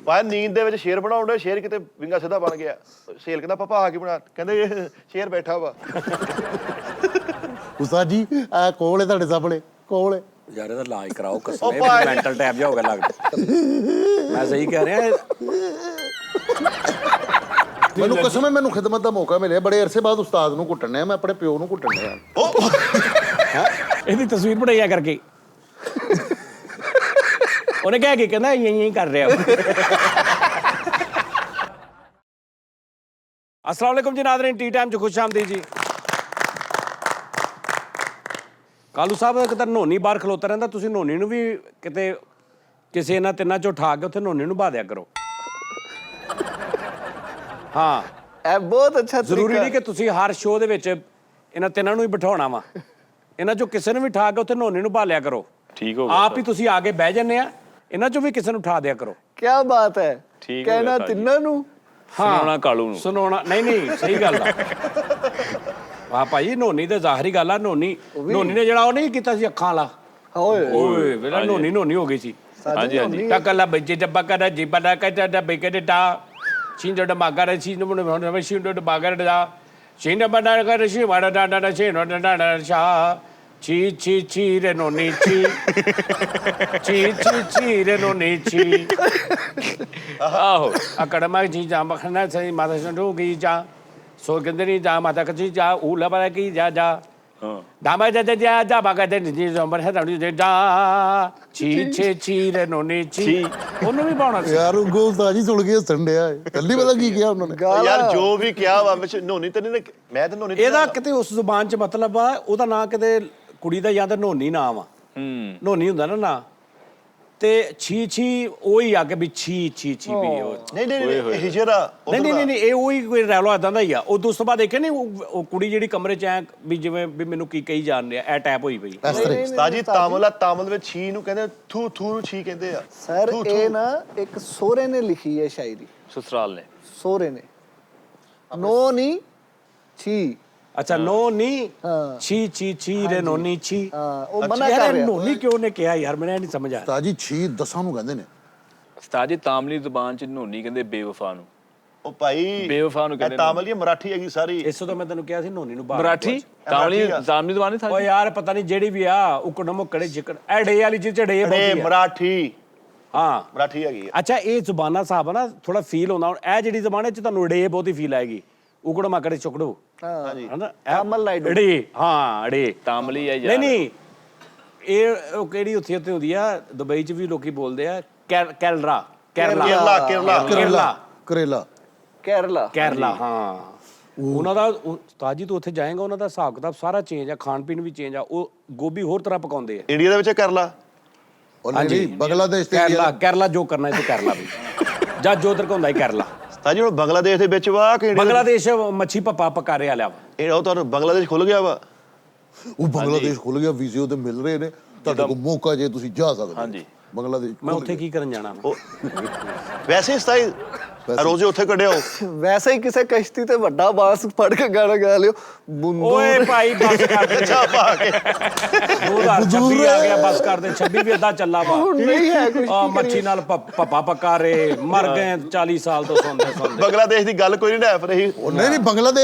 ਭਾਈ ਨੀਂਦ ਦੇ ਵਿੱਚ ਸ਼ੇਰ ਬਣਾਉਣ ਦੇ, ਸ਼ੇਰ ਕਿਤੇ ਵਿੰਗਾ ਸਿੱਧਾ ਬਣ ਗਿਆ। ਸ਼ੇਰ ਕਹਿੰਦਾ ਪਾਪਾ ਆ ਕੀ ਬਣਾ, ਕਹਿੰਦੇ ਇਹ ਸ਼ੇਰ ਬੈਠਾ ਵਾ। ਉਸਤਾਦ ਜੀ ਆ ਕੋਲ ਹੈ ਤੁਹਾਡੇ ਸਾਹਮਣੇ, ਕੋਲ ਹੈ ਯਾਰ ਇਹਦਾ ਇਲਾਜ ਕਰਾਓ, ਕਸਮ ਮੈਂਟਲ ਟੈਪ ਜਾ ਹੋ ਗਿਆ ਲੱਗਦਾ। ਮੈਂ ਸਹੀ ਕਹਿ ਰਿਹਾ। ਮੈਨੂੰ ਕਸਮ ਹੈ, ਮੈਨੂੰ ਖਿਦਮਤ ਦਾ ਮੌਕਾ ਮਿਲਿਆ ਬੜੇ ਅਰਸੇ ਬਾਅਦ ਉਸਤਾਦ ਨੂੰ ਘੁੱਟਣੇ ਆ, ਮੈਂ ਆਪਣੇ ਪਿਓ ਨੂੰ ਘੁੱਟਣੇ ਆ। ਇਹਦੀ ਤਸਵੀਰ ਬਣਾਈਆ ਕਰਕੇ ਉਹਨੇ ਕਹਿ ਕੇ ਕਹਿੰਦਾ ਇਹੀ ਕਰ ਰਿਹਾ। अस्सलाम वालेकुम जी नाज़रीन, टी टाइम च खुश आमदीद जी। ਕਾਲੂ ਸਾਹਿਬ ਕਿਤੇ ਨੋਨੀ ਬਾਹਰ ਖਲੋਤਾ ਰਹਿੰਦਾ, ਤੁਸੀਂ ਨੋਨੀ ਨੂੰ ਵੀ ਕਿਤੇ ਕਿਸੇ ਇਹਨਾਂ ਤਿੰਨਾਂ ਚੋਂ ਉਠਾ ਕੇ ਉੱਥੇ ਨੋਨੀ ਨੂੰ ਬਾ ਦਿਆ ਕਰੋ। ਹਾਂ ਇਹ ਬਹੁਤ ਅੱਛਾ ਜ਼ਰੂਰੀ ਨਹੀਂ ਕਿ ਤੁਸੀਂ ਹਰ ਸ਼ੋਅ ਦੇ ਵਿੱਚ ਇਹਨਾਂ ਤਿੰਨਾਂ ਨੂੰ ਹੀ ਬਿਠਾਉਣਾ ਵਾ, ਇਹਨਾਂ ਚੋਂ ਕਿਸੇ ਨੂੰ ਵੀ ਉਠਾ ਕੇ ਉੱਥੇ ਨੋਨੀ ਨੂੰ ਭਾਲਿਆ ਕਰੋ। ਠੀਕ ਹੋ ਗਿਆ, ਆਪ ਹੀ ਤੁਸੀਂ ਆ ਕੇ ਬਹਿ ਜੰਨੇ ਆ, ਇਹਨਾਂ ਚੋਂ ਵੀ ਕਿਸੇ ਨੂੰ ਉਠਾ ਦਿਆ ਕਰੋ। ਕੀ ਬਾਤ ਹੈ, ਕਹਿਣਾ ਤਿੰਨਾਂ ਨੂੰ ਸੁਣਾਉਣਾ ਕਾਲੂ ਨੂੰ, ਸੁਣਾਉਣਾ ਨਹੀਂ ਸਹੀ ਗੱਲ ਆ। ਵਾਹ ਭਾਈ, ਨੋਨੀ ਤੇ ਜ਼ਾਹਰੀ ਗੱਲ ਆ। ਨੋਨੀ ਨੇ ਜਿਹੜਾ ਉਹ ਨਹੀਂ ਕੀਤਾ ਸੀ ਅੱਖਾਂ ਵਾਲਾ, ਓਏ ਵੇਲਾ ਨੋਨੀ ਹੋ ਗਈ ਸੀ। ਹਾਂਜੀ ਹਾਂਜੀ, ਟਕਲਾ ਬੱਜੇ ਡੱਬਾ ਕਰਾ ਜੀ ਬੜਾ ਕਟਾ ਡੱਬੇ ਕਟਾ ਡਾ ਛਿੰਦੋ ਡਮਾਗਾ ਰ ਛਿੰਦੋ ਮਨ ਛਿੰਦੋ ਡਮਾਗਾ ਡਾ ਛਿੰਦੋ ਬੜਾ ਕਰ ਛੀ ਵਾੜਾ ਡਾ ਛਿੰਦੋ ਡਾ ਸ਼ਾ ਛੀ ਛੀ ਛੀ ਰੇ ਨੋਨੀ ਛੀ ਛੀ ਛੀ ਛੀ ਰੇ ਨੋਨੀ ਛੀ। ਆਹੋ ਅਕੜਮਾ ਜੀ ਜਾ ਮਖਣਾ ਸਹੀ ਮਾਤਾ ਸੰਡੂ ਗਈ ਜਾ ਸੋ ਕਹਿੰਦੇ ਨਹੀਂ ਜਾ ਮਾਤਾ ਕਚੀ ਜਾ ਉਹ ਲਬਾ ਕੀ ਜਾ ਜਾ ਡਾਮਾ ਜਾ ਜਾ ਜਾ ਬਾਗਾ ਦੇ ਜੀ ਜ਼ੰਬਰ ਹੈ ਤੜੀ ਦੇ ਜਾ ਛੀ ਛੇ ਛੀ ਰੇ ਨੋਨੀ ਛੀ। ਉਹਨੂੰ ਵੀ ਪਾਉਣਾ ਸੀ ਯਾਰ। ਉਹ ਉਸਤਾਦ ਜੀ ਸੁਣ ਕੇ ਹੱਸਣ ਡਿਆ ਕੱਲੀ ਪਤਾ ਕੀ ਕਿਹਾ ਉਹਨਾਂ ਨੇ। ਯਾਰ ਜੋ ਵੀ ਕਿਹਾ ਵਾ ਵਿੱਚ ਨੋਨੀ ਤੇ ਨਹੀਂ, ਮੈਂ ਤੇ ਨੋਨੀ ਇਹਦਾ ਕਿਤੇ ਉਸ ਜ਼ੁਬਾਨ 'ਚ ਮਤਲਬ ਆ, ਉਹਦਾ ਨਾਂ ਕਿਤੇ ਕੁੜੀ ਦਾ ਜਾਂ ਤਾਂ ਨੋਨੀ ਨਾਮ ਆ, ਨੋਨੀ ਹੁੰਦਾ ਨਾ ਨਾਂ, ਤੇ ਛੀ ਛੀ ਉਹੀ ਆ ਕੇ ਵੀ ਛੀ ਛੀ ਛੀ ਵੀ ਨਹੀਂ ਹਿਜਰਾ ਨਹੀਂ ਇਹ ਉਹੀ ਕੋਈ ਰੈਲੋ ਇਦਾਂ ਦਾ ਹੀ ਆ। ਉਹ ਤੋਂ ਬਾਅਦ ਦੇਖੇ ਨਹੀਂ ਉਹ ਕੁੜੀ ਜਿਹੜੀ ਕਮਰੇ 'ਚ ਐ ਵੀ ਜਿਵੇਂ ਵੀ ਮੈਨੂੰ ਕੀ ਕਹੀ ਜਾਣ ਰਿਹਾ, ਇਹ ਟੈਪ ਹੋਈ ਪਈ। ਉਸਤਾਦ ਜੀ ਤਾਮਲ ਵਿੱਚ ਛੀ ਨੂੰ ਕਹਿੰਦੇ ਥੂ ਥੂ ਨੂੰ ਛੀ ਕਹਿੰਦੇ ਆ ਸਰ। ਇਹ ਨਾ ਇੱਕ ਸੋਹਰੇ ਨੇ ਲਿਖੀ ਹੈ ਸ਼ਾਇਰੀ, ਸਸਰਾਲ ਨੇ, ਸੋਹਰੇ ਨੇ। ਨੋ ਨੀ ਛੀ, ਅੱਛਾ ਨੋ ਨੀ ਛੀ ਛੀ ਛੀ ਰੇ ਨੋਨੀ ਛੀ। ਉਹ ਮਨਾ ਕਰ ਰਿਹਾ। ਨੋਨੀ ਕਿਉਂ ਨੇ ਕਿਹਾ ਯਾਰ, ਮੈਨੂੰ ਨਹੀਂ ਸਮਝ ਆਇਆ। ਉਸਤਾਦ ਜੀ ਛੀ ਦਸਾਂ ਨੂੰ ਕਹਿੰਦੇ ਨੇ। ਉਸਤਾਦ ਜੀ ਤਾਮਲੀ ਜ਼ੁਬਾਨ ਚ ਨੋਨੀ ਕਹਿੰਦੇ ਬੇਵਫਾ ਨੂੰ। ਉਹ ਭਾਈ ਬੇਵਫਾ ਨੂੰ ਕਹਿੰਦੇ ਤਾਮਲ ਇਹ ਮਰਾਠੀ ਹੈਗੀ ਸਾਰੀ। ਇਸ ਤੋਂ ਮੈਂ ਤੈਨੂੰ ਕਿਹਾ ਸੀ ਨੋਨੀ ਨੂੰ ਬਾਹਰ ਮਰਾਠੀ ਤਾਮਲੀ ਜ਼ੁਬਾਨ ਨਹੀਂ ਥਾ। ਓ ਯਾਰ ਪਤਾ ਨਹੀਂ ਜਿਹੜੀ ਵੀ ਆ ਉਕੜ ਮੁਕੜੇ ਜਿਕੜ ਐੜੇ ਵਾਲੀ ਚੀਜ਼ ੜੇ ਇਹ ਮਰਾਠੀ, ਹਾਂ ਮਰਾਠੀ ਹੈਗੀ। ਅੱਛਾ ਇਹ ਜ਼ੁਬਾਨਾਂ ਸਾਹਿਬ ਨਾ ਥੋੜਾ ਫੀਲ ਹੁੰਦਾ। ਹੁਣ ਇਹ ਜਿਹੜੀ ਜ਼ੁਬਾਨ ਚ ਤੁਹਾਨੂੰ ੜੇ ਬਹੁਤੀ ਫੀਲ ਆਏਗੀ, ਉਕੜ ਮਕੜੇ ਚੁਕੜੂ। ਹਾਂਜੀ ਹਨਾ ਤਾਮਲ ਲਾਈਡੂ ੜੇ, ਹਾਂ ੜੇ ਤਾਮਲੀ ਹੈ ਯਾਰ। ਨਹੀਂ ਇਹ ਉਹ ਕਿਹੜੀ ਉੱਥੇ ਹੁੰਦੀ ਆ, ਦੁਬਈ ਚ ਵੀ ਲੋਕੀ ਬੋਲਦੇ ਆ ਕੈਰਲਾ ਕੇਰਲਾ। ਹਾਂ ਉਹਨਾਂ ਦਾ ਉਸਤਾਦ ਜੀ ਤੂੰ ਉੱਥੇ ਜਾਏਗਾ, ਉਹਨਾਂ ਦਾ ਹਿਸਾਬ ਕਿਤਾਬ ਸਾਰਾ ਚੇਂਜ ਆ, ਖਾਣ ਪੀਣ ਵੀ ਚੇਂਜ ਆ। ਉਹ ਗੋਭੀ ਹੋਰ ਤਰ੍ਹਾਂ ਪਕਾਉਂਦੇ ਆ। ਇੰਡੀਆ ਦੇ ਵਿੱਚ ਕਰ ਲਾ। ਹਾਂਜੀ ਬੰਗਲਾਦੇਸ਼ ਤੇ ਕੇਰਲਾ ਜੋ ਕਰਨਾ ਹੈ ਕੇਰਲਾ ਵੀ ਜਾਂ ਜੋ ਤੱਕ ਹੁੰਦਾ ਹੈ ਕੇਰਲਾ। ਉਸਤਾਦ ਜੀ ਹੁਣ ਬੰਗਲਾਦੇਸ਼ ਦੇ ਵਿੱਚ ਵਾ ਕਿ ਬੰਗਲਾਦੇਸ਼ ਮੱਛੀ ਪੱਪਾ ਪਕਾ ਰਿਹਾ ਲਿਆ ਵਾ। ਇਹ ਉਹ ਤੁਹਾਨੂੰ ਬੰਗਲਾਦੇਸ਼ ਖੁੱਲ ਗਿਆ ਵਾ। ਉਹ ਬੰਗਲਾਦੇਸ਼ ਖੁੱਲ ਗਿਆ, ਵੀਜ਼ੇ ਉਹਦੇ ਮਿਲ ਰਹੇ ਨੇ, ਤੁਹਾਡੇ ਕੋਲ ਮੌਕਾ ਜੇ ਤੁਸੀਂ ਜਾ ਸਕਦੇ। ਹਾਂਜੀ ਬੰਗਲਾਦੇਸ਼ ਮੈਂ ਉੱਥੇ ਕੀ ਕਰਨ ਜਾਣਾ? ਵੈਸੇ ਉਸਤਾਦ ਰੋਜ਼ੇ ਉੱਥੇ ਕੱਢਿਆ ਵੈਸੇ ਹੀ ਕਿਸੇ ਕਸ਼ਤੀ ਤੇ ਵੱਡਾ ਬਾਂਸ ਫੜ ਕੇ ਗਾਣਾ ਗਾ ਲਿਓ। ਓਏ ਭਾਈ ਬਸ ਕਰ ਦੇ, ਚਾ ਪਾ ਕੇ 2026 ਆ ਗਿਆ, ਬਸ ਕਰ ਦੇ। 26 ਵੀ ਏਦਾਂ ਚੱਲਾ ਵਾ। ਨਹੀਂ ਹੈ ਕੁਝ। ਮੱਛੀ ਨਾਲ ਪੱਪਾ ਪਕਾ ਰਹੇ, ਮਰ ਗਏ 40 ਸਾਲ ਤੋਂ ਸੁਣਦੇ ਬੰਗਲਾਦੇਸ਼ ਦੀ ਗੱਲ ਕੋਈ ਨਹੀਂ ਫਿਰ ਇਹੀ। ਨਹੀਂ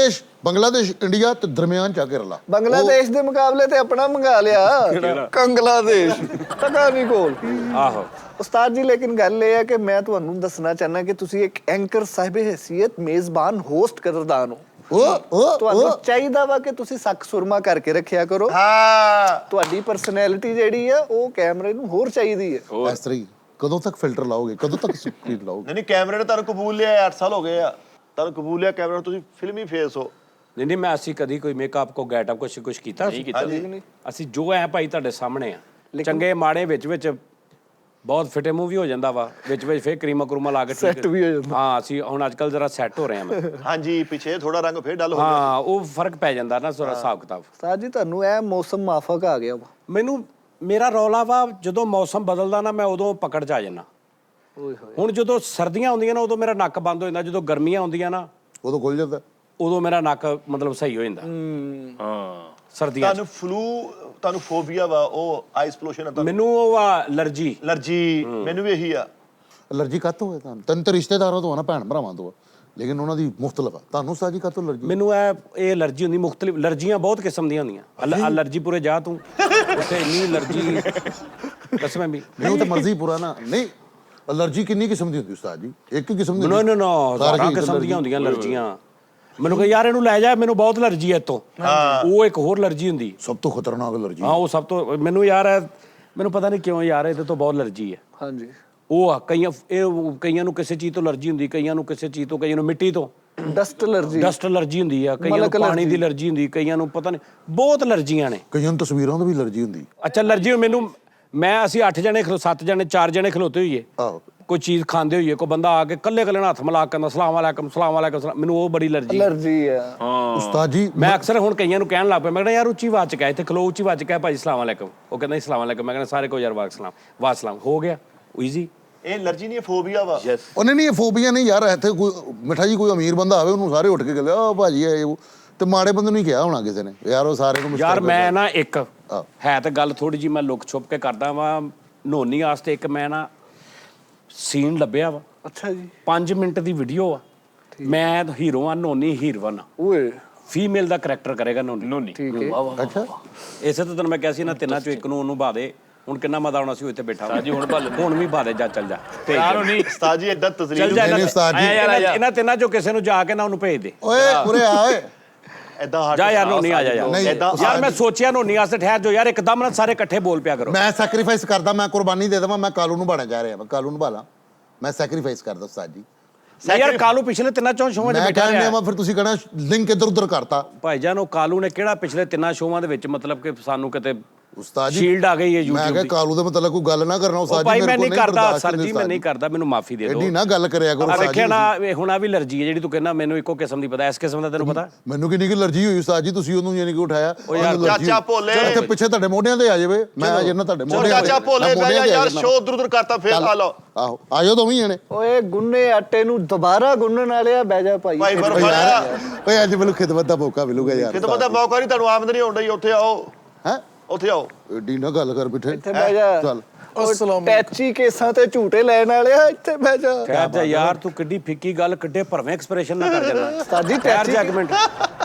ਬੰਗਲਾਦੇਸ਼ ਇੰਡੀਆ ਤੇ ਦਰਮਿਆਨ ਚ ਆ ਕੇ ਰਲਾ। ਬੰਗਲਾਦੇਸ਼ ਦੇ ਮੁਕਾਬਲੇ ਤੇ ਆਪਣਾ ਮੰਗਾ ਲਿਆ ਕੰਗਲਾਦੇਸ਼, ਟਕਾ ਨਹੀਂ ਕੋਲ। ਆਹੋ ਉਸਤਾਦ ਜੀ, ਲੇਕਿਨ ਗੱਲ ਇਹ ਹੈ ਕਿ ਮੈਂ ਤੁਹਾਨੂੰ ਦੱਸਣਾ ਚਾਹਨਾ ਕਿ ਤੁਸੀਂ ਇੱਕ ਐਂਕਰ ਸਾਹਿਬ ਹੈਸੀਅਤ ਮੇਜ਼ਬਾਨ ਹੋਸਟ ਕਰਦਾਨ ਹੋ। ਤੁਹਾਨੂੰ ਚਾਹੀਦਾ ਵਾ ਕਿ ਤੁਸੀਂ ਸੱਕ ਸੁਰਮਾ ਕਰਕੇ ਰੱਖਿਆ ਕਰੋ। ਹਾਂ ਤੁਹਾਡੀ ਪਰਸਨੈਲਿਟੀ ਜਿਹੜੀ ਆ ਉਹ ਕੈਮਰੇ ਨੂੰ ਹੋਰ ਚਾਹੀਦੀ ਹੈ। ਇਸ ਤਰ੍ਹਾਂ ਕਦੋਂ ਤੱਕ ਫਿਲਟਰ ਲਾਓਗੇ, ਕਦੋਂ ਤੱਕ ਸਕਰੀਨ ਲਾਓਗੇ? ਨਹੀਂ ਕੈਮਰੇ ਨੇ ਤੁਹਾਨੂੰ ਕਬੂਲ ਲਿਆ, 8 ਸਾਲ ਹੋ ਗਏ ਆ ਤੁਹਾਨੂੰ ਕਬੂਲ ਲਿਆ ਕੈਮਰਾ, ਤੁਸੀਂ ਫਿਲਮੀ ਫੇਸ ਹੋ। ਨਹੀਂ ਮੈਂ ਅਸੀਂ ਕਦੀ ਕੋਈ ਮੇਕਅਪ ਕੋ ਗੈਟਅਪ ਕੁਛ ਕੀਤਾ ਅਸੀਂ ਜੋ ਐ ਭਾਈ ਤੁਹਾਡੇ ਸਾਹਮਣੇ ਆ। ਚੰਗੇ ਮਾੜੇ ਵਿੱਚ ਬਹੁਤ ਫਿਟੇ ਮੂੰਹ ਵੀ ਹੋ ਜਾਂਦਾ ਵਾ, ਵਿੱਚ ਫੇਰ ਕਰੀਮਾ ਕਰੂਮਾ ਲਾ ਕੇ ਸੈੱਟ ਵੀ ਹੋ ਜਾਂਦਾ। ਹਾਂ ਅਸੀਂ ਹੁਣ ਅੱਜ ਕੱਲ ਜਰਾ ਸੈੱਟ ਹੋ ਰਹੇ ਹਾਂ। ਹਾਂਜੀ ਪਿੱਛੇ ਥੋੜਾ ਰੰਗ ਫੇਰ ਡਲ ਹੋ ਗਿਆ। ਹਾਂ ਉਹ ਫਰਕ ਪੈ ਜਾਂਦਾ ਨਾ ਥੋੜਾ ਹਿਸਾਬ ਕਿਤਾਬ। ਉਸਤਾਦ ਜੀ, ਤੁਹਾਨੂੰ ਇਹ ਮੌਸਮ ਮਾਫਕ ਆ ਗਿਆ ਵਾ। ਮੈਨੂੰ ਮੇਰਾ ਰੌਲਾ ਵਾ ਜਦੋਂ ਮੌਸਮ ਬਦਲਦਾ ਨਾ ਮੈਂ ਉਦੋਂ ਪਕੜ ਚ ਆ ਜਾਂਦਾ। ਹੁਣ ਜਦੋਂ ਸਰਦੀਆਂ ਆਉਂਦੀਆਂ ਨਾ ਉਦੋਂ ਮੇਰਾ ਨੱਕ ਬੰਦ ਹੋ ਜਾਂਦਾ, ਜਦੋਂ ਗਰਮੀਆਂ ਆਉਂਦੀਆਂ ਨਾ ਉਦੋਂ ਖੁੱਲ ਜਾਂਦਾ, ਉਦੋਂ ਮੇਰਾ ਨੱਕ ਮਤਲਬ ਸਹੀ ਹੋ ਜਾਂਦਾ। ਹਾਂ ਸਰਦੀਆਂ ਤੁਹਾਨੂੰ ਫਲੂ, ਤੁਹਾਨੂੰ ਫੋਬੀਆ ਵਾ, ਉਹ ਆਈਸ ਪੋਲੂਸ਼ਨ। ਮੈਨੂੰ ਉਹ ਆ ਅਲਰਜੀ। ਮੈਨੂੰ ਵੀ ਇਹੀ ਆ। ਅਲਰਜੀ ਕਾਹਤੋਂ ਹੈ ਤੁਹਾਨੂੰ? ਤੈਨੂੰ ਤਾਂ ਰਿਸ਼ਤੇਦਾਰਾਂ ਤੋਂ ਆ ਨਾ, ਭੈਣ ਭਰਾਵਾਂ ਤੋਂ ਆ, ਲੇਕਿਨ ਉਹਨਾਂ ਦੀ ਮੁਖਤਲਿਫ ਆ। ਤੁਹਾਨੂੰ ਉਸਤਾਦ ਜੀ ਕਾਹਤੋਂ ਅਲਰਜੀ? ਮੈਨੂੰ ਇਹ ਅਲਰਜੀ ਹੁੰਦੀ ਮੁਖਤਲਿਫ ਅਲਰਜੀਆਂ ਬਹੁਤ ਕਿਸਮ ਦੀਆਂ ਹੁੰਦੀਆਂ। ਅਲਰਜੀ ਪੂਰੇ ਜਾ ਤੂੰ ਉੱਥੇ ਇੰਨੀ ਅਲਰਜੀ ਕਸਮ ਵੀ ਨਹੀਂ ਉਹ ਤਾਂ ਮਰਜ਼ੀ ਪੂਰਾ ਨਾ। ਨਹੀਂ ਅਲਰਜੀ ਕਿੰਨੀ ਕਿਸਮ ਦੀ ਹੁੰਦੀ ਉਸਤਾਦ ਜੀ? ਇੱਕ ਹੀ ਕਿਸਮ ਦੀ ਨੋ ਨੋ ਨੋ ਸਾਰਾ ਕਿਸਮ ਦੀਆਂ ਹੁੰਦੀਆਂ ਅਲਰਜੀਆਂ। ਮੈਨੂੰ ਕਹੇ ਯਾਰ ਇਹਨੂੰ ਲੈ ਜਾ, ਮੈਨੂੰ ਬਹੁਤ ਅਲਰਜੀ ਹੈ ਇੱਥੋਂ। ਉਹ ਇੱਕ ਹੋਰ ਅਲਰਜੀ ਹੁੰਦੀ ਸਭ ਤੋਂ ਖਤਰਨਾਕ ਅਲਰਜੀ। ਹਾਂ ਉਹ ਸਭ ਤੋਂ ਮੈਨੂੰ ਯਾਰ ਮੈਨੂੰ ਪਤਾ ਨਹੀਂ ਕਿਉਂ ਯਾਰ ਇਹਦੇ ਤੋਂ ਬਹੁਤ ਅਲਰਜੀ ਹੈ। ਹਾਂਜੀ ਉਹ ਆ ਕਈਆਂ ਨੂੰ ਕਿਸੇ ਚੀਜ਼ ਤੋਂ ਅਲਰਜੀ ਹੁੰਦੀ, ਕਈਆਂ ਨੂੰ ਕਿਸੇ ਚੀਜ਼ ਤੋਂ, ਕਈਆਂ ਨੂੰ ਮਿੱਟੀ ਤੋਂ ਡਸਟ ਅਲਰਜੀ ਡਸਟ ਅਲਰਜੀ ਹੁੰਦੀ ਆ, ਕਈਆਂ ਨੂੰ ਪਾਣੀ ਦੀ ਅਲਰਜੀ ਹੁੰਦੀ, ਕਈਆਂ ਨੂੰ ਪਤਾ ਨਹੀਂ ਬਹੁਤ ਅਲਰਜੀਆਂ ਨੇ। ਕਈਆਂ ਨੂੰ ਤਸਵੀਰਾਂ ਤੋਂ ਵੀ ਅਲਰਜੀ ਹੁੰਦੀ। ਅੱਛਾ ਅਲਰਜੀ ਮੈਨੂੰ ਅਸੀਂ 8 ਜਣੇ 7 ਜਣੇ 4 ਜਣੇ ਖਲੋਤੇ ਹੋਈਏ, ਆਹੋ ਕੋਈ ਚੀਜ਼ ਖਾਂਦੇ ਹੋਈਏ, ਕੋਈ ਬੰਦਾ ਆ ਕੇ ਕੱਲੇ ਨਾਲ ਹੱਥ ਮਿਲਾ ਕੇ ਕਹਿੰਦਾ ਸਲਾਮ ਅਲੈਕਮ ਸਲਾਮ ਅਲੈਕਮ, ਮੈਨੂੰ ਉਹ ਬੜੀ ਅਲਰਜੀ ਹੈ। ਉਸਤਾਦ ਜੀ ਮੈਂ ਅਕਸਰ ਹੁਣ ਕਈਆਂ ਨੂੰ ਕਹਿਣ ਲੱਗ ਪਿਆ, ਮੈਂ ਕਹਿੰਦਾ ਯਾਰ ਉੱਚੀ ਆਵਾਜ਼ ਚ ਕਹਿ, ਇੱਥੇ ਖਲੋ ਉੱਚੀ ਆਵਾਜ਼ ਚ ਕਹਿ ਭਾਜੀ ਸਲਾਮ ਅਲੈਕਮ। ਉਹ ਕਹਿੰਦਾ ਸਲਾਮ ਅਲੈਕਮ। ਮੈਂ ਕਹਿੰਦਾ ਸਾਰੇ ਕੋ ਯਾਰ ਵਾਹ ਸਲਾਮ ਹੋ ਗਿਆ ਈਜ਼ੀ। ਇਹ ਅਲਰਜੀ ਨਹੀਂ, ਫੋਬੀਆ ਵਾ। ਉਹਨੇ ਨਹੀਂ, ਇਹ ਫੋਬੀਆ ਨਹੀਂ ਯਾਰ। ਇੱਥੇ ਕੋਈ ਮਿੱਠਾ ਜੀ ਕੋਈ ਅਮੀਰ ਬੰਦਾ ਆਵੇ ਉਹਨੂੰ ਸਾਰੇ ਉੱਠ ਕੇ ਕਹਿੰਦੇ ਆ ਭਾਜੀ ਹੈ ਉਹ, ਤੇ ਮਾੜੇ ਬੰਦੇ ਨੂੰ ਹੀ ਕਿਹਾ ਹੋਣਾ ਕਿਸੇ ਨੇ ਯਾਰ ਉਹ ਸਾਰੇ ਨੂੰ ਯਾਰ ਮੈਂ ਨਾ ਇੱਕ ਹੈ ਤਾਂ ਗੱਲ ਥੋੜੀ ਜੀ ਮੈਂ ਲੁਕ ਛੁਪ ਕੇ ਕਰਦਾ ਵਾਂ ਨੋਨੀ ਵਾਸਤੇ। ਇੱਕ ਮੈਂ ਨਾ ਸੀਨ ਲੱਭਿਆ ਵਾ। ਅੱਛਾ ਜੀ 5 ਮਿੰਟ ਦੀ ਵੀਡੀਓ ਆ। ਮੈਂ ਹੀਰੋ ਆ, ਨੋਨੀ ਹੀਰੋਇਨ ਆ। ਓਏ ਫੀਮੇਲ ਦਾ ਕਰੈਕਟਰ ਕਰੇਗਾ ਨੋਨੀ। ਠੀਕ ਹੈ। ਅੱਛਾ ਇਸੇ ਤੋਂ ਤੈਨੂੰ ਮੈਂ ਕਿਹਾ ਸੀ ਨਾ ਤਿੰਨਾਂ ਚੋਂ ਇੱਕ ਨੂੰ ਉਹਨੂੰ ਬਾਦੇ। ਹੁਣ ਕਿੰਨਾ ਮਜ਼ਾ ਆਉਣਾ ਸੀ ਉਹ ਇੱਥੇ ਬੈਠਾ ਜੀ। ਹੁਣ ਵੀ ਬਾਦੇ ਜਾ ਚੱਲ ਜਾ ਨਹੀਂ ਉਸਤਾਦ ਜੀ ਏਦਾਂ ਚੱਲ ਤਸਲੀਮ ਜਾ ਨਹੀਂ ਉਸਤਾਦ ਜੀ। ਇਹਨਾਂ ਤਿੰਨਾਂ ਚੋਂ ਕਿਸੇ ਨੂੰ ਜਾ ਕੇ ਨਾ ਉਹਨੂੰ ਭੇਜ ਦੇ। ਓਏ ਉਰੇ ਆ ਓਏ। ਏਦਾਂ ਜਾ ਯਾਰ ਨੋਨੀ ਆ ਜਾ ਯਾਰ। ਨਹੀਂ, ਯਾਰ ਮੈਂ ਸੋਚਿਆ ਨੋਨੀ ਵਾਸਤੇ ਠਹਿਰ ਜੋ ਯਾਰ, ਇੱਕਦਮ ਨਾ ਸਾਰੇ ਇਕੱਠੇ ਬੋਲ ਪਿਆ ਕਰੋ। ਮੈਂ ਸੈਕਰੀਫਾਈਸ ਕਰਦਾ, ਮੈਂ ਕੁਰਬਾਨੀ ਦੇ ਦੇਵਾਂ। ਮੈਂ ਕਾਲੂ ਨੂੰ ਬਾਣਾ ਜਾ ਰਿਹਾ, ਮੈਂ ਕਾਲੂ ਨੂੰ ਬਾਲਾ। ਮੈਂ ਸੈਕਰੀਫਾਈਸ ਕਰਦਾ ਉਸਤਾਦ ਜੀ। ਯਾਰ ਕਾਲੂ ਪਿਛਲੇ ਤਿੰਨਾਂ ਚੋਂ ਸ਼ੋਆਂ 'ਚ ਮੈਂ ਬੈਠਾ ਕਹਿੰਦਾ ਰਿਹਾ ਮੈਂ ਫਿਰ ਤੁਸੀਂ ਕਹਣਾ ਲਿੰਕ ਇੱਧਰ ਉੱਧਰ ਕਰਤਾ। ਭਾਈਜਾਨ। ਉਹ ਕਾਲੂ ਨੇ ਕਿਹੜਾ ਪਿਛਲੇ ਤਿੰਨਾਂ ਸ਼ੋਆਂ ਦੇ ਵਿੱਚ ਮਤਲਬ ਕਿ ਸਾਨੂੰ ਕਿਤੇ ਉਸਤਾਦ ਜੀ ਸ਼ੀਲਡ ਆ ਗਈ ਹੈ YouTube ਮੈਂ ਕਿਹਾ ਕਾਲੂ ਦੇ ਮਤਲਬ ਕੋਈ ਗੱਲ ਨਾ ਕਰਨਾ ਉਸਤਾਦ ਜੀ। ਭਾਈ ਮੈਂ ਨਹੀਂ ਕਰਦਾ ਸਰ ਜੀ, ਮੈਂ ਨਹੀਂ ਕਰਦਾ, ਮੈਨੂੰ ਮਾਫੀ ਦੇ ਦਿਓ। ਐਡੀ ਨਾ ਗੱਲ ਕਰਿਆ ਕਰੋ ਉਸਤਾਦ ਜੀ। ਵੇਖਿਆ ਨਾ ਹੁਣ ਆ ਵੀ ਅਲਰਜੀ ਹੈ ਜਿਹੜੀ ਤੂੰ ਕਹਿੰਦਾ ਮੈਨੂੰ ਇੱਕੋ ਕਿਸਮ ਦੀ ਪਤਾ, ਇਸ ਕਿਸਮ ਦਾ ਤੈਨੂੰ ਪਤਾ? ਮੈਨੂੰ ਕਿੰਨੀ ਕਿ ਅਲਰਜੀ ਹੋਈ ਉਸਤਾਦ ਜੀ, ਤੁਸੀਂ ਉਹਨੂੰ ਯਾਨੀ ਕਿ ਉਠਾਇਆ। ਚਾਚਾ ਭੋਲੇ ਤੇ ਪਿੱਛੇ ਤੁਹਾਡੇ ਮੋਢਿਆਂ ਤੇ ਆ ਜਾਵੇ, ਮੈਂ ਆ ਜਾਣਾ ਤੁਹਾਡੇ ਮੋਢਿਆਂ ਤੇ। ਚਾਚਾ ਭੋਲੇ ਬਹਿ ਜਾ ਯਾਰ, ਸ਼ੋਅ ਉਧਰ ਉਧਰ ਕਰਤਾ ਫੇਰ ਆ ਲਓ। ਆਹੋ ਆਜੋ ਦੋਵੇਂ ਜਣੇ। ਓਏ ਗੁੰਨੇ ਆਟੇ ਨੂੰ ਦੁਬਾਰਾ ਗੁੰਨਣ ਵਾਲਿਆ ਬਹਿ ਜਾ ਭਾਈ। ਭਾਈ ਓਏ ਯਾਰ ਓਏ ਅੱਜ ਮੈਨੂੰ ਖਿਦਮਤ ਦਾ ਮੌਕਾ ਮਿਲੂਗਾ ਯਾਰ। ਕਿਤੇ ਪਤਾ ਮੌਕਾ ਨਹੀਂ, ਤੁਹਾਨੂੰ ਆਮਦਨੀ ਹੋਣ ਡਈ। ਉੱਥੇ ਆਓ, ਹੈ ਉੱਥੇ ਆਓ। ਏਡੀ ਨਾ ਗੱਲ ਕਰ ਬਿਠੇ। ਇੱਥੇ ਬਹਿ ਜਾ। ਚੱਲ ਟੈਚੀ ਕੇਸਾਂ ਤੇ ਝੂਟੇ ਲੈਣ ਵਾਲਿਆ ਇੱਥੇ ਬਹਿ ਜਾ। ਠਹਿਰ ਜਾ ਯਾਰ, ਤੂੰ ਕਿੱਡੀ ਫਿੱਕੀ ਗੱਲ, ਕਿੱਡੇ ਭਰਵੇਂ ਐਕਸਪ੍ਰੈਸ਼ਨ ਨਾ ਕਰ ਜਾਣਾ। ਸਾਡੀ ਠਹਿਰ ਜਾ ਇੱਕ ਮਿੰਟ।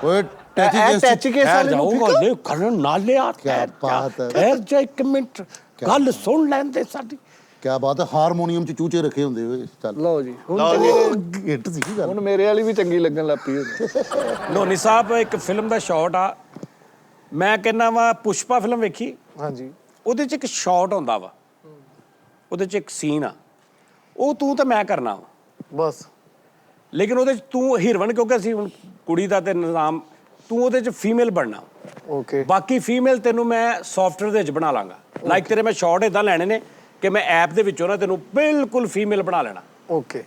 ਓਏ ਟੈਚੀ ਕੇਸਾਂ ਠਹਿਰ ਜਾਓ ਗੱਲ ਕਰਨ ਨਾਲ ਯਾਰ। ਕਿਆ ਬਾਤ ਹੈ। ਠਹਿਰ ਜਾ ਇੱਕ ਮਿੰਟ, ਗੱਲ ਸੁਣ ਲੈਂਦੇ ਸਾਡੀ। ਕਿਆ ਬਾਤ ਹੈ। ਹਾਰਮੋਨੀਅਮ ਚ ਚੂਚੇ ਰੱਖੇ ਹੁੰਦੇ ਓਏ। ਚੱਲ ਲਓ ਜੀ ਹੁਣ ਗਿੱਟ ਸੀ ਗੱਲ। ਹੁਣ ਮੇਰੇ ਵਾਲੀ ਵੀ ਚੰਗੀ ਲੱਗਣ ਲੱਗ ਪਈ ਹੁਣ। ਨੋਨੀ ਸਾਹਿਬ ਇੱਕ ਫਿਲਮ ਦਾ ਸ਼ਾਟ ਆ, ਮੈਂ ਕਹਿੰਦਾ ਵਾ ਪੁਸ਼ਪਾ ਫਿਲਮ ਵੇਖੀ? ਹਾਂਜੀ ਉਹਦੇ 'ਚ ਇੱਕ ਸ਼ਾਟ ਹੁੰਦਾ ਵਾ, ਉਹਦੇ 'ਚ ਇੱਕ ਸੀਨ ਆ, ਉਹ ਤੂੰ ਤੇ ਮੈਂ ਕਰਨਾ ਵਾ ਬਸ। ਲੇਕਿਨ ਉਹਦੇ 'ਚ ਤੂੰ ਹੀਰੋਇਨ, ਕਿਉਂਕਿ ਅਸੀਂ ਹੁਣ ਕੁੜੀ ਦਾ ਤੇ ਨਿਜ਼ਾਮ, ਤੂੰ ਉਹਦੇ 'ਚ ਫੀਮੇਲ ਬਣਨਾ। ਓਕੇ ਬਾਕੀ ਫੀਮੇਲ ਤੈਨੂੰ ਮੈਂ ਸੌਫਟਵੇਅਰ ਦੇ ਵਿੱਚ ਬਣਾ ਲਾਂਗਾ। ਲਾਈਕ ਤੇਰੇ ਮੈਂ ਸ਼ਾਟ ਇਦਾਂ ਲੈਣੇ ਨੇ ਕਿ ਮੈਂ ਐਪ ਦੇ ਵਿੱਚੋਂ ਨਾ ਤੈਨੂੰ ਬਿਲਕੁਲ ਫੀਮੇਲ ਬਣਾ ਲੈਣਾ। ਓਕੇ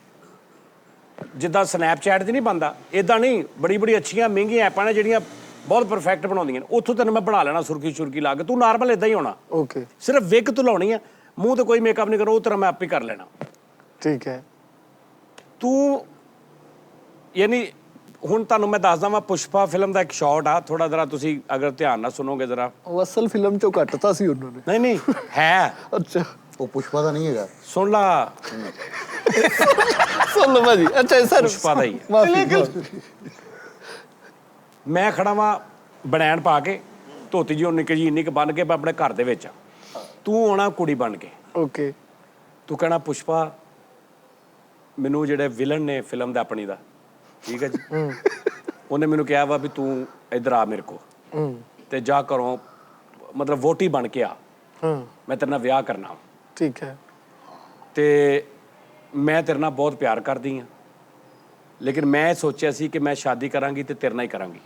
ਜਿੱਦਾਂ ਸਨੈਪਚੈਟ 'ਚ ਨਹੀਂ ਬਣਦਾ, ਇਦਾਂ ਨਹੀਂ। ਬੜੀ ਅੱਛੀਆਂ ਮਹਿੰਗੀਆਂ ਐਪਾਂ ਨੇ ਜਿਹੜੀਆਂ ਬਹੁਤ ਪਰਫੈਕਟ ਬਣਾਉਂਦੀਆਂ ਨੇ, ਉੱਥੋਂ ਤੈਨੂੰ ਮੈਂ ਬਣਾ ਲੈਣਾ ਸੁਰਖੀ ਲਾ ਕੇ। ਤੂੰ ਨਾਰਮਲ ਇਦਾਂ ਹੀ ਹੋਣਾ, ਓਕੇ ਸਿਰਫ ਵਿਗ ਤੂੰ ਲਾਉਣੀ ਆ, ਮੂੰਹ ਤੇ ਕੋਈ ਮੇਕਅਪ ਨਹੀਂ ਕਰਨਾ, ਉਹ ਤਰ੍ਹਾਂ ਮੈਂ ਆਪੇ ਕਰ ਲੈਣਾ। ਠੀਕ ਹੈ। ਤੂੰ ਯਾਨੀ ਹੁਣ ਤੁਹਾਨੂੰ ਮੈਂ ਦੱਸਦਾ ਵਾਂ, ਪੁਸ਼ਪਾ ਫਿਲਮ ਦਾ ਇੱਕ ਸ਼ਾਟ ਆ, ਥੋੜਾ ਜਰਾ ਤੁਸੀਂ ਅਗਰ ਧਿਆਨ ਨਾਲ ਸੁਣੋਗੇ ਜਰਾ। ਉਹ ਅਸਲ ਫਿਲਮ ਚੋਂ ਕੱਟਤਾ ਸੀ ਉਹਨਾਂ ਨੇ। ਨਹੀਂ ਹੈ। ਅੱਛਾ ਉਹ ਪੁਸ਼ਪਾ ਦਾ ਨਹੀਂ ਹੈਗਾ। ਸੁਣ ਲਾ, ਸੁਣ ਲਓ ਭਾਜੀ। ਅੱਛਾ ਸਰ ਪੁਸ਼ਪਾ ਦਾ ਹੀ ਹੈ। ਮਾਫੀ। ਮੈਂ ਖੜਾ ਵਾਂ ਬਣੈਣ ਪਾ ਕੇ, ਧੋਤੀ ਜੀ ਨਿੱਕੀ ਜੀ ਇੰਨੀ ਕੁ ਬੰਨ ਕੇ, ਮੈਂ ਆਪਣੇ ਘਰ ਦੇ ਵਿੱਚ ਆ, ਤੂੰ ਆਉਣਾ ਕੁੜੀ ਬਣ ਕੇ। ਓਕੇ ਤੂੰ ਕਹਿਣਾ ਪੁਸ਼ਪਾ ਮੈਨੂੰ ਜਿਹੜੇ ਵਿਲਨ ਨੇ ਫਿਲਮ ਦਾ ਆਪਣੀ ਦਾ, ਠੀਕ ਹੈ ਜੀ, ਉਹਨੇ ਮੈਨੂੰ ਕਿਹਾ ਵਾ ਵੀ ਤੂੰ ਇੱਧਰ ਆ ਮੇਰੇ ਕੋਲ ਤੇ ਜਾ ਕਰੋ, ਮਤਲਬ ਵੋਟੀ ਬਣ ਕੇ ਆ, ਮੈਂ ਤੇਰੇ ਨਾਲ ਵਿਆਹ ਕਰਨਾ। ਠੀਕ ਹੈ। ਤੇ ਮੈਂ ਤੇਰੇ ਨਾਲ ਬਹੁਤ ਪਿਆਰ ਕਰਦੀ ਹਾਂ, ਲੇਕਿਨ ਮੈਂ ਸੋਚਿਆ ਸੀ ਕਿ ਮੈਂ ਸ਼ਾਦੀ ਕਰਾਂਗੀ ਤੇ ਤੇਰੇ ਨਾਲ ਹੀ ਕਰਾਂਗੀ।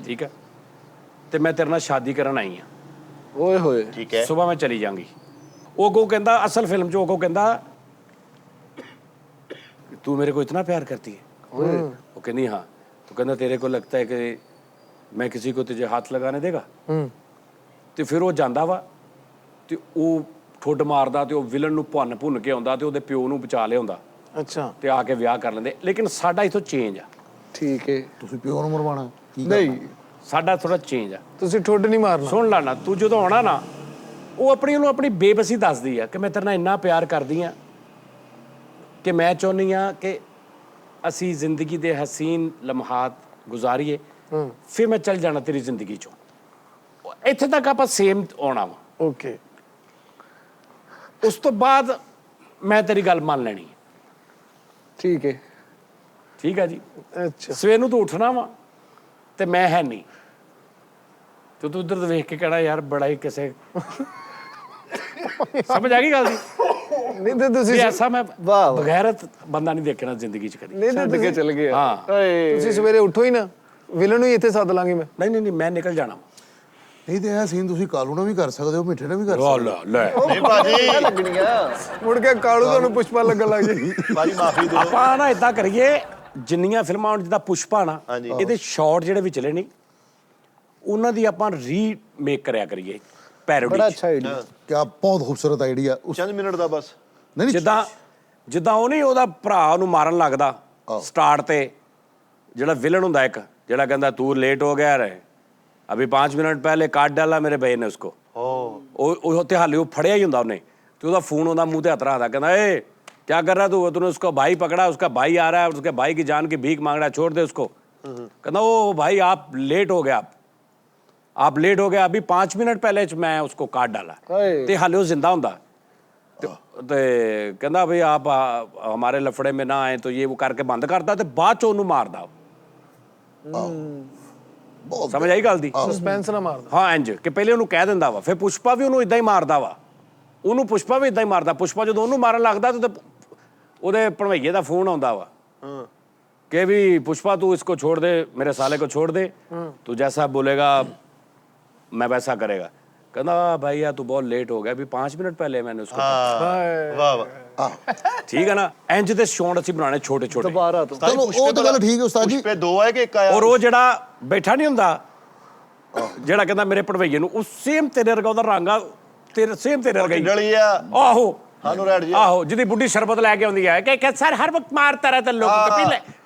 ਠੀਕ ਹੈ, ਤੇ ਮੈਂ ਤੇਰੇ ਨਾਲ ਸ਼ਾਦੀ ਕਰਨ ਆਈ ਹਾਂ। ਓਏ ਹੋਏ ਠੀਕ ਹੈ। ਸੁਬਾਹ ਮੈਂ ਚਲੀ ਜਾਵਾਂਗੀ। ਉਹ ਕੋ ਕਹਿੰਦਾ, ਅਸਲ ਫਿਲਮ 'ਚ ਉਹ ਕੋ ਕਹਿੰਦਾ तू मेरे को इतना प्यार करती है? वो कहनी हाँ। तो कहना तेरे को लगता है कि मैं किसी को तुझे हाथ लगाने देगा? तो फिर वो जांदा वा ते ਉਹ ਠੁੱਡ ਮਾਰਦਾ ਤੇ ਉਹ ਵਿਲਨ ਨੂੰ ਭੁੰਨ ਕੇ ਆਉਂਦਾ ਤੇ ਉਹਦੇ ਪਿਓ ਨੂੰ ਬਚਾ ਲਿਆਉਂਦਾ। ਅੱਛਾ ਤੇ ਆ ਕੇ ਵਿਆਹ ਕਰ ਲੈਂਦੇ। ਲੇਕਿਨ ਸਾਡਾ ਇਥੋਂ ਚੇਂਜ ਆ। ਠੀਕ ਹੈ। ਤੁਸੀਂ ਪਿਓ ਨੂੰ ਮਰਵਾਣਾ? ਨਹੀਂ ਸਾਡਾ ਥੋੜਾ ਚੇਂਜ ਆ। ਤੁਸੀਂ ਠੁੱਡ ਨਹੀਂ ਮਾਰਨਾ। ਸੁਣ ਲਾ ਨਾ, ਤੂੰ ਜਦੋਂ ਆਉਣਾ ਨਾ, ਉਹ ਆਪਣੀ ਉਹਨੂੰ ਆਪਣੀ ਬੇਬਸੀ ਦੱਸਦੀ ਆ ਕਿ ਮੈਂ ਤੇਰੇ ਨਾਲ ਇੰਨਾ ਪਿਆਰ ਕਰਦੀ ਆ ਕਿ ਮੈਂ ਚਾਹੁੰਦੀ ਹਾਂ ਕਿ ਅਸੀਂ ਜ਼ਿੰਦਗੀ ਦੇ ਹਸੀਨ ਲਮਹਾਤ ਗੁਜ਼ਾਰੀਏ, ਫਿਰ ਮੈਂ ਚੱਲ ਜਾਣਾ ਤੇਰੀ ਜ਼ਿੰਦਗੀ ਚੋਂ। ਇੱਥੇ ਤੱਕ ਆਪਾਂ ਸੇਮ ਆਉਣਾ ਵਾ। ਓਕੇ, ਉਸ ਤੋਂ ਬਾਅਦ ਮੈਂ ਤੇਰੀ ਗੱਲ ਮੰਨ ਲੈਣੀ ਹੈ। ਠੀਕ ਹੈ। ਠੀਕ ਹੈ ਜੀ। ਅੱਛਾ, ਸਵੇਰ ਨੂੰ ਤੂੰ ਉੱਠਣਾ ਵਾ ਤੇ ਮੈਂ ਹੈ ਨਹੀਂ, ਤੇ ਤੂੰ ਉਧਰ ਵੇਖ ਕੇ ਕਹਿਣਾ ਯਾਰ ਬੜਾ ਹੀ ਕਿਸੇ ਸਮਝ ਆ ਗਈ ਗੱਲ ਦੀ? ਨਹੀਂ ਤੇ ਤੁਸੀਂ ਵੀ ਐਸਾ ਮੈਂ ਵਾਹ। ਬਗੈਰਤ ਬੰਦਾ ਨਹੀਂ ਦੇਖਣਾ ਜ਼ਿੰਦਗੀ 'ਚ ਕਦੀ। ਨਹੀਂ ਤੇ ਛੱਡ ਕੇ ਤੁਸੀਂ ਚਲ ਗਿਆ। ਹਾਂ। ਤੁਸੀਂ ਸਵੇਰੇ ਉੱਠੋ ਹੀ ਨਾ, ਵਿਲਨ ਨੂੰ ਹੀ ਇੱਥੇ ਸੱਦ ਲਾਂਗੀ ਮੈਂ। ਨਹੀਂ ਮੈਂ ਨਿਕਲ ਜਾਣਾ। ਨਹੀਂ ਤੇ ਇਹ ਸੀਨ ਤੁਸੀਂ ਕਾਲੂ ਨਾਲ ਵੀ ਕਰ ਸਕਦੇ ਹੋ, ਮਿੱਠੇ ਨਾਲ ਵੀ ਕਰ ਸਕਦੇ ਹੋ। ਲੈ ਨਹੀਂ ਭਾਜੀ, ਲੱਗਣੀਆਂ। ਮੁੜ ਕੇ ਕਾਲੂ ਤੁਹਾਨੂੰ ਪੁਸ਼ਪਾ ਲੱਗਣ ਲੱਗ ਜਾਏਗੀ। ਭਾਜੀ ਮਾਫੀ ਦਿਓ। ਆਪਾਂ ਨਾ ਇਦਾਂ ਕਰੀਏ, ਜਿੰਨੀਆਂ ਫਿਲਮਾਂ ਹੁਣ ਜਿੱਦਾਂ ਪੁਸ਼ਪਾ ਨਾ, ਹਾਂਜੀ। ਇਹਦੇ ਸ਼ਾਰਟ ਜਿਹੜੇ ਵਿਚਲੇ ਨਹੀਂ, ਉਹਨਾਂ ਦੀ ਆਪਾਂ ਰੀਮੇਕ ਕਰਿਆ ਕਰੀਏ ਪੈਰੋਡੀ। ਬੜਾ ਅੱਛਾ ਆਈਡੀਆ। ਕਿਆ ਬਹੁਤ ਖੂਬਸੂਰਤ ਆਈਡੀਆ। ਉਸ 5 ਮਿੰਟ ਦਾ ਬਸ। ਨਹੀਂ ਜਿੱਦਾਂ ਉਹ ਨਹੀਂ ਉਹਦਾ ਭਰਾ ਉਹਨੂੰ ਮਾਰਨ ਲੱਗਦਾ ਸਟਾਰਟ ਤੇ, ਜਿਹੜਾ ਵਿਲਨ ਹੁੰਦਾ ਇੱਕ, ਜਿਹੜਾ ਕਹਿੰਦਾ ਤੂੰ ਲੇਟ ਹੋ ਗਿਆ ਰੇ, ਅਭੀ 5 ਮਿੰਟ ਪਹਿਲੇ ਕਾਟ डाला मेरे भाई ने उसको। ਉਹ ਤੇ ਹਾਲੇ ਉਹ ਫੜਿਆ ਹੀ ਹੁੰਦਾ ਉਹਨੇ, ਤੇ ਉਹਦਾ ਫੋਨ ਉਹਦਾ ਮੂੰਹ ਤੇ ਹੱਥ ਰੱਖਦਾ, ਕਹਿੰਦਾ ਏ क्या कर रहा तू, तूने उसका भाई पकड़ा, उसका भाई आ रहा है, उसके भाई की जान की भीख मांग रहा है, छोड़ दे उसको। कहना ओ भाई आप लेट हो गए, आप लेट हो गए, अभी 5 मिनट पहले मैं उसको काट डाला। ते हाले वो जिंदा हुंदा ते कहंदा भाई आप हमारे लफड़े में ना आए, तो ये वो करके बंद करता ते बाद च ओनू मारदा। समझ आई गल दी? ਸਸਪੈਂਸ ਨਾ ਮਾਰਦਾ। ਹਾਂ ਇੰਜ ਕਿ ਪਹਿਲੇ ਉਹਨੂੰ ਕਹਿ ਦਿੰਦਾ ਵਾ, ਫਿਰ ਪੁਸ਼ਪਾ ਵੀ ਉਹਨੂੰ ਇਦਾਂ ਹੀ ਮਾਰਦਾ ਵਾ, ਉਹਨੂੰ ਪੁਸ਼ਪਾ ਵੀ ਇਦਾਂ ਹੀ ਮਾਰਦਾ। ਪੁਸ਼ਪਾ ਜਦੋਂ ਉਹਨੂੰ ਮਾਰਨ ਲੱਗਦਾ ਤੇ ਉਹਦੇ ਭਣਵਈਏ ਦਾ ਫੋਨ ਆਉਂਦਾ ਵਾ ਕਿ ਵੀ ਪੁਸ਼ਪਾ ਤੂੰ इसको छोड़ दे, मेरे साले को छोड़ दे, तू जैसा बोलेगा मैं वैसा करेगा। कहना भैया तू बहुत लेट हो गया, अभी 5 मिनट पहले मैंने उसको। ਵਾਹ ਵਾਹ। ਠੀਕ ਹੈ ਨਾ? ਇੰਜ ਦੇ ਸ਼ੌਂਟ ਅਸੀਂ ਬਣਾਉਣੇ ਛੋਟੇ ਛੋਟੇ। ਦੁਬਾਰਾ ਤੋਂ ਚਲੋ ਉਹ ਤਾਂ ਗੱਲ ਠੀਕ ਹੈ ਉਸਤਾਦ ਜੀ। ਪੁਸ਼ਪੇ 2 ਆਏ ਕਿ 1 ਆਇਆ? ਔਰ ਉਹ ਜਿਹੜਾ ਬੈਠਾ ਨਹੀਂ ਹੁੰਦਾ, ਜਿਹੜਾ ਕਹਿੰਦਾ ਮੇਰੇ ਭਣਵਈਏ ਨੂੰ, ਉਹ ਸੇਮ ਤੇਰੇ ਵਰਗਾ ਉਹਦਾ ਰੰਗ ਆ, ਤੇਰੇ ਸੇਮ ਤੇਰੇ ਵਰਗਾ ਹੀ। ਡਲੀ ਆ। ਆਹੋ ਸਾਨੂੰ ਰੈਡ ਜੀ। ਆਹੋ, ਜਿਹਦੀ ਬੁੱਢੀ ਸ਼ਰਬਤ ਲੈ ਕੇ ਆਉਂਦੀ ਹੈ ਕਿ ਸਰ ਹਰ ਵਕਤ ਮਾਰਤਾ ਰਹਿਤਾ ਲੋਕ ਕਪਿਲ,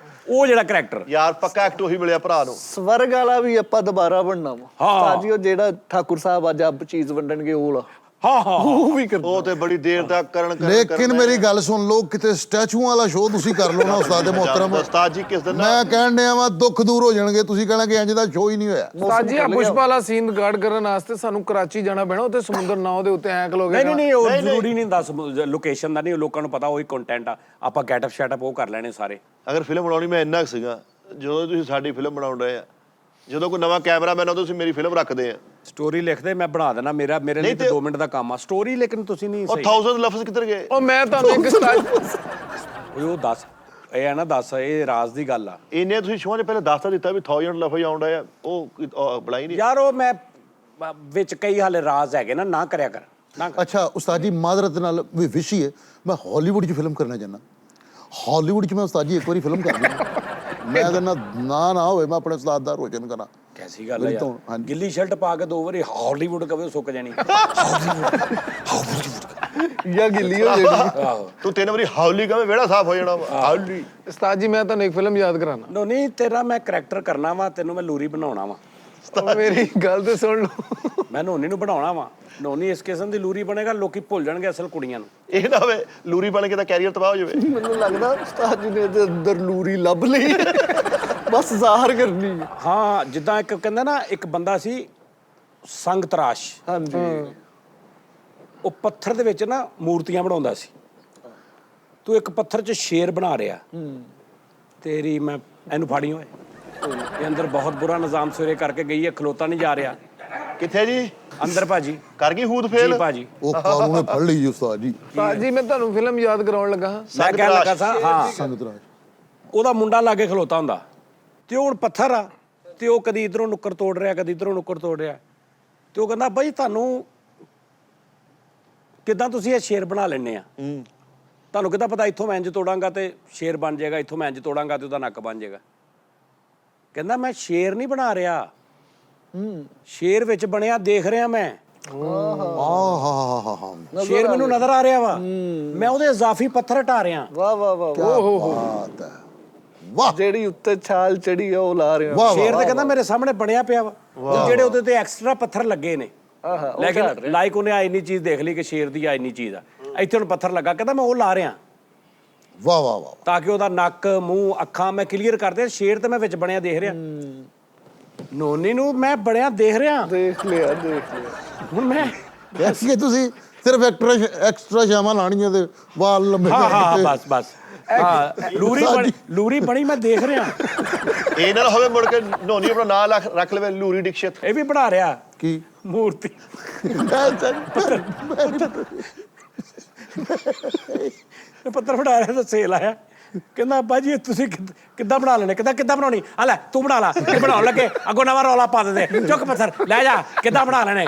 ਉਹ ਜਿਹੜਾ ਕਰੈਕਟਰ। ਯਾਰ ਪੱਕਾ ਐਕਟ ਉਹੀ ਮਿਲਿਆ ਭਰਾ ਨੂੰ। ਸਵਰਗ ਵਾਲਾ ਵੀ ਆਪਾਂ ਦੁਬਾਰਾ ਬਣਨਾ ਵਾ। ਹਾਂ। ਤਾਂ ਜੀ ਉਹ ਜਿਹੜਾ ਠਾਕੁਰ ਸਾਹਿਬ ਅੱਜ ਆਪ ਚੀਜ਼ ਵੰਡਣਗੇ ਉਹ ਵਾਲਾ। ਹਾਂ ਉਹ ਵੀ ਕਰ। ਉਹ ਤੇ ਬੜੀ ਦੇਰ ਤੱਕ ਕਰਨ ਲੇਕਿਨ ਮੇਰੀ ਗੱਲ ਸੁਣ ਲਓ, ਕਿਤੇ ਸਟੈਚੂਆਂ ਵਾਲਾ ਸ਼ੋਅ ਤੁਸੀਂ ਕਰ ਲਓ ਨਾ ਉਸਤਾਦ ਮੁਹਤਰਮ। ਉਸਤਾਦ ਜੀ ਕਿਸ ਦਿਨ ਮੈਂ ਕਹਿਣ ਡਿਆ ਵਾਂ ਦੁੱਖ ਦੂਰ ਹੋ ਜਾਣਗੇ, ਤੁਸੀਂ ਕਹਿਣਾ ਕਿ ਇੰਜ ਦਾ ਸ਼ੋਅ ਹੀ ਨਹੀਂ ਹੋਇਆ। ਉਸਤਾਦ ਜੀ ਆ ਪੁਸ਼ਪਾ ਵਾਲਾ ਸੀਨ ਰਿਕਾਰਡ ਕਰਨ ਵਾਸਤੇ ਸਾਨੂੰ ਕਰਾਚੀ ਜਾਣਾ ਪੈਣਾ, ਉੱਥੇ ਸਮੁੰਦਰ ਨਾਉ ਦੇ ਉੱਤੇ ਐਂ ਖਲੋਗੇ। ਨਹੀਂ ਉਹ ਜ਼ਰੂਰੀ ਨਹੀਂ ਦੱਸ ਲੋਕੇਸ਼ਨ ਦਾ, ਨਹੀਂ ਲੋਕਾਂ ਨੂੰ ਪਤਾ ਉਹੀ ਕੰਟੈਂਟ ਆ, ਆਪਾਂ ਗੈਟਅਪ ਸ਼ੈਟਅਪ ਉਹ ਕਰ ਲੈਣੇ ਸਾਰੇ। ਅਗਰ ਫਿਲਮ ਬਣਾਉਣੀ ਮੈਂ ਇੰਨਾ ਕੁ ਸੀਗਾ, ਜਦੋਂ ਤੁਸੀਂ ਸਾਡੀ ਫਿਲਮ ਬਣਾਉਣ ਰਹੇ ਆ, ਜਦੋਂ ਕੋਈ ਨਵਾਂ ਕੈਮਰਾਮੈਨ ਆਉਂਦਾ ਤੁਸੀਂ ਮੇਰੀ ਫਿਲਮ ਰੱਖਦੇ ਆ। ਸਟੋਰੀ ਲਿਖਦੇ ਮੈਂ ਬਣਾ ਦੇਣਾ, ਮੇਰੇ ਲਈ ਤੇ 2 ਮਿੰਟ ਦਾ ਕੰਮ ਆ ਸਟੋਰੀ, ਲੇਕਿਨ ਤੁਸੀਂ ਨਹੀਂ ਉਹ ਸਹੀ। 1000 ਲਫ਼ਜ਼ ਕਿੱਧਰ ਗਏ? ਉਹ ਮੈਂ ਤੁਹਾਨੂੰ ਇੱਕ ਸਟਾਈਲ ਉਹ ਦੱਸ, ਇਹ ਹੈ ਨਾ ਦੱਸ, ਇਹ ਰਾਜ਼ ਦੀ ਗੱਲ ਆ ਇੰਨੇ ਤੁਸੀਂ ਸ਼ੋਅ 'ਚ ਪਹਿਲੇ ਦੱਸ ਤਾਂ ਦਿੱਤਾ ਵੀ 1000 ਲਫ਼ਜ਼ ਆਉਣ ਡਿਆ, ਉਹ ਬੜਾ ਹੀ ਨਹੀਂ। ਯਾਰ। ਉਹ ਮੈਂ ਵਿੱਚ ਕਈ ਹਾਲੇ ਰਾਜ਼ ਹੈਗੇ ਨਾ ਕਰਿਆ ਕਰ ਨਾ। ਅੱਛਾ ਉਸਤਾਦ ਜੀ ਮਾਜ਼ਰਤ ਨਾਲ ਵੀ ਵਿਸ਼ੀ ਹੈ, ਮੈਂ ਹਾਲੀਵੁੱਡ 'ਚ ਫਿਲਮ ਕਰਨਾ ਚਾਹੁੰਦਾ। ਹਾਲੀਵੁੱਡ 'ਚ ਮੈਂ ਉਸਤਾਦ ਜੀ ਇੱਕ ਵਾਰੀ ਫਿਲਮ ਕਰਨੀ ਮੈਂ ਕਹਿੰਦਾ ਨਾ ਹੋਵੇ, ਮੈਂ ਆਪਣੇ ਉਸਤਾਦ ਦਾ ਰੋਸ਼ਨ ਕਰਾਂ। ਕੈਸੀ ਗੱਲ ਹੈ ਯਾਰ, ਗਿੱਲੀ ਸ਼ਰਟ ਪਾ ਕੇ 2 ਵਾਰੀ ਹਾਲੀਵੁੱਡ ਕਵੇ ਸੁੱਕ ਜਾਣੀ। ਜਾਂ ਗਿੱਲੀ ਹੋ ਜਾਣੀ। ਆਹੋ ਤੂੰ 3 ਵਾਰੀ ਹਾਉਲੀ ਕਵੇਂ ਵਿਹੜਾ ਸਾਫ਼ ਹੋ ਜਾਣਾ ਵਾ। ਹਾਉਲੀ। ਉਸਤਾਦ ਜੀ ਮੈਂ ਤੁਹਾਨੂੰ ਇੱਕ ਫਿਲਮ ਯਾਦ ਕਰਾਣਾ। ਨਹੀਂ ਤੇਰਾ ਮੈਂ ਕਰੈਕਟਰ ਕਰਨਾ ਵਾ, ਤੈਨੂੰ ਮੈਂ ਲੂਰੀ ਬਣਾਉਣਾ ਵਾ। ਮੇਰੀ ਗੱਲ ਤੇ ਸੁਣ ਲਓ, ਮੈਂ ਨੋਨੀ ਨੂੰ ਬਣਾਉਣਾ ਵਾ। ਨੋਨੀ ਇਸ ਕਿਸਮ ਦੀ ਲੂਰੀ ਬਣੇਗਾ, ਲੋਕੀ ਭੁੱਲ ਜਾਣਗੇ ਅਸਲ ਕੁੜੀਆਂ ਨੂੰ। ਇਹ ਨਾ ਹੋਵੇ ਲੂਰੀ ਬਣ ਕੇ ਤਾਂ ਕੈਰੀਅਰ ਤਬਾਹ ਹੋ ਜਾਵੇ। ਮੈਨੂੰ ਲੱਗਦਾ ਉਸਤਾਦ ਜੀ ਨੇ ਇਹਦੇ ਅੰਦਰ ਲੂਰੀ ਲੱਭ ਲਈ, ਬਸ ਜ਼ਾਹਰ ਕਰਨੀ ਹੈ। ਹਾਂ, ਜਿੱਦਾਂ ਇੱਕ ਕਹਿੰਦਾ ਨਾ, ਇੱਕ ਬੰਦਾ ਸੀ ਸੰਗ ਤਰਾਸ਼, ਹਾਂਜੀ। ਉਹ ਪੱਥਰ ਦੇ ਵਿੱਚ ਨਾ ਮੂਰਤੀਆਂ ਬਣਾਉਂਦਾ ਸੀ। ਤੂੰ ਇੱਕ ਪੱਥਰ 'ਚ ਸ਼ੇਰ ਬਣਾ ਰਿਹਾ, ਤੇਰੀ ਮੈਂ ਇਹਨੂੰ ਫਾੜੀ ਹੋਏ, ਇਹ ਅੰਦਰ ਬਹੁਤ ਬੁਰਾ ਨਿਜ਼ਾਮ ਸਵੇਰੇ ਕਰਕੇ ਗਈ ਹੈ, ਖਲੋਤਾ ਨਹੀਂ ਜਾ ਰਿਹਾ। ਕਿੱਥੇ ਜੀ? ਅੰਦਰ ਭਾਜੀ। ਕਰ ਗਈ ਹੂਦ ਫੇਲ? ਜੀ ਭਾਜੀ। ਉਹ ਕਾਲੂ ਨੇ ਫੜ ਲਈ ਜੀ ਉਸਤਾਦ ਜੀ। ਉਸਤਾਦ ਜੀ ਮੈਂ ਤੁਹਾਨੂੰ ਫਿਲਮ ਯਾਦ ਕਰਾਉਣ ਲੱਗਾ ਹਾਂ। ਮੈਂ ਕਹਿਣ ਲੱਗਾ ਸਾਂ, ਹਾਂ, ਸੰਗਤ ਰਾਜ ਉਹਦਾ ਮੁੰਡਾ ਲਾਗੇ ਖਲੋਤਾ ਹੁੰਦਾ, ਤੇ ਉਹ ਹੁਣ ਪੱਥਰ ਆ, ਤੇ ਉਹ ਕਦੀ ਇਧਰੋਂ ਨੁੱਕਰ ਤੋੜ ਰਿਹਾ, ਕਦੀ ਇਧਰੋਂ ਨੁੱਕਰ ਤੋੜ ਰਿਹਾ, ਤੇ ਉਹ ਕਹਿੰਦਾ ਬਾਈ ਤੁਹਾਨੂੰ ਕਿੱਦਾਂ ਤੁਸੀਂ ਇਹ ਸ਼ੇਰ ਬਣਾ ਲੈਣੇ ਆ? ਤੁਹਾਨੂੰ ਕਿੱਦਾਂ ਪਤਾ ਇੱਥੋਂ ਮੈਂ ਇੰਜ ਤੋੜਾਂਗਾ ਤੇ ਸ਼ੇਰ ਬਣ ਜਾਏਗਾ, ਇੱਥੋਂ ਮੈਂ ਇੰਜ ਤੋੜਾਂਗਾ ਤੇ ਉਹਦਾ ਨੱਕ ਬਣ ਜਾਏਗਾ? ਕਹਿੰਦਾ ਮੈਂ ਸ਼ੇਰ ਨਹੀਂ ਬਣਾ ਰਿਹਾ, ਸ਼ੇਰ ਵਿੱਚ ਬਣਿਆ ਦੇਖ ਰਿਹਾ ਮੈਂ। ਸ਼ੇਰ ਮੈਨੂੰ ਨਜ਼ਰ ਆ ਰਿਹਾ ਵਾ, ਮੈਂ ਉਹਦੇ ਇਜ਼ਾਫੀ ਪੱਥਰ ਹਟਾ ਰਿਹਾ। ਵਾਹ ਵਾਹ ਵਾਹ ਬਾਤ ਹੈ, ਵਾਹ। ਜਿਹੜੀ ਉੱਤੇ ਛਾਲ ਚੜੀ ਆ ਉਹ ਲਾ ਰਹੇ ਵਾਹ ਸ਼ੇਰ ਤੇ ਕਹਿੰਦਾ ਮੇਰੇ ਸਾਹਮਣੇ ਬਣਿਆ ਪਿਆ ਵਾ, ਤੇ ਜਿਹੜੇ ਉਹਦੇ ਤੇ ਐਕਸਟਰਾ ਪੱਥਰ ਲੱਗੇ ਨੇ, ਲੇਕਿਨ ਲਾਈਕ ਉਹਨੇ ਆ ਇੰਨੀ ਚੀਜ਼ ਦੇਖ ਲਈ ਕਿ ਸ਼ੇਰ ਦੀ ਆ ਇੰਨੀ ਚੀਜ਼ ਆ, ਇੱਥੇ ਹੁਣ ਪੱਥਰ ਲੱਗਾ, ਕਹਿੰਦਾ ਮੈਂ ਉਹ ਲਾ ਰਿਹਾ। ਵਾਹ ਵਾਹ ਵਾਹ ਤਾਂ ਕਿ ਉਹਦਾ ਨੱਕ ਮੂੰਹ ਅੱਖਾਂ ਮੈਂ ਕਲੀਅਰ ਕਰਦੇ। ਸ਼ੇਰ ਤੇ ਮੈਂ ਵਿੱਚ ਬਣਿਆ ਦੇਖ ਰਿਹਾ, ਨੋਨੀ ਨੂੰ ਮੈਂ ਬਣਿਆ ਦੇਖ ਰਿਹਾ। ਦੇਖ ਲਿਆ ਹੁਣ ਮੈਂ ਐਸੀ ਤੁਸੀਂ ਸਿਰਫ ਐਕਸਟਰਾ ਸ਼ਾਮਾਂ ਲਾਣੀਆਂ ਤੇ ਵਾਲ ਲੰਬੇ ਹਾਂ ਬਸ ਹਾਂ ਲੂਰੀ ਬਣੀ ਮੈਂ ਦੇਖ ਰਿਹਾ। ਇਹ ਨਾ ਹੋਵੇ ਮੁੜ ਕੇ ਨੋਨੀ ਆਪਣਾ ਨਾਂ ਰੱਖ ਲਵੇ ਲੂਰੀ ਡਿਕਸ਼ਤ। ਇਹ ਵੀ ਬਣਾ ਰਿਹਾ ਕੀ ਮੂਰਤੀ। ਪੱਤਰ ਬਣਾ ਰਿਹਾ ਤਾਂ ਸੇਲ ਆਇਆ, ਕਹਿੰਦਾ ਅੱਬਾ ਜੀ ਤੁਸੀਂ ਕਿੱਦਾਂ ਬਣਾ ਲੈਣੇ? ਕਿੱਦਾਂ ਬਣਾਉਣੀ? ਆ ਲੈ ਤੂੰ ਬਣਾ ਲਾ। ਇਹ ਬਣਾਉਣ ਲੱਗੇ ਅੱਗੋਂ ਨਵਾਂ ਰੌਲਾ ਪਾ ਦਿੰਦੇ, ਚੁੱਕ ਪੱਥਰ ਲੈ ਜਾ, ਕਿੱਦਾਂ ਬਣਾ ਲੈਣੇ?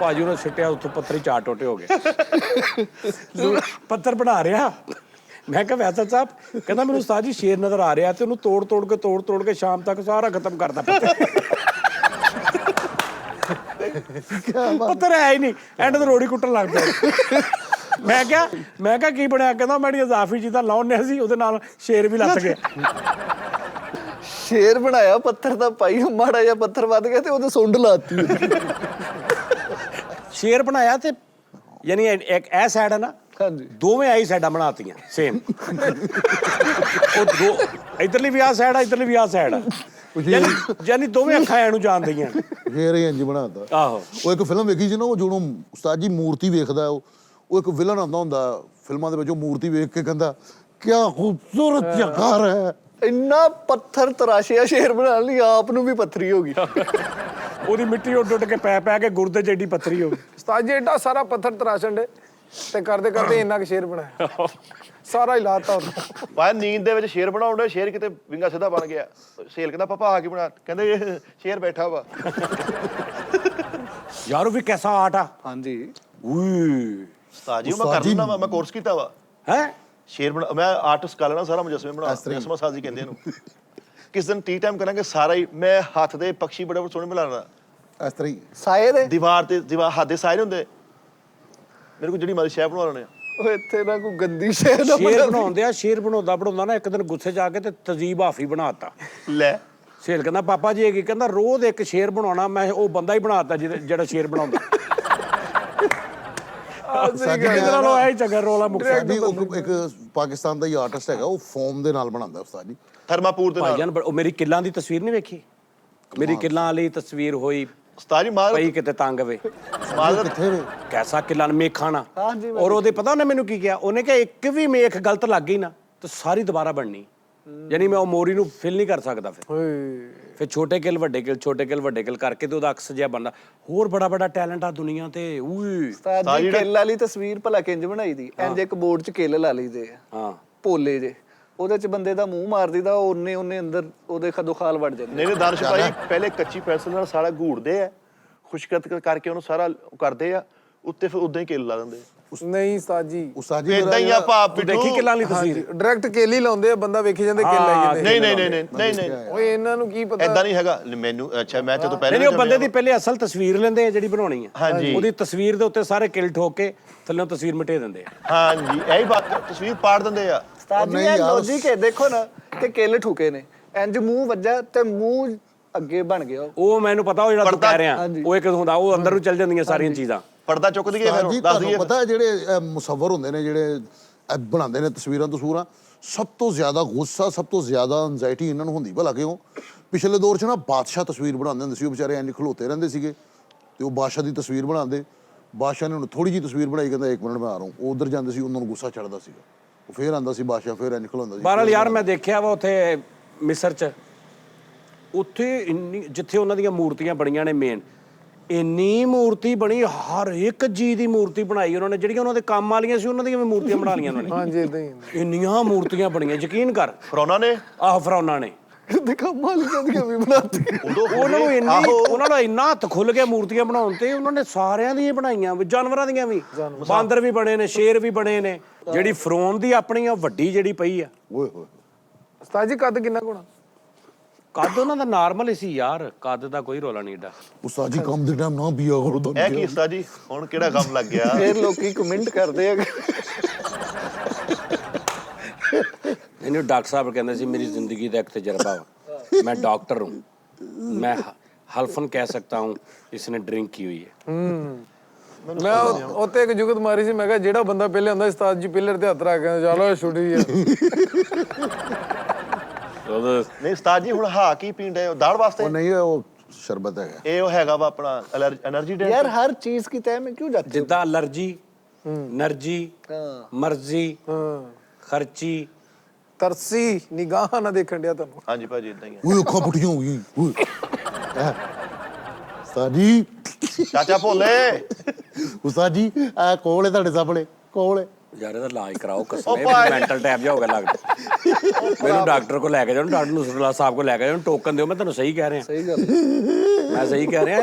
ਭਾਜੀ ਉਹਨੇ ਸਿੱਟਿਆ, ਉੱਥੋਂ ਪੱਥਰ ਹੀ 4 ਟੋਟੇ ਹੋ ਗਏ। ਪੱਥਰ ਬਣਾ ਰਿਹਾ। ਮੈਂ ਕਿਹਾ ਵੈਸਾ ਸਾਹਿਬ, ਕਹਿੰਦਾ ਮੈਨੂੰ ਉਸਤਾਦ ਜੀ ਸ਼ੇਰ ਨਜ਼ਰ ਆ ਰਿਹਾ, ਤੇ ਉਹਨੂੰ ਤੋੜ ਕੇ ਸ਼ਾਮ ਤੱਕ ਸਾਰਾ ਖਤਮ ਕਰਦਾ ਪੱਥਰ ਹੈ ਹੀ ਨਹੀਂ। ਐਂਡ ਤੇ ਰੋੜੀ ਕੁੱਟਣ ਲੱਗ ਪਿਆ। ਮੈਂ ਕਿਹਾ ਕੀ ਬਣਿਆ? ਕਹਿੰਦਾ ਮੈਂ ਇਜ਼ਾਫੀ ਚੀਜ਼ਾਂ ਲਾਉਣੇ ਸੀ, ਉਹਦੇ ਨਾਲ ਸ਼ੇਰ ਵੀ ਲੱਥ ਗਿਆ। ਸ਼ੇਰ ਬਣਾਇਆ ਪੱਥਰ ਦਾ ਭਾਈ, ਮਾੜਾ ਜਿਹਾ ਪੱਥਰ ਵੱਧ ਗਿਆ ਤੇ ਉਹਦੇ ਸੁੰਡ ਲਾਤੀ। ਸ਼ੇਰ ਬਣਾਇਆ ਤੇ ਯਾਨੀ ਇੱਕ ਇਹ ਸਾਈਡ ਹੈ ਨਾ, ਹਾਂਜੀ ਦੋਵੇਂ ਆਈ ਸਾਈਡਾਂ ਬਣਾਤੀਆਂ ਸੇਮ। ਉਹ ਦੋ ਇਧਰਲੀ ਵੀ ਆਹ ਸਾਈਡ ਆ, ਇਧਰਲੀ ਵੀ ਆਹ ਸਾਈਡ ਆ, ਯਾਨੀ ਦੋਵੇਂ ਅੱਖਾਂ ਐਨੂੰ ਜਾਣਦੀਆਂ। ਫੇਰ ਹੀ ਇੰਜ ਬਣਾਤਾ। ਆਹੋ ਉਹ ਇੱਕ ਫਿਲਮ ਵੇਖੀ ਸੀ ਨਾ, ਉਹ ਜਦੋਂ ਉਸਤਾਦ ਜੀ ਮੂਰਤੀ ਵੇਖਦਾ, ਉਹ ਇੱਕ ਵਿਲਨ ਆਉਂਦਾ ਹੁੰਦਾ ਫਿਲਮਾਂ ਦੇ ਵਿੱਚ, ਉਹ ਮੂਰਤੀ ਵੇਖ ਕੇ ਕਹਿੰਦਾ ਕਿਆ ਖੂਬਸੂਰਤ ਜਗਾਰ ਹੈ। ਇੰਨਾ ਪੱਥਰ ਤਰਾਸ਼ਿਆ ਸ਼ੇਰ ਬਣਾਉਣ ਲਈ, ਆਪ ਨੂੰ ਵੀ ਪੱਥਰੀ ਹੋ ਗਈ। ਉਹਦੀ ਮਿੱਟੀ ਉੱਡ ਕੇ ਪੈ ਕੇ ਗੁਰਦੇ ਜਿੱਡੀ ਪੱਥਰੀ ਹੋ ਗਈ। ਉਸਤਾਦ ਜੀ ਏਡਾ ਸਾਰਾ ਪੱਥਰ ਤਰਾਸ਼ਣ ਦੇ ਤੇ ਕਰਦੇ ਇੰਨਾ ਕੁ ਸ਼ੇਰ ਬਣਾਇਆ, ਸਾਰਾ ਹੀ ਲਾਤਾ ਉਹਨੇ। ਮੈਂ ਨੀਂਦ ਦੇ ਵਿੱਚ ਸ਼ੇਰ ਬਣਾਉਣ ਡਿਆ, ਸ਼ੇਰ ਕਿਤੇ ਵਿੰਗਾ ਸਿੱਧਾ ਬਣ ਗਿਆ। ਸੇਲ ਕਹਿੰਦਾ ਪਾਪਾ ਆ ਕੇ ਬਣਾ, ਕਹਿੰਦੇ ਇਹ ਸ਼ੇਰ ਬੈਠਾ ਵਾ। ਯਾਰ ਉਹ ਵੀ ਕੈਸਾ ਆਰਟ ਆ। ਹਾਂਜੀ ਊ ਉਸਤਾਦ ਜੀ ਮੈਂ ਕਰ ਲੈਂਦਾ ਵਾ, ਮੈਂ ਕੋਰਸ ਕੀਤਾ ਵਾ। ਹੈ ਸ਼ੇਰ ਬਣਾ, ਮੈਂ ਆਰਟਿਸਟ ਕਰ ਲੈਣਾ ਸਾਰਾ, ਮੁਜੱਸਮੇ ਬਣਾ, ਮੁਜੱਸਮਾ ਸਾਜ਼ੀ ਕਹਿੰਦੇ ਇਹਨੂੰ। ਕਿਸ ਦਿਨ ਟੀ ਟਾਈਮ ਕਰਾਂਗੇ ਸਾਰਾ ਹੀ। ਮੈਂ ਹੱਥ ਦੇ ਪੰਛੀ ਬੜੇ ਸੋਹਣੇ ਬਣਾਉਣਾ, ਇਸ ਤਰ੍ਹਾਂ ਹੀ ਸਾਏ ਦੇ ਦੀਵਾਰ ਹੱਥ ਦੇ ਸਾਏ ਹੁੰਦੇ ਮੇਰੇ ਕੋਲ, ਜਿਹੜੀ ਮਾਰੀ ਸ਼ੈਪ ਬਣਾ ਲੈਣੇ ਆ। ਉਹ ਇੱਥੇ ਨਾ ਕੋਈ ਗੰਦੀ ਸ਼ੇਰ ਨਾ ਸ਼ੇਰ ਬਣਾਉਂਦੇ ਆ। ਸ਼ੇਰ ਬਣਾਉਂਦਾ ਨਾ ਇੱਕ ਦਿਨ ਗੁੱਸੇ ਚ ਆ ਕੇ ਤੇ ਤਜ਼ੀਬ ਹਾਫੀ ਬਣਾਤਾ। ਲੈ ਸੇਲ ਕਹਿੰਦਾ ਪਾਪਾ ਜੀ ਇਹ ਕੀ? ਕਹਿੰਦਾ ਰੋਜ਼ ਇੱਕ ਸ਼ੇਰ ਬਣਾਉਣਾ। ਮੈਂ ਉਹ ਬੰਦਾ ਹੀ ਬਣਾਤਾ ਜਿਹੜਾ ਸ਼ੇਰ ਬਣਾਉਂਦਾ। ਇਹਦੇ ਨਾਲੋਂ ਇਹ ਚੰਗਾ ਰੋਲਾ ਮੁੱਕ ਸਾਡੀ ਇੱਕ ਪਾਕਿਸਤਾਨ ਦਾ ਹੀ ਆਰਟਿਸਟ ਹੈਗਾ, ਉਹ ਫੋਮ ਦੇ ਨਾਲ ਬਣਾਉਂਦਾ ਉਸਤਾਦ ਜੀ। ਥਰਮਾਪੂਰ ਦੇ ਨਾਲ। ਭਾਈਜਾਨ ਉਹ ਮੇਰੀ ਕਿੱਲਾਂ ਦੀ ਤਸਵੀਰ ਨਹੀਂ ਵੇਖੀ? ਮੇਰੀ ਕਿੱਲਾਂ ਵਾਲੀ ਤਸਵੀਰ ਹੋਈ ਉਸਤਾਦ ਜੀ ਮਾਰ ਪਈ ਕਿਤੇ ਤੰਗ ਵੇ। ਕਿੱਥੇ ਵੇ? ਕੈਸਾ ਕਿੱਲਾਂ ਮੇਖਾਣਾ। ਹਾਂਜੀ ਔਰ ਉਹਦੇ ਪਤਾ ਉਹਨੇ ਮੈਨੂੰ ਕੀ ਕਿਹਾ? ਉਹਨੇ ਕਿਹਾ ਇੱਕ ਵੀ ਮੇਖ ਗਲਤ ਲੱਗ ਗਈ ਨਾ ਤੇ ਸਾਰੀ ਦੁਬਾਰਾ ਬਣਨੀ। ਯਾਨੀ ਮੈਂ ਉਹ ਮੋਰੀ ਨੂੰ ਫਿਲ ਨਹੀਂ ਕਰ ਸਕਦਾ। ਫਿਰ ਛੋਟੇ ਕਿੱਲ ਵੱਡੇ ਕਿੱਲ ਕਰਕੇ ਤੇ ਉਹਦਾ ਅਕਸ ਜਿਹਾ ਬਣਦਾ। ਹੋਰ ਬੜਾ ਟੈਲੈਂਟ ਆ ਦੁਨੀਆ ਤੇ। ਊ ਉਸਤਾਦ ਜੀ ਕਿੱਲ ਵਾਲੀ ਤਸਵੀਰ ਭਲਾ ਕਿੰਜ ਬਣਾਈ ਦੀ? ਇੰਜ ਇੱਕ ਬੋਰਡ 'ਚ ਕਿੱਲ ਲਾ ਲਈਦੇ ਆ, ਹਾਂ ਭੋਲੇ ਜੇ, ਉਹਦੇ 'ਚ ਬੰਦੇ ਦਾ ਮੂੰਹ ਮਾਰ ਦੀਦਾ, ਉਹਨੇ ਅੰਦਰ ਉਹਦੇ ਖਦੋਖਾਲ ਵੜ ਜਾਂਦੇ। ਨਹੀਂ ਦਾਨਿਸ਼ ਭਾਈ, ਪਹਿਲੇ ਕੱਚੀ ਪੈਨਸਲ ਨਾਲ ਸਾਰਾ ਘੂੜਦੇ ਆ, ਖੁਸ਼ਕਤ ਕਰਕੇ ਉਹਨੂੰ ਸਾਰਾ ਕਰਦੇ ਆ, ਉੱਤੇ ਫਿਰ ਉਦਾਂ ਹੀ ਕਿੱਲ ਲਾ ਦਿੰਦੇ। ਨਹੀਂ ਉਸਤਾਦ ਜੀ, ਉਸਤਾਦ ਜੀ ਇਦਾਂ ਹੀ ਆ ਭਾਪ ਦੇਖੀ ਕਿੱਲਾਂ ਵਾਲੀ ਤਸਵੀਰ? ਡਾਇਰੈਕਟ ਕੇਲੀ ਲਾਉਂਦੇ ਆ, ਬੰਦਾ ਵੇਖੀ ਜਾਂਦੇ ਕਿੱਲ ਲਾਈ ਜਾਂਦੇ। ਨਹੀਂ ਓਏ ਇਹਨਾਂ ਨੂੰ ਕੀ ਪਤਾ? ਇਦਾਂ ਨਹੀਂ ਹੈਗਾ ਮੈਨੂੰ। ਅੱਛਾ ਮੈਂ ਤੇ ਤੋਂ ਪਹਿਲੇ ਨਹੀਂ ਉਹ ਬੰਦੇ ਦੀ ਪਹਿਲੇ ਅਸਲ ਤਸਵੀਰ ਲੈਂਦੇ ਆ ਜਿਹੜੀ ਬਣਾਉਣੀ ਆ। ਹਾਂਜੀ। ਉਹਦੀ ਤਸਵੀਰ ਦੇ ਉੱਤੇ ਸਾਰੇ ਕਿੱਲ ਠੋਕ ਕੇ ਥੱਲੋਂ ਤਸਵੀਰ ਮਿਟੇ ਦਿੰਦੇ ਆ। ਹਾਂਜੀ ਇਹੀ ਬਾਤ, ਤਸਵੀਰ ਪਾੜ ਦਿੰਦੇ ਆ। ਉਸਤਾਦ ਜੀ ਇਹ ਲੌਜੀਕ ਹੈ, ਦੇਖੋ ਨਾ ਕਿ ਕਿੱਲ ਠੁਕੇ ਨੇ, ਇੰਜ ਮੂੰਹ ਵੱਜਾ ਤੇ ਮੂੰਹ ਅੱਗੇ ਬਣ ਗਿਆ। ਉਹ ਮੈਨੂੰ ਪਤਾ, ਉਹ ਜਿਹੜਾ ਤੂੰ ਕਹਿ ਰਿਹਾ ਉਹ ਇੱਕ ਹੁੰਦਾ, ਉਹ ਅੰਦਰ ਨੂੰ ਚੱਲ ਜਾਂਦੀਆਂ ਸਾਰੀਆਂ ਚੀਜ਼ਾਂ। ਪਰਦਾ ਚੁੱਕ ਦਈਏ ਉਸਤਾਦ ਜੀ ਫਿਰ ਦੱਸ ਤੁਹਾਨੂੰ ਦਈਏ। ਪਤਾ ਜਿਹੜੇ ਮੁਸੱਵਰ ਹੁੰਦੇ ਨੇ, ਜਿਹੜੇ ਬਣਾਉਂਦੇ ਨੇ ਤਸਵੀਰਾਂ, ਸਭ ਤੋਂ ਜ਼ਿਆਦਾ ਗੁੱਸਾ, ਸਭ ਤੋਂ ਜ਼ਿਆਦਾ ਐਂਜ਼ਾਈਟੀ ਇਹਨਾਂ ਨੂੰ ਹੁੰਦੀ ਭਲਾ ਕਿਉਂ? ਪਿਛਲੇ ਦੌਰ 'ਚ ਨਾ ਬਾਦਸ਼ਾਹ ਤਸਵੀਰ ਬਣਾਉਂਦੇ ਹੁੰਦੇ ਸੀ, ਉਹ ਵਿਚਾਰੇ ਇੰਝ ਖਲੋਤੇ ਰਹਿੰਦੇ ਸੀਗੇ ਤੇ ਉਹ ਬਾਦਸ਼ਾਹ ਦੀ ਤਸਵੀਰ ਬਣਾਉਂਦੇ। ਬਾਦਸ਼ਾਹ ਨੇ ਉਹਨੂੰ ਥੋੜੀ ਜਿਹੀ ਤਸਵੀਰ ਬਣਾਈ, ਕਹਿੰਦਾ 1 ਮਿੰਟ ਮੈਂ ਆ ਰਹਾ ਹੂੰ। ਉਹ ਉਧਰ ਜਾਂਦੇ ਸੀ, ਉਹਨਾਂ ਨੂੰ ਗੁੱਸਾ ਚੜਦਾ ਸੀਗਾ, ਉਹ ਫੇਰ ਆਉਂਦਾ ਸੀ ਬਾਦਸ਼ਾਹ, ਫੇਰ ਇੰਝ ਖਲੋਂਦਾ ਸੀ। ਬਹਰਾਲ ਯਾਰ ਮੈਂ ਦੇਖਿਆ ਵਾ ਉੱਥੇ ਮਿਸਰ 'ਚ, ਉੱਥੇ ਇੰਨੀ ਜਿੱਥੇ ਉਹਨਾਂ ਦੀਆਂ ਮੂਰਤੀਆਂ ਬਣੀਆਂ ਨੇ ਮੇਨ, ਇੰਨੀ ਮੂਰਤੀ ਬਣੀ, ਹਰ ਇੱਕ ਜੀ ਦੀ ਮੂਰਤੀ ਬਣਾਈ ਉਹਨਾਂ ਨੇ। ਜਿਹੜੀਆਂ ਉਹਨਾਂ ਦੇ ਕੰਮ ਵਾਲੀਆਂ ਸੀ ਉਹਨਾਂ ਦੀਆਂ ਵੀ ਮੂਰਤੀਆਂ ਬਣਾ ਲਈਆਂ ਉਹਨਾਂ ਨੇ। ਹਾਂਜੀ ਇਦਾਂ ਹੀ ਇੰਨੀਆਂ ਮੂਰਤੀਆਂ ਬਣੀਆਂ, ਯਕੀਨ ਕਰ। ਫਰੌਨਾ ਨੇ ਆਹ ਫਰੌਨਾ ਨੇ ਦਿਖਾ ਮਾਲੀਆਂ ਦੀਆਂ ਵੀ ਬਣਾਤੀ। ਉਹਨਾਂ ਨੂੰ ਇੰਨਾ ਹੱਥ ਖੁੱਲ ਗਿਆ ਮੂਰਤੀਆਂ ਬਣਾਉਣ ਤੇ, ਉਹਨਾਂ ਨੇ ਸਾਰਿਆਂ ਦੀਆਂ ਬਣਾਈਆਂ, ਜਾਨਵਰਾਂ ਦੀਆਂ ਵੀ। ਬਾਂਦਰ ਵੀ ਬਣੇ ਨੇ, ਸ਼ੇਰ ਵੀ ਬਣੇ ਨੇ। ਜਿਹੜੀ ਫਰੌਨ ਦੀ ਆਪਣੀ ਵੱਡੀ ਜਿਹੜੀ ਪਈ ਆ, ਓਏ ਹੋਏ ਉਸਤਾਦ ਜੀ ਕੱਦ ਕਿੰਨਾ ਕੋਣਾ? ਕੱਦ ਉਹਨਾਂ ਦਾ ਨਾਰਮਲ ਹੀ ਸੀ ਯਾਰ, ਕੱਦ ਦਾ ਕੋਈ ਰੋਲਾ ਨਹੀਂ ਏਡਾ। ਉਸਤਾਦ ਜੀ ਕੰਮ ਦੇ ਟਾਈਮ ਨਾ ਪੀਆ ਕਰੋ ਤਾਂ। ਇਹ ਕੀ ਉਸਤਾਦ ਜੀ, ਹੁਣ ਕਿਹੜਾ ਕੰਮ ਲੱਗ ਗਿਆ? ਫੇਰ ਲੋਕੀ ਕਮੈਂਟ ਕਰਦੇ ਆ। ਇਹਨੂੰ ਡਾਕਟਰ ਸਾਹਿਬ ਕਹਿੰਦੇ ਸੀ मेरी जिंदगी का एक तजर्बा हो, मैं डॉक्टर हूँ, मैं हल्फन कह सकता हूँ इसने ड्रिंक की हुई है। ਮੈਂ ਉੱਤੇ ਇੱਕ ਜੁਗਤ ਮਾਰੀ ਸੀ, ਮੈਂ ਕਿਹਾ ਜਿਹੜਾ ਬੰਦਾ ਪਹਿਲੇ ਆਉਂਦਾ ਉਸਤਾਦ ਜੀ ਪਿੱਲਰ ਤੇ ਹੱਥ ਰੱਖ ਕੇ ਚਲੋ ਛੁੱਟੀ ਆ। ਨਹੀਂ ਉਸਤਾਦ ਜੀ ਹੁਣ ਹਾਂ ਕੀ ਪੀਣ ਡਏ ਹੋ ਦਾੜ ਵਾਸਤੇ? ਉਹ ਨਹੀਂ ਉਹ ਸ਼ਰਬਤ ਹੈਗਾ। ਇਹ ਉਹ ਹੈਗਾ ਵਾ ਆਪਣਾ એનર્ਜੀ ਡਰਿੰਕ। यार हर चीज की तय में क्यों जाते हो? ਜਿੱਦਾਂ ਅਲਰਜੀ, ਨਰਜੀ, ਮਰਜ਼ੀ, ਖਰਚੀ। ਤਰਸੀ ਨਿਗਾਹ ਨਾ ਦੇਖਣ ਡਿਆ ਤੁਹਾਨੂੰ। ਹਾਂਜੀ ਭਾਜੀ ਇਦਾਂ ਹੀ ਹੈ। ਓਏ ਅੱਖਾਂ ਪੁੱਟੀਆਂ ਹੋ ਗਈਆਂ ਓਏ ਉਸਤਾਦ ਜੀ, ਚਾਚਾ ਭੋਲੇ ਉਸਤਾਦ ਜੀ ਆ ਕੋਲ ਹੈ ਤੁਹਾਡੇ ਸਾਹਮਣੇ, ਕੋਲ ਹੈ। ਯਾਰ ਇਹਦਾ ਇਲਾਜ ਕਰਾਓ, ਕਸਮੇ ਮੈਂਟਲ ਟੈਪ ਜਾ ਹੋ ਗਿਆ ਲੱਗਦਾ। ਮੈਨੂੰ ਡਾਕਟਰ ਕੋਲ ਲੈ ਕੇ ਜਾਓ, ਡਾਕਟਰ ਨਸਰੁੱਲਾ ਸਾਹਿਬ ਕੋਲ ਲੈ ਕੇ ਜਾਓ, ਟੋਕਨ ਦਿਓ। ਮੈਂ ਤੁਹਾਨੂੰ ਸਹੀ ਕਹਿ ਰਿਹਾ, सही गल ਮੈਂ ਸਹੀ ਕਹਿ ਰਿਹਾ।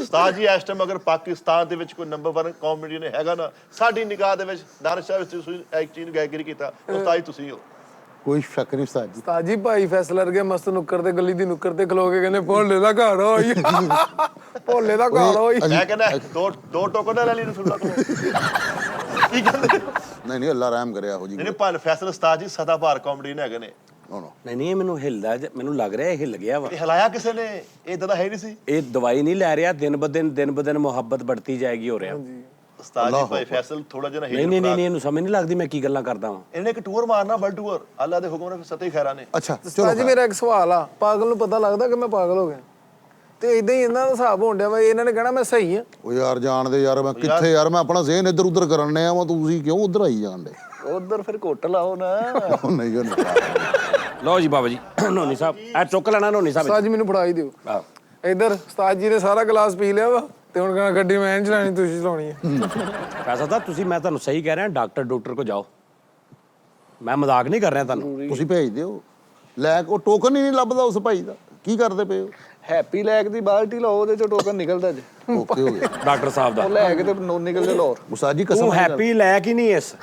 ਉਸਤਾਦ ਜੀ ਇਸ ਟਾਈਮ ਅਗਰ ਪਾਕਿਸਤਾਨ ਦੇ ਵਿੱਚ ਕੋਈ ਨੰਬਰ 1 ਕਾਮੇਡੀਅਨ ਹੈਗਾ ਨਾ ਸਾਡੀ ਨਿਗਾਹ ਦੇ ਵਿੱਚ ਦਾਨਿਸ਼ ਸਾਹਿਬ ਤੁਸੀਂ ਇੱਕ ਚੀਜ਼ ਨੂੰ ਗਾਇਕਰੀ ਕੀਤਾ ਉਸਤਾਦ ਜੀ ਤੁਸੀਂ ਹੋ। ਕੋਈ ਸ਼ੱਕ ਨਹੀਂ ਉਸਤਾਦ ਜੀ। ਉਸਤਾਦ ਜੀ ਭਾਈ ਫੈਸਲਰ ਗਏ ਮਸਤ ਨੁੱਕਰ ਤੇ ਗਲੀ ਦੀ ਨੁੱਕਰ ਤੇ ਖਲੋ ਕੇ ਕਹਿੰਦੇ ਭੋਲੇ ਦਾ ਘਰ ਹੋਈ, ਭੋਲੇ ਦਾ ਘਰ ਹੋਈ। ਮੈਂ ਕਹਿੰਦਾ ਦੋ ਟੋਕਨ ਲੈ ਲਈ ਰਸੂਲਾ ਤੋਂ। ਕੀ ਕਹਿੰਦੇ? ਨਹੀਂ ਅੱਲਾ ਰਹਿਮ ਕਰੇ ਇਹੋ ਜੀ। ਇਹਨੇ ਭਾਨ ਫੈਸਲ ਉਸਤਾਦ ਜੀ ਸਦਾਬਹਾਰ ਕਾਮੇਡੀਅਨ ਹੈਗੇ ਨੇ। ਨਹੀਂ ਨਹੀਂ, ਇਹ ਮੈਨੂੰ ਹਿੱਲਦਾ, ਮੈਨੂੰ ਲੱਗ ਰਿਹਾ ਇਹ ਹਿੱਲ ਗਿਆ ਵਾ। ਇਹ ਹਿਲਾਇਆ ਕਿਸੇ ਨੇ? ਇਦਾਂ ਦਾ ਹੈ ਨਹੀਂ ਸੀ। ਇਹ ਦਵਾਈ ਨਹੀਂ ਲੈ ਰਿਹਾ, ਦਿਨ ਬ ਦਿਨ ਮੁਹੱਬਤ बढ़ती ਜਾਏਗੀ ਹੋ ਰਿਹਾ। ਉਸਤਾਦ ਜੀ ਭਾਈ ਫੈਸਲ ਥੋੜਾ ਜਿਹਾ ਨਹੀਂ ਨਹੀਂ ਨਹੀਂ, ਇਹਨੂੰ ਸਮਝ ਨਹੀਂ ਲੱਗਦੀ ਮੈਂ ਕੀ ਗੱਲਾਂ ਕਰਦਾ ਵਾਂ। ਇਹਨੇ ਇੱਕ ਟੂਰ ਮਾਰਨਾ, ਵਰਲਡ ਟੂਰ, ਅੱਲਾ ਦੇ ਹੁਕਮ ਨਾਲ ਸਤੇ ਖੈਰਾ ਨੇ। ਅੱਛਾ ਉਸਤਾਦ ਜੀ ਮੇਰਾ ਇੱਕ ਸਵਾਲ ਆ, ਪਾਗਲ ਨੂੰ ਪਤਾ ਲੱਗਦਾ ਕਿ ਮੈਂ ਪਾਗਲ ਹੋ ਗਿਆ ਤੇ ਇਦਾਂ ਹੀ ਇਹਨਾਂ ਦਾ ਹਿਸਾਬ ਹੋਣ ਡਿਆ ਵਾ, ਇਹਨਾਂ ਨੇ ਕਹਿਣਾ ਮੈਂ ਸਹੀ ਆ। ਉਹ ਯਾਰ ਜਾਣਦੇ ਯਾਰ ਮੈਂ ਕਿੱਥੇ ਯਾਰ ਮੈਂ ਆਪਣਾ ਜ਼ਹਿਨ ਇੱਧਰ ਉੱਧਰ ਕਰਨ ਡਿਆ ਵਾਂ, ਤੁਸੀਂ ਕਿਉਂ ਉੱਧਰ ਆਈ ਜਾਂਦੇ? उधर फिर कोट लाओ ना। ਉਹ ਨਹੀਂ ਉਹ ਨਹੀਂ। ਲਓ ਜੀ ਬਾਬਾ ਜੀ, ਨੋਨੀ ਸਾਹਿਬ ਇਹ ਚੁੱਕ ਲੈਣਾ। ਨੋਨੀ ਸਾਹਿਬ ਉਸਤਾਦ ਜੀ ਮੈਨੂੰ ਫੜਾ ਹੀ ਦਿਓ। ਇੱਧਰ ਉਸਤਾਦ ਜੀ ਨੇ ਸਾਰਾ ਗਲਾਸ ਪੀ ਲਿਆ ਵਾ ਤੇ ਹੁਣ ਕਹਿੰਦਾ ਗੱਡੀ ਮੈਂ ਨਹੀਂ ਚਲਾਣੀ, ਤੁਸੀਂ ਚਲਾਉਣੀ ਹੈ। ਪੈਸਾ ਤਾਂ ਤੁਸੀਂ, ਮੈਂ ਤੁਹਾਨੂੰ ਸਹੀ ਕਹਿ ਰਿਹਾ, ਡਾਕਟਰ ਕੋ ਜਾਓ। ਮੈਂ ਮਜ਼ਾਕ ਨਹੀਂ ਕਰ ਰਿਹਾ ਤੁਹਾਨੂੰ। ਤੁਸੀਂ ਭੇਜ ਦਿਓ ਲੈ ਕੇ। ਉਹ ਟੋਕਨ ਹੀ ਨਹੀਂ ਲੱਭਦਾ ਉਸ ਭਾਈ ਦਾ, ਕੀ ਕਰਦੇ ਪਏ ਹੋ? हैप्पी लैक दी बाल्टी लाओ ਉਹਦੇ ਚੋਂ ਟੋਕਨ ਨਿਕਲਦਾ ਜੇ। ਓਕੇ ਹੋ ਗਿਆ ਡਾਕਟਰ ਸਾਹਿਬ ਦਾ ਉਹ ਲੈ ਕੇ ਤੇ ਨੋ ਨਿਕਲ ਜੇ ਲਾਹੌਰ। ਉਸਤਾਦ ਜੀ ਕਸਮ ਤੂੰ ਹੈਪੀ ਲੈ ਕੇ ਨਹੀਂ ਇਸ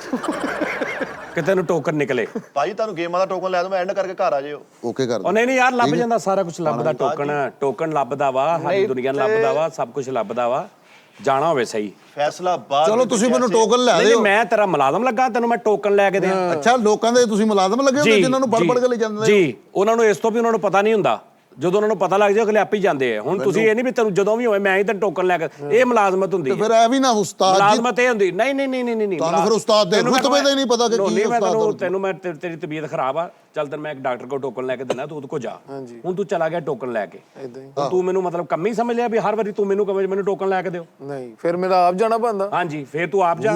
ਕਿ ਤੈਨੂੰ ਟੋਕਨ ਨਿਕਲੇ। ਭਾਜੀ ਤੁਹਾਨੂੰ ਗੇਮਾਂ ਦਾ ਟੋਕਨ ਲੈ ਦੋ, ਮੈਂ ਐਂਡ ਕਰਕੇ ਘਰ ਆ ਜਿਓ। ਓਕੇ ਕਰ ਉਹ ਨਹੀਂ ਯਾਰ, ਲੱਭ ਜਾਂਦਾ ਸਾਰਾ ਕੁਝ ਲੱਭਦਾ। ਟੋਕਨ ਲੱਭਦਾ ਵਾ, ਸਾਰੀ ਦੁਨੀਆ ਲੱਭਦਾ ਵਾ, ਸਭ ਕੁਝ ਲੱਭਦਾ ਵਾ। ਜਾਣਾ ਹੋਵੇ ਸਹੀ ਫੈਸਲਾ ਬਾਅਦ ਚਲੋ ਤੁਸੀਂ ਮੈਨੂੰ ਟੋਕਨ ਲੈ ਨਹੀਂ ਦਿਓ। ਮੈਂ ਤੇਰਾ ਮੁਲਾਜ਼ਮ ਲੱਗਾ, ਤੈਨੂੰ ਮੈਂ ਟੋਕਨ ਲੈ ਕੇ ਦਿਆਂ। ਅੱਛਾ ਲੋਕਾਂ ਦੇ ਤੁਸੀਂ ਮੁਲਾਜ਼ਮ ਲੱਗੇ ਹੁੰਦੇ ਜਿਨ੍ਹਾਂ ਨੂੰ ਪੜ ਕੇ ਲੈ ਜਾਂਦੇ? ਜੀ, ਉਹਨਾਂ ਨੂੰ ਇਸ ਤੋਂ ਵੀ ਉਹਨਾਂ ਨੂੰ ਪਤਾ ਨਹੀਂ ਹੁੰਦਾ। ਜਦੋਂ ਉਹਨਾਂ ਨੂੰ ਪਤਾ ਲੱਗ ਜਾਏ ਅਗਲੇ ਆਪੇ ਹੀ ਜਾਂਦੇ ਆ। ਹੁਣ ਤੁਸੀਂ ਇਹ ਨਹੀਂ ਵੀ ਤੈਨੂੰ ਜਦੋਂ ਵੀ ਹੋਵੇ ਮੈਂ ਹੀ ਤੈਨੂੰ ਟੋਕਨ ਲੈ ਕੇ, ਇਹ ਮੁਲਾਜ਼ਮਤ ਹੁੰਦੀ ਹੈ। ਫਿਰ ਐ ਵੀ ਨਾ ਉਸਤਾਦ ਜੀ ਮੁਲਾਜ਼ਮਤ ਇਹ ਹੁੰਦੀ ਨਹੀਂ ਨਹੀਂ ਨਹੀਂ ਨਹੀਂ ਨਹੀਂ। ਤੁਹਾਨੂੰ ਫਿਰ ਉਸਤਾਦ ਦੇ ਰੁਤਬੇ ਦਾ ਹੀ ਨਹੀਂ ਪਤਾ ਕਿ ਕੀ ਉਸਤਾਦ। ਤੈਨੂੰ ਮੈਂ ਤੇਰੀ ਤਬੀਅਤ ਖਰਾਬ ਆ, ਚੱਲ ਤੈਨੂੰ ਮੈਂ ਇੱਕ ਡਾਕਟਰ ਕੋਲ ਟੋਕਨ ਲੈ ਕੇ ਦੇਣਾ, ਤੂੰ ਉਹਦੇ ਕੋਲ ਜਾ। ਹੁਣ ਤੂੰ ਚਲਾ ਗਿਆ ਟੋਕਨ ਲੈ ਕੇ, ਹੁਣ ਤੂੰ ਮੈਨੂੰ ਮਤਲਬ ਕੰਮ ਹੀ ਸਮਝ ਲਿਆ ਵੀ ਹਰ ਵਾਰੀ ਤੂੰ ਮੈਨੂੰ ਕਹੇ ਮੈਨੂੰ ਟੋਕਨ ਲੈ ਕੇ ਦਿਓ। ਨਹੀਂ ਫਿਰ ਮੇਰਾ ਆਪ ਜਾਣਾ ਪੈਂਦਾ। ਹਾਂਜੀ ਫਿਰ ਤੂੰ ਆਪ ਜਾ।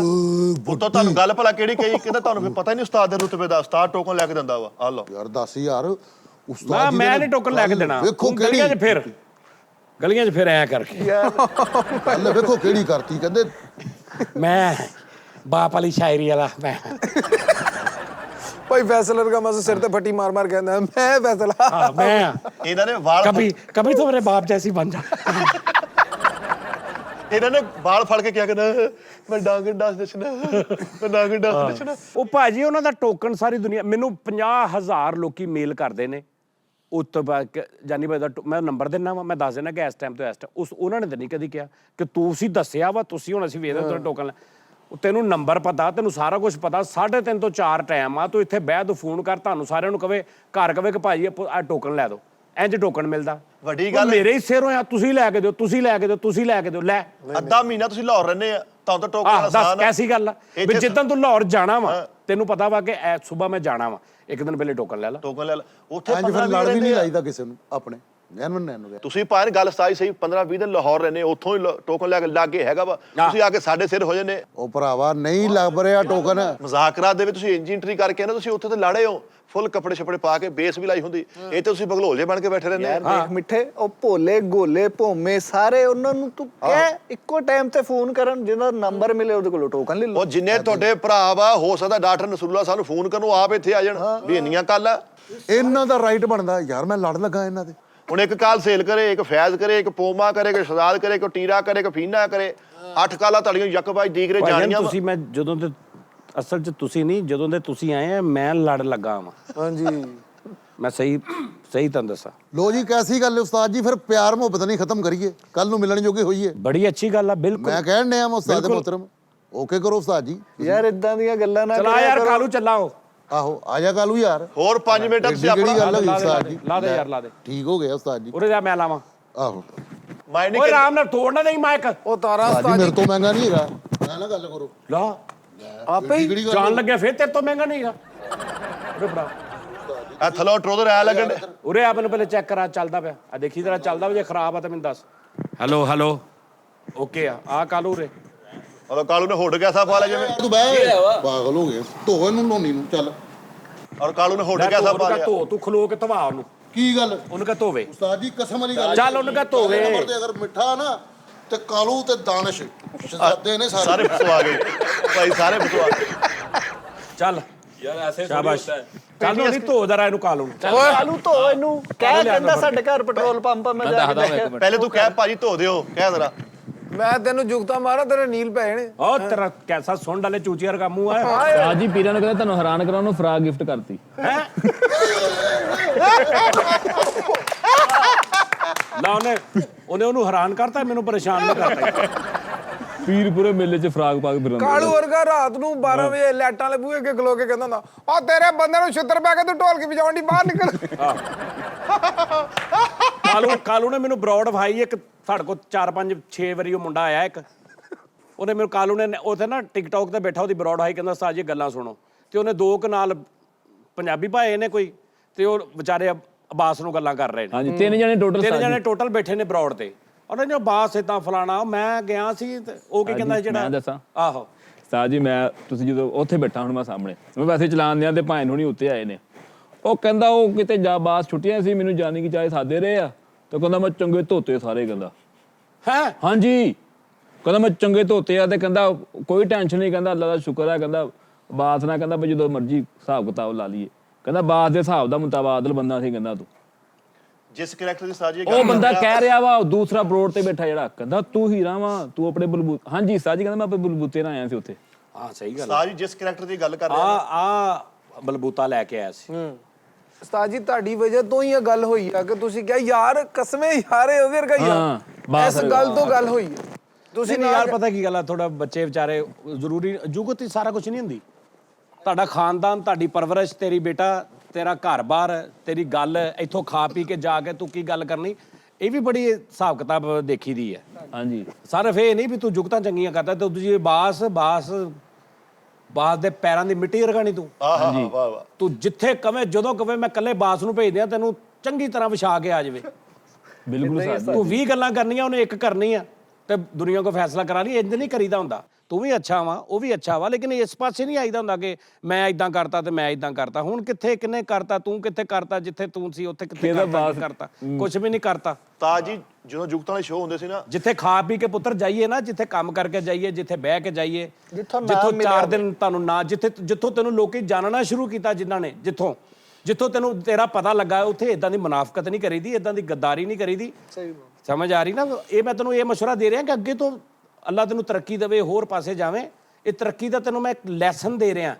ਉੱਤੋਂ ਤੁਹਾਨੂੰ ਗੱਲ ਭਲਾ ਕਿਹੜੀ ਕਹੀ? ਕਹਿੰਦਾ ਤੁਹਾਨੂੰ ਫਿਰ ਪਤਾ ਹੀ ਨਹੀਂ ਉਸਤਾਦ ਦੇ ਰੁਤਬੇ ਦਾ। ਉਸਤਾਦ ਟੋਕਨ ਲੈ ਕੇ ਦਿੰਦਾ ਵਾ। ਆ ਲਓ ਯਾਰ ਦੱਸ ਯਾਰ ਉਸਤਾਦ ਜੀ ਮੈਂ ਨਹੀਂ ਟੋਕਨ ਲੈ ਕੇ ਦੇਣਾ। ਵੇਖੋ ਗਲੀਆਂ 'ਚ ਫਿਰ ਐ ਕਰਕੇ ਗੱਲ ਵੇਖੋ ਕਿਹੜੀ ਕਰਤੀ। ਕਹਿੰਦੇ ਮੈਂ ਬਾਪ ਵਾਲੀ ਸ਼ਾਇਰੀ ਵਾਲਾ ਮੈਂ ਭਾਈ ਫੈਸਲਰ ਦਾ ਮਸ ਸਿਰ ਤੇ ਫੱਟੀ ਮਾਰ ਮਾਰ ਕਹਿੰਦਾ ਮੈਂ ਫੈਸਲਾ। ਹਾਂ ਮੈਂ ਇਹਨਾਂ ਨੇ ਵਾਲ ਕभी तो मेरे बाप जैसी बन जा। ਇਹਨਾਂ ਨੇ ਵਾਲ ਫੜ ਕੇ ਕਿਹਾ ਕਹਿੰਦਾ ਮੈਂ ਡਾਂਗ ਡਾਂਸ ਨੱਚਣਾ, ਮੈਂ ਡਾਂਗ ਡਾਂਸ ਨੱਚਣਾ। ਉਹ ਭਾਜੀ ਉਹਨਾਂ ਦਾ ਟੋਕਨ ਸਾਰੀ ਦੁਨੀਆ ਮੈਨੂੰ 50,000 ਲੋਕੀ ਮੇਲ ਕਰਦੇ ਨੇ। ਉਸ ਤੋਂ ਬਾਅਦ ਜਾਨੀ ਭਾਈ ਦਾ ਮੈਂ ਨੰਬਰ ਦਿੰਦਾ ਵਾ, ਮੈਂ ਦੱਸ ਦਿੰਦਾ ਕਿ ਇਸ ਟਾਈਮ ਤੋਂ ਇਸ ਟਾਈਮ। ਉਹਨਾਂ ਨੇ ਤਾਂ ਨਹੀਂ ਕਦੀ ਕਿਹਾ ਕਿ ਤੁਸੀਂ ਦੱਸਿਆ ਵਾ, ਤੁਸੀਂ ਹੁਣ ਅਸੀਂ ਵੇਖਦੇ ਤੇਰਾ ਟੋਕਨ। ਤੈਨੂੰ ਨੰਬਰ ਪਤਾ, ਤੈਨੂੰ ਸਾਰਾ ਕੁਝ ਪਤਾ। 3:30 ਤੋਂ 4 ਟਾਈਮ ਆ, ਤੂੰ ਇੱਥੇ ਬਹਿ ਤੂੰ ਫੋਨ ਕਰ, ਤੁਹਾਨੂੰ ਸਾਰਿਆਂ ਨੂੰ ਕਵੇ ਘਰ ਕਵੇ ਕਿ ਭਾਜੀ ਆ ਟੋਕਨ ਲੈ ਦਿਓ। ਇੰਜ ਟੋਕਨ ਮਿਲਦਾ। ਵੱਡੀ ਗੱਲ ਮੇਰੇ ਹੀ ਸਿਰ ਹੋਇਆ, ਤੁਸੀਂ ਲੈ ਕੇ ਦਿਓ, ਤੁਸੀਂ ਲੈ ਕੇ ਦਿਓ, ਤੁਸੀਂ ਲੈ ਕੇ ਦਿਓ। ਲੈ ਅੱਧਾ ਮਹੀਨਾ ਤੁਸੀਂ ਲਾਹੌਰ ਰਹਿੰਦੇ ਆ, ਤੁਹਾਨੂੰ ਤਾਂ ਟੋਕਨ ਦੱਸ ਆਸਾਨ ਆ। ਕੈਸੀ ਗੱਲ ਆ ਵੀ ਜਿੱਦਾਂ ਤੂੰ ਲਾਹੌਰ ਜਾਣਾ ਵਾ, ਤੈਨੂੰ ਪਤਾ ਵਾ ਕਿ ਸਵੇਰ ਮੈਂ ਜਾਣਾ ਵਾ, ਇੱਕ ਦਿਨ ਪਹਿਲੇ ਟੋਕਨ ਲੈ ਲਾ। ਟੋਕਨ ਲੈ ਲਾ। ਉੱਥੇ ਇੰਜ ਫਿਰ ਲੜ ਵੀ ਨਹੀਂ ਲਾਈਦਾ ਕਿਸੇ ਨੂੰ ਆਪਣੇ ਨੈਨ। ਤੁਸੀਂ ਭਾਵੇਂ ਗੱਲ ਸਹੀ 15-20 ਦਿਨ ਲਾਹੌਰ ਰਹਿੰਦੇ, ਉੱਥੋਂ ਹੀ ਟੋਕਨ ਲੈ ਕੇ ਲਾਗੇ ਹੈਗਾ ਵਾ, ਤੁਸੀਂ ਆ ਕੇ ਸਾਡੇ ਸਿਰ ਹੋ ਜਾਂਦੇ। ਉਹ ਭਰਾਵਾ ਨਹੀਂ ਲੱਭ ਰਿਹਾ ਟੋਕਨ। ਮਜ਼ਾਕਰਾਤ ਦੇ ਵਿੱਚ ਤੁਸੀਂ ਇੰਜ ਐਂਟਰੀ ਕਰਕੇ ਨਾ ਤੁਸੀਂ ਉੱਥੇ ਤੇ ਲੜੇ ਹੋ, ਫੁੱਲ ਕੱਪੜੇ ਛਪੜੇ ਪਾ ਕੇ, ਬੇਸ ਵੀ ਲਾਈ ਹੁੰਦੀ। ਇਹ ਤੇ ਤੁਸੀਂ ਬਗਲੋਲ ਜੇ ਬਣ ਕੇ ਬੈਠੇ ਰਹਿੰਦੇ। ਯਾਰ ਦੇਖ ਮਿੱਠੇ, ਉਹ ਭੋਲੇ ਗੋਲੇ ਭੋਮੇ ਸਾਰੇ ਉਹਨਾਂ ਨੂੰ ਤੂੰ ਕਹਿ ਇੱਕੋ ਟਾਈਮ ਤੇ ਫੋਨ ਕਰਨ, ਜਿਹਦਾ ਨੰਬਰ ਮਿਲੇ ਉਹਦੇ ਕੋਲੋਂ ਟੋਕਨ ਲੈ ਲਓ। ਉਹ ਜਿੰਨੇ ਤੁਹਾਡੇ ਭਰਾ ਵਾ, ਹੋ ਸਕਦਾ ਡਾਕਟਰ ਨਸਰੁੱਲਾ ਸਾਨੂੰ ਫੋਨ ਕਰਨ, ਆਪ ਇੱਥੇ ਆ ਜਾਣ ਵੀ ਇੰਨੀਆਂ ਕੱਲ ਆ। ਇਹਨਾਂ ਦਾ ਰਾਈਟ ਬਣਦਾ ਯਾਰ, ਮੈਂ ਲੜ ਲੱਗਾ ਇਹਨਾਂ ਦੇ। ਹੁਣ ਇੱਕ ਕਾਲ ਸੇਲ ਕਰੇ, ਇੱਕ ਫੈਜ਼ ਕਰੇ, ਇੱਕ ਪੋਮਾ ਕਰੇ, ਇੱਕ ਸ਼ਜ਼ਾਦ ਕਰੇ, ਇੱਕ ਟੀਰਾ ਕਰੇ, ਇੱਕ ਫੀਨਾ ਕਰੇ। 8 ਕਾਲਾਂ ਤੁਹਾਡੀਆਂ ਯਕਬਾਜ ਦੀਗਰੇ ਜਾਣੀਆਂ। ਤੁਸੀਂ ਮੈਂ ਜਦੋਂ ਤੇ ਅਸਲ 'ਚ ਤੁਸੀਂ ਨਹੀਂ, ਜਦੋਂ ਦੇ ਤੁਸੀਂ ਆਏ ਆ ਮੈਂ ਲੜ ਲੱਗਾ ਵਾਂ। ਹਾਂਜੀ ਮੈਂ ਸਹੀ ਤੁਹਾਨੂੰ ਦੱਸਾਂ। ਲੋ ਜੀ ਕੈਸੀ ਗੱਲ ਹੈ ਉਸਤਾਦ ਜੀ, ਫਿਰ ਪਿਆਰ ਮੁਹੱਬਤ ਨਹੀਂ ਖਤਮ ਕਰੀਏ, ਕੱਲ ਨੂੰ ਮਿਲਣ ਜੋਗੇ ਹੋਈਏ। ਬੜੀ ਅੱਛੀ ਗੱਲ ਆ। ਬਿਲਕੁਲ ਮੈਂ ਕਹਿਣ ਡਿਆ ਮੈਂ ਉਸਤਾਦ ਮੁਹਤਰਮ, ਓਕੇ ਕਰੋ ਉਸਤਾਦ ਜੀ। ਯਾਰ ਇਦਾਂ ਦੀਆਂ ਗੱਲਾਂ ਨਾ ਚਲਾ ਯਾਰ ਕਾਲੂ ਚੱਲਾਓ। ਆਹੋ ਆ ਜਾ ਕਾਲੂ ਯਾਰ ਹੋਰ 5 ਮਿੰਟ ਐਡੀ ਤੁਸੀਂ ਕਿਹੜੀ ਆਪਣਾ ਗੱਲ ਹੋਈ ਲਾ ਦੇ, ਉਸਤਾਦ ਜੀ ਲਾ ਦੇ ਯਾਰ, ਲਾ ਦੇ। ਠੀਕ ਹੋ ਗਿਆ ਉਸਤਾਦ ਜੀ ਉਰੇ ਜਾ ਮੈਂ ਲਾਵਾਂ। ਆਹੋ ਮਾਈਂਡ ਓਏ ਆਰਾਮ ਨਾਲ ਤੋੜਨਾ ਨਹੀਂ ਮਾਈਕ। ਉਹ ਤਾਰਾ ਉਸਤਾਦ ਜੀ ਮੇਰੇ ਤੋਂ ਮਹਿੰਗਾ ਨਹੀਂ ਹੈਗਾ ਮੈਂ ਨਾ ਗੱਲ ਕਰੋ ਲਾ ਆਪੇ ਹੀ ਕਿਹੜੀ ਗੱਲ ਜਾਣ ਲੱਗਿਆ ਫਿਰ ਤੇਰੇ ਤੋਂ ਮਹਿੰਗਾ ਨਹੀਂ ਹੈਗਾ। ਉਰੇ ਫੜਾ ਆ ਥਲੋ ਟਰੋਦਰ ਆ ਲੱਗਣ ਉਰੇ ਆ ਮੈਨੂੰ ਪਹਿਲੇ ਚੈੱਕ ਕਰਾ ਚੱਲਦਾ ਪਿਆ ਆ ਦੇਖੀ ਤੇਰਾ ਚੱਲਦਾ ਜੇ ਖਰਾਬ ਆ ਤਾਂ ਮੈਨੂੰ ਦੱਸ। ਹੈਲੋ ਹੈਲੋ ਓਕੇ ਆ ਕਾਲੂ ਉਰੇ ਉਦੋਂ ਕਾਲੂ ਨੇ ਹੁੱਡ ਗਿਆ ਸਾ ਪਾ ਲਿਆ ਜਿਵੇਂ ਯਾਰ ਤੂੰ ਬਹਿ ਪਾਗਲ ਹੋ ਗਿਆ ਧੋ ਇਹਨੂੰ ਨੋਨੀ ਨੂੰ ਚੱਲ ਔਰ ਕਾਲੂ ਨੇ ਹੁੱਡ ਗਿਆ ਸਾ ਪਾ ਲਿਆ। ਧੋ ਤੂੰ ਖਲੋ ਕੇ ਧਵਾ ਉਹਨੂੰ। ਕੀ ਗੱਲ ਉਹਨੂੰ ਕਹ ਧੋਵੇ। ਉਸਤਾਦ ਜੀ ਕਸਮ ਵਾਲੀ ਗੱਲ ਚੱਲ ਉਹਨੂੰ ਕਹਿ ਧੋਵੇ। ਪਹਿਲੇ ਨੰਬਰ ਤੇ ਅਗਰ ਮਿੱਠਾ ਨਾ ਤੇ ਕਾਲੂ ਤੇ ਦਾਨਿਸ਼ ਸ਼ਹਜ਼ਾਦੇ ਨੇ ਸਾਰੇ ਫਸਵਾ ਗਏ ਭਾਈ, ਸਾਰੇ ਫਸਵਾ ਗਏ। ਚੱਲ ਯਾਰ ਐਸੇ ਸ਼ਾਬਾਸ਼ ਚੱਲ ਉਹਦੀ ਧੋ ਜਰਾ ਇਹਨੂੰ ਕਾਲੂ ਨੂੰ। ਕਾਲੂ ਧੋ ਇਹਨੂੰ ਕਹਿ ਕਹਿੰਦਾ ਸਾਡੇ ਘਰ ਪੈਟਰੋਲ ਪੰਪ ਆ ਮੈਂ ਜਾ ਕੇ ਦੇਖਿਆ ਪਹਿਲੇ ਤੂੰ ਕਹਿ ਭਾਜੀ ਧੋ ਦਿਓ, ਕਹਿ ਜ਼ਰਾ। ਮੈਂ ਤੈਨੂੰ ਜੁਗਤਾ ਮਾਰਾ ਤੇਰੇ ਨੀਲ ਪੈ ਜਾਣੇ। ਉਹ ਤੇਰਾ ਕੈਸਾ ਸੁਣ ਡਾਲੇ ਚੂਚੀ ਵਰਗਾ ਮੂੰਹ ਆ ਉਸਤਾਦ ਜੀ ਪੀਰਾਂ ਨੇ ਕਹਿੰਦਾ ਤੁਹਾਨੂੰ ਹੈਰਾਨ ਕਰਾਉਣ ਨੂੰ ਫਰਾਕ ਗਿਫਟ ਕਰਤੀ। ਹੈ। ਲਾ ਉਹਨੇ ਉਹਨੂੰ ਹੈਰਾਨ ਕਰਤਾ ਮੈਨੂੰ ਪਰੇਸ਼ਾਨ ਨਹੀਂ ਕਰਤਾ। ਪੀਰ ਪੂਰੇ ਮੇਲੇ 'ਚ ਫਰਾਕ ਪਾ ਕੇ ਫਿਰਦੇ। ਕਾਲੂ ਵਰਗਾ ਰਾਤ ਨੂੰ 12 ਵਜੇ ਲਾਈਟਾਂ ਵਾਲੇ ਬੂਹੇ ਅੱਗੇ ਖਲੋ ਕੇ ਕਹਿੰਦਾ ਹੁੰਦਾ ਆ ਤੇਰੇ ਬੰਦੇ ਨੂੰ ਛਿੱਤਰ ਪੈ ਕੇ ਤੂੰ ਢੋਲਕੀ ਵਜਾਉਣ ਦੀ ਬਾਹਰ ਨਿਕਲ। ਕਾਲੂ ਨੇ ਮੈਨੂੰ ਬਰੋਡ ਵਿਖਾਈ ਇੱਕ ਸਾਡੇ ਕੋਲ 4 5 6 ਵਾਰੀ ਉਹ ਮੁੰਡਾ ਆਇਆ ਇੱਕ ਉਹਨੇ ਮੈਨੂੰ ਕਾਲੂ ਨੇ ਉੱਥੇ ਨਾ ਟਿਕਟੌਕ ਤੇ ਬੈਠਾ ਉਹਦੀ ਬਰੋਡ ਵਿਖਾਈ ਕਹਿੰਦਾ ਉਸਤਾਦ ਜੀ ਗੱਲਾਂ ਸੁਣੋ ਤੇ ਉਹਨੇ 2 ਕਨਾਲ ਪੰਜਾਬੀ ਭਾਏ ਨੇ ਕੋਈ ਤੇ ਉਹ ਵਿਚਾਰੇ ਅਬਾਸ ਨੂੰ ਗੱਲਾਂ ਕਰ ਰਹੇ ਨੇ। ਹਾਂਜੀ 3 ਜਣੇ ਟੋਟਲ। 3 ਜਣੇ ਟੋਟਲ ਬੈਠੇ ਨੇ ਬਰੋਡ ਤੇ ਉਹਨਾਂ ਨੇ ਬਾਸ ਇਦਾਂ ਫਲਾਣਾ ਮੈਂ ਗਿਆ ਸੀ ਤੇ ਉਹ ਕੀ ਕਹਿੰਦਾ ਜਿਹੜਾ ਮੈਂ ਦੱਸਾਂ ਆਹੋ ਉਸਤਾਦ ਜੀ ਮੈਂ ਤੁਸੀਂ ਜਦੋਂ ਉੱਥੇ ਬੈਠਾ ਹੁਣ ਮੈਂ ਸਾਹਮਣੇ ਮੈਂ ਵੈਸੇ ਚਲਾਉਣ ਦਿਆਂ ਤੇ ਭਾਵੇਂ ਹੁਣੀ ਉੱਤੇ ਆਏ ਨੇ ਉਹ ਕਹਿੰਦਾ ਉਹ ਕਿਤੇ ਜਾ ਬਾਸ ਛੁੱਟੀਆਂ ਸੀ ਮੈਨੂੰ ਜਾਣੀ ਕਿ ਚਾਹੇ ਸਾਦੇ ਰਹੇ ਆ ਤੇ ਕਹਿੰਦਾ ਮੈਂ ਚੰਗੇ ਧੋਤੇ ਸਾਰੇ ਕਹਿੰਦਾ। ਹੈ ਹਾਂਜੀ ਕਹਿੰਦਾ ਮੈਂ ਚੰਗੇ ਧੋਤੇ ਆ ਤੇ ਕਹਿੰਦਾ ਕੋਈ ਟੈਨਸ਼ਨ ਨਹੀਂ ਕਹਿੰਦਾ ਅੱਲਾ ਦਾ ਸ਼ੁਕਰ ਹੈ ਕਹਿੰਦਾ ਬਾਤ ਨਾ ਕਹਿੰਦਾ ਵੀ ਜਦੋਂ ਮਰਜ਼ੀ ਹਿਸਾਬ ਕਿਤਾਬ ਲਾ ਲਈਏ ਕਹਿੰਦਾ ਬਾਤ ਦੇ ਹਿਸਾਬ ਦਾ ਮੁਤਾਬਾਦਲ ਬੰਦਾ ਸੀ ਕਹਿੰਦਾ ਤੂੰ। ਜਿਸ ਕਰੈਕਟਰ ਦੀ ਸਾਜੀ ਉਹ ਬੰਦਾ ਕਹਿ ਰਿਹਾ ਵਾ ਦੂਸਰਾ ਬਰੋਡ ਤੇ ਬੈਠਾ ਜਿਹੜਾ ਕਹਿੰਦਾ ਤੂੰ ਹੀਰਾ ਵਾ ਤੂੰ ਆਪਣੇ ਬਲਬੂਤੇ। ਹਾਂਜੀ ਸਾਜੀ ਕਹਿੰਦਾ ਮੈਂ ਆਪਣੇ ਬਲਬੂਤੇ ਨਾਲ ਆਇਆ ਸੀ ਉੱਥੇ। ਹਾਂ ਸਹੀ ਗੱਲ ਸਾਜੀ ਜਿਸ ਕਰੈਕਟਰ ਦੀ ਗੱਲ ਕਰ ਰਿਹਾ ਆ ਬਲਬੂਤਾ ਲੈ ਕੇ ਆਇਆ ਸੀ। ਉਸਤਾਦ ਜੀ ਤੁਹਾਡੀ ਵਜ੍ਹਾ ਤੋਂ ਹੀ ਇਹ ਗੱਲ ਹੋਈ ਆ ਕਿ ਤੁਸੀਂ ਕਿਹਾ ਯਾਰ ਕਸਮੇ ਯਾਰੇ ਉਹਦੇ ਵਰਗਾ ਯਾਰ ਇਸ ਗੱਲ ਤੋਂ ਗੱਲ ਹੋਈ ਹੈ। ਤੁਸੀਂ ਨਹੀਂ ਯਾਰ ਪਤਾ ਕੀ ਗੱਲ ਆ ਥੋੜਾ ਬੱਚੇ ਵਿਚਾਰੇ ਜ਼ਰੂਰੀ ਜੁਗਤ ਹੀ ਸਾਰਾ ਕੁਝ ਨਹੀਂ ਹੁੰਦੀ। ਤੁਹਾਡਾ ਖਾਨਦਾਨ ਤੁਹਾਡੀ ਪਰਵਰਿਸ਼ ਤੇਰੀ ਬੇਟਾ ਤੇਰਾ ਘਰ-ਬਾਰ ਤੇਰੀ ਗੱਲ ਇੱਥੋਂ ਖਾ ਪੀ ਕੇ ਜਾ ਕੇ ਤੂੰ ਕੀ ਗੱਲ ਕਰਨੀ ਇਹ ਵੀ ਬੜੀ ਹਿਸਾਬ ਕਿਤਾਬ ਦੇਖੀ ਦੀ ਹੈ। ਹਾਂਜੀ ਸਿਰਫ ਇਹ ਨਹੀਂ ਵੀ ਤੂੰ ਜੁਗਤਾਂ ਚੰਗੀਆਂ ਕਰਦਾ ਤੇ ਦੂਜੀ ਬਾਸ ਦੇ ਪੈਰਾਂ ਦੀ ਮਿੱਟੀ ਰਗਾਣੀ ਤੂੰ। ਹਾਂਜੀ ਵਾਹ ਵਾਹ। ਤੂੰ ਜਿੱਥੇ ਕਵੇਂ ਜਦੋਂ ਕਵੇਂ ਮੈਂ ਇਕੱਲੇ ਬਾਸ ਨੂੰ ਭੇਜ ਦਿਆਂ ਤੈਨੂੰ ਚੰਗੀ ਤਰ੍ਹਾਂ ਵਿਛਾ ਕੇ ਆ ਜਾਵੇ। ਬਿਲਕੁਲ ਸਾਜੀ ਤੂੰ 20 ਗੱਲਾਂ ਕਰਨੀਆਂ ਉਹਨੇ ਇੱਕ ਕਰਨੀ ਆ ਤੇ ਦੁਨੀਆ ਕੋ ਫੈਸਲਾ ਕਰਾ ਲਈ। ਇੰਜ ਨਹੀਂ ਕਰੀਦਾ ਹੁੰਦਾ। ਤੂੰ ਵੀ ਅੱਛਾ ਵਾ ਉਹ ਵੀ ਅੱਛਾ ਵਾ ਲੇਕਿਨ ਇਸ ਪਾਸੇ ਨਹੀਂ ਆਈਦਾ ਹੁੰਦਾ ਕਿ ਮੈਂ ਇਦਾਂ ਕਰਤਾ ਤੇ ਮੈਂ ਇਦਾਂ ਕਰਤਾ। ਹੁਣ ਕਿੱਥੇ ਕਿੰਨੇ ਕਰਤਾ ਤੂੰ ਕਿੱਥੇ ਕਰਤਾ ਜਿੱਥੇ ਤੂੰ ਸੀ ਉੱਥੇ ਕਿੱਥੇ ਕਰਤਾ ਕੁਝ ਵੀ ਨਹੀਂ ਕਰਤਾ। ਤਾਂ ਜੀ ਜਦੋਂ ਜੁਗਤਾਂ ਵਾਲੇ ਸ਼ੋਅ ਹੁੰਦੇ ਸੀ ਨਾ ਜਿੱਥੇ ਖਾ ਪੀ ਕੇ ਪੁੱਤਰ ਜਾਈਏ ਨਾ ਜਿੱਥੇ ਕੰਮ ਕਰਕੇ ਜਾਈਏ ਜਿੱਥੇ ਬਹਿ ਕੇ ਜਾਈਏ ਜਿੱਥੋਂ 4 ਦਿਨ ਤੁਹਾਨੂੰ ਨਾ ਜਿੱਥੋਂ ਤੈਨੂੰ ਲੋਕੀ ਜਾਣਨਾ ਸ਼ੁਰੂ ਕੀਤਾ ਜਿਨ੍ਹਾਂ ਨੇ ਜਿੱਥੋਂ ਤੈਨੂੰ ਤੇਰਾ ਪਤਾ ਲੱਗਾ ਉੱਥੇ ਇਦਾਂ ਦੀ ਮੁਨਾਫਕਤ ਨਹੀਂ ਕਰੀਦੀ ਇਦਾਂ ਦੀ ਗੱਦਾਰੀ ਨਹੀਂ ਕਰੀਦੀ। ਸਹੀ ਸਮਝ ਆ ਰਹੀ ਨਾ। ਇਹ ਮੈਂ ਤੈਨੂੰ ਇਹ ਮਸ਼ਵਰਾ ਦੇ ਰਿਹਾ ਕਿ ਅੱਗੇ ਤੋਂ ਅੱਲਾ ਤੈਨੂੰ ਤਰੱਕੀ ਦੇਵੇ ਹੋਰ ਪਾਸੇ ਜਾਵੇਂ। ਇਹ ਤਰੱਕੀ ਦਾ ਤੈਨੂੰ ਮੈਂ ਇੱਕ ਲੈਸਨ ਦੇ ਰਿਹਾ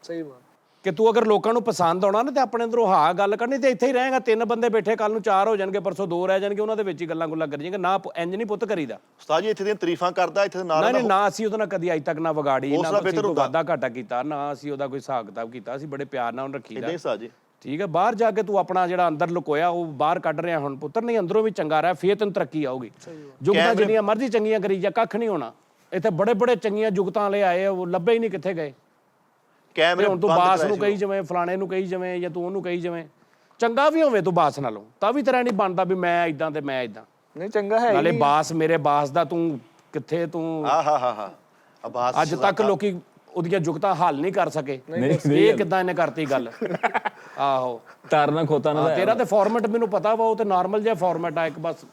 ਸਹੀ ਬਾਤ ਕਿ ਤੂੰ ਅਗਰ ਲੋਕਾਂ ਨੂੰ ਪਸੰਦ ਆਉਣਾ ਨਾ ਤੇ ਆਪਣੇ ਅੰਦਰੋਂ ਹਾਂ ਗੱਲ ਕਰਨੀ ਤੇ ਇੱਥੇ ਹੀ ਰਹੇਗਾ। 3 ਬੰਦੇ ਬੈਠੇ ਕੱਲ ਨੂੰ 4 ਹੋ ਜਾਣਗੇ ਪਰਸੋਂ 2 ਰਹਿ ਜਾਣਗੇ ਉਹਨਾਂ ਦੇ ਵਿੱਚ ਹੀ ਗੱਲਾਂ ਗੁੱਲਾਂ ਕਰੀ ਜਾਣਗੇ। ਨਾ ਇੰਜ ਨਹੀਂ ਪੁੱਤ ਕਰੀਦਾ। ਉਸਤਾਦ ਜੀ ਇੱਥੇ ਦੀਆਂ ਤਾਰੀਫਾਂ ਕਰਦਾ ਇੱਥੇ ਨਾਲ ਨਹੀਂ ਨਾ ਅਸੀਂ ਉਹਦੇ ਨਾਲ ਕਦੀ ਅੱਜ ਤੱਕ ਨਾ ਵਿਗਾੜੀ ਉਸ ਨਾ ਨਾਲ ਕੋਈ ਬਿਹਤਰ ਹੁੰਦਾ। ਵਾਦਾ ਘਾਟਾ ਕੀਤਾ ਨਾ ਅਸੀਂ ਉਹਦਾ ਕੋਈ ਹਿਸਾਬ ਕਿਤਾਬ ਕੀਤਾ। ਅਸੀਂ ਬੜੇ ਪਿਆਰ ਨਾਲ ਉਹਨੂੰ ਰੱਖੀਦਾ। ਇਦਾਂ ਹੀ ਉਸਤਾਦ ਜੀ ਠੀਕ ਹੈ ਬਾਹਰ ਜਾ ਕੇ ਤੂੰ ਆਪਣਾ ਜਿਹੜਾ ਅੰਦਰ ਲੁਕੋਇਆ ਉਹ ਬਾਹਰ ਕੱਢ ਰਿਹਾ ਹੁਣ ਪੁੱਤਰ ਨਹੀਂ ਅੰਦਰੋਂ ਵੀ ਚੰਗਾ ਰਿਹਾ ਫੇਰ ਤੈਨੂੰ ਤਰੱਕੀ ਆਊਗੀ। ਜੁਗਤਾਂ ਜਿੰਨੀਆਂ ਮਰਜ਼ੀ ਚੰਗੀਆਂ ਕਰੀ ਜਾ ਕੱਖ ਨਹੀਂ ਹੋਣਾ। ਇੱਥੇ ਬੜੇ ਬੜੇ ਚੰਗੀਆਂ ਜੁਗਤਾਂ ਵਾਲੇ ਆਏ ਉਹ ਲੱਭੇ ਹੀ ਨਹੀਂ ਕਿੱਥੇ ਗਏ। ਕੈਮਰੇ ਹੁਣ ਤੂੰ ਬਾਸ ਨੂੰ ਕਹੀ ਜਾਵੇਂ ਫਲਾਣੇ ਨੂੰ ਕਹੀ ਜਾਵੇਂ ਜਾਂ ਤੂੰ ਉਹਨੂੰ ਕਹੀ ਜਾਵੇਂ ਚੰਗਾ ਵੀ ਹੋਵੇ ਤੂੰ ਬਾਸ ਨਾਲੋਂ ਤਾਂ ਵੀ ਤੇਰਾ ਨਹੀਂ ਬਣਦਾ ਵੀ ਮੈਂ ਇਦਾਂ ਤੇ ਮੈਂ ਇਦਾਂ। ਨਹੀਂ ਚੰਗਾ ਹੈ ਨਾਲੇ ਬਾਸ ਮੇਰੇ ਬਾਸ ਦਾ ਤੂੰ ਕਿੱਥੇ ਤੂੰ ਹਾਂ ਆਬਾਸ ਅੱਜ ਤੱਕ ਲੋਕੀ ਉਹਦੀਆਂ ਜੁਗਤਾਂ ਹੱਲ ਨਹੀਂ ਕਰ ਸਕੇ। ਇਹ ਕਿੱਦਾਂ ਇਹਨੇ ਕਰਤੀ ਗੱਲ। ਆਹੋ ਤਾਰਨਾ ਖੋਤਾ ਨਾ ਤੇਰਾ ਤੇ ਫਾਰਮੈਟ ਮੈਨੂੰ ਪਤਾ ਵਾ ਉਹ ਤੇ ਨਾਰਮਲ ਜਿਹਾ ਫਾਰਮੈਟ ਆ ਇੱਕ ਬਸ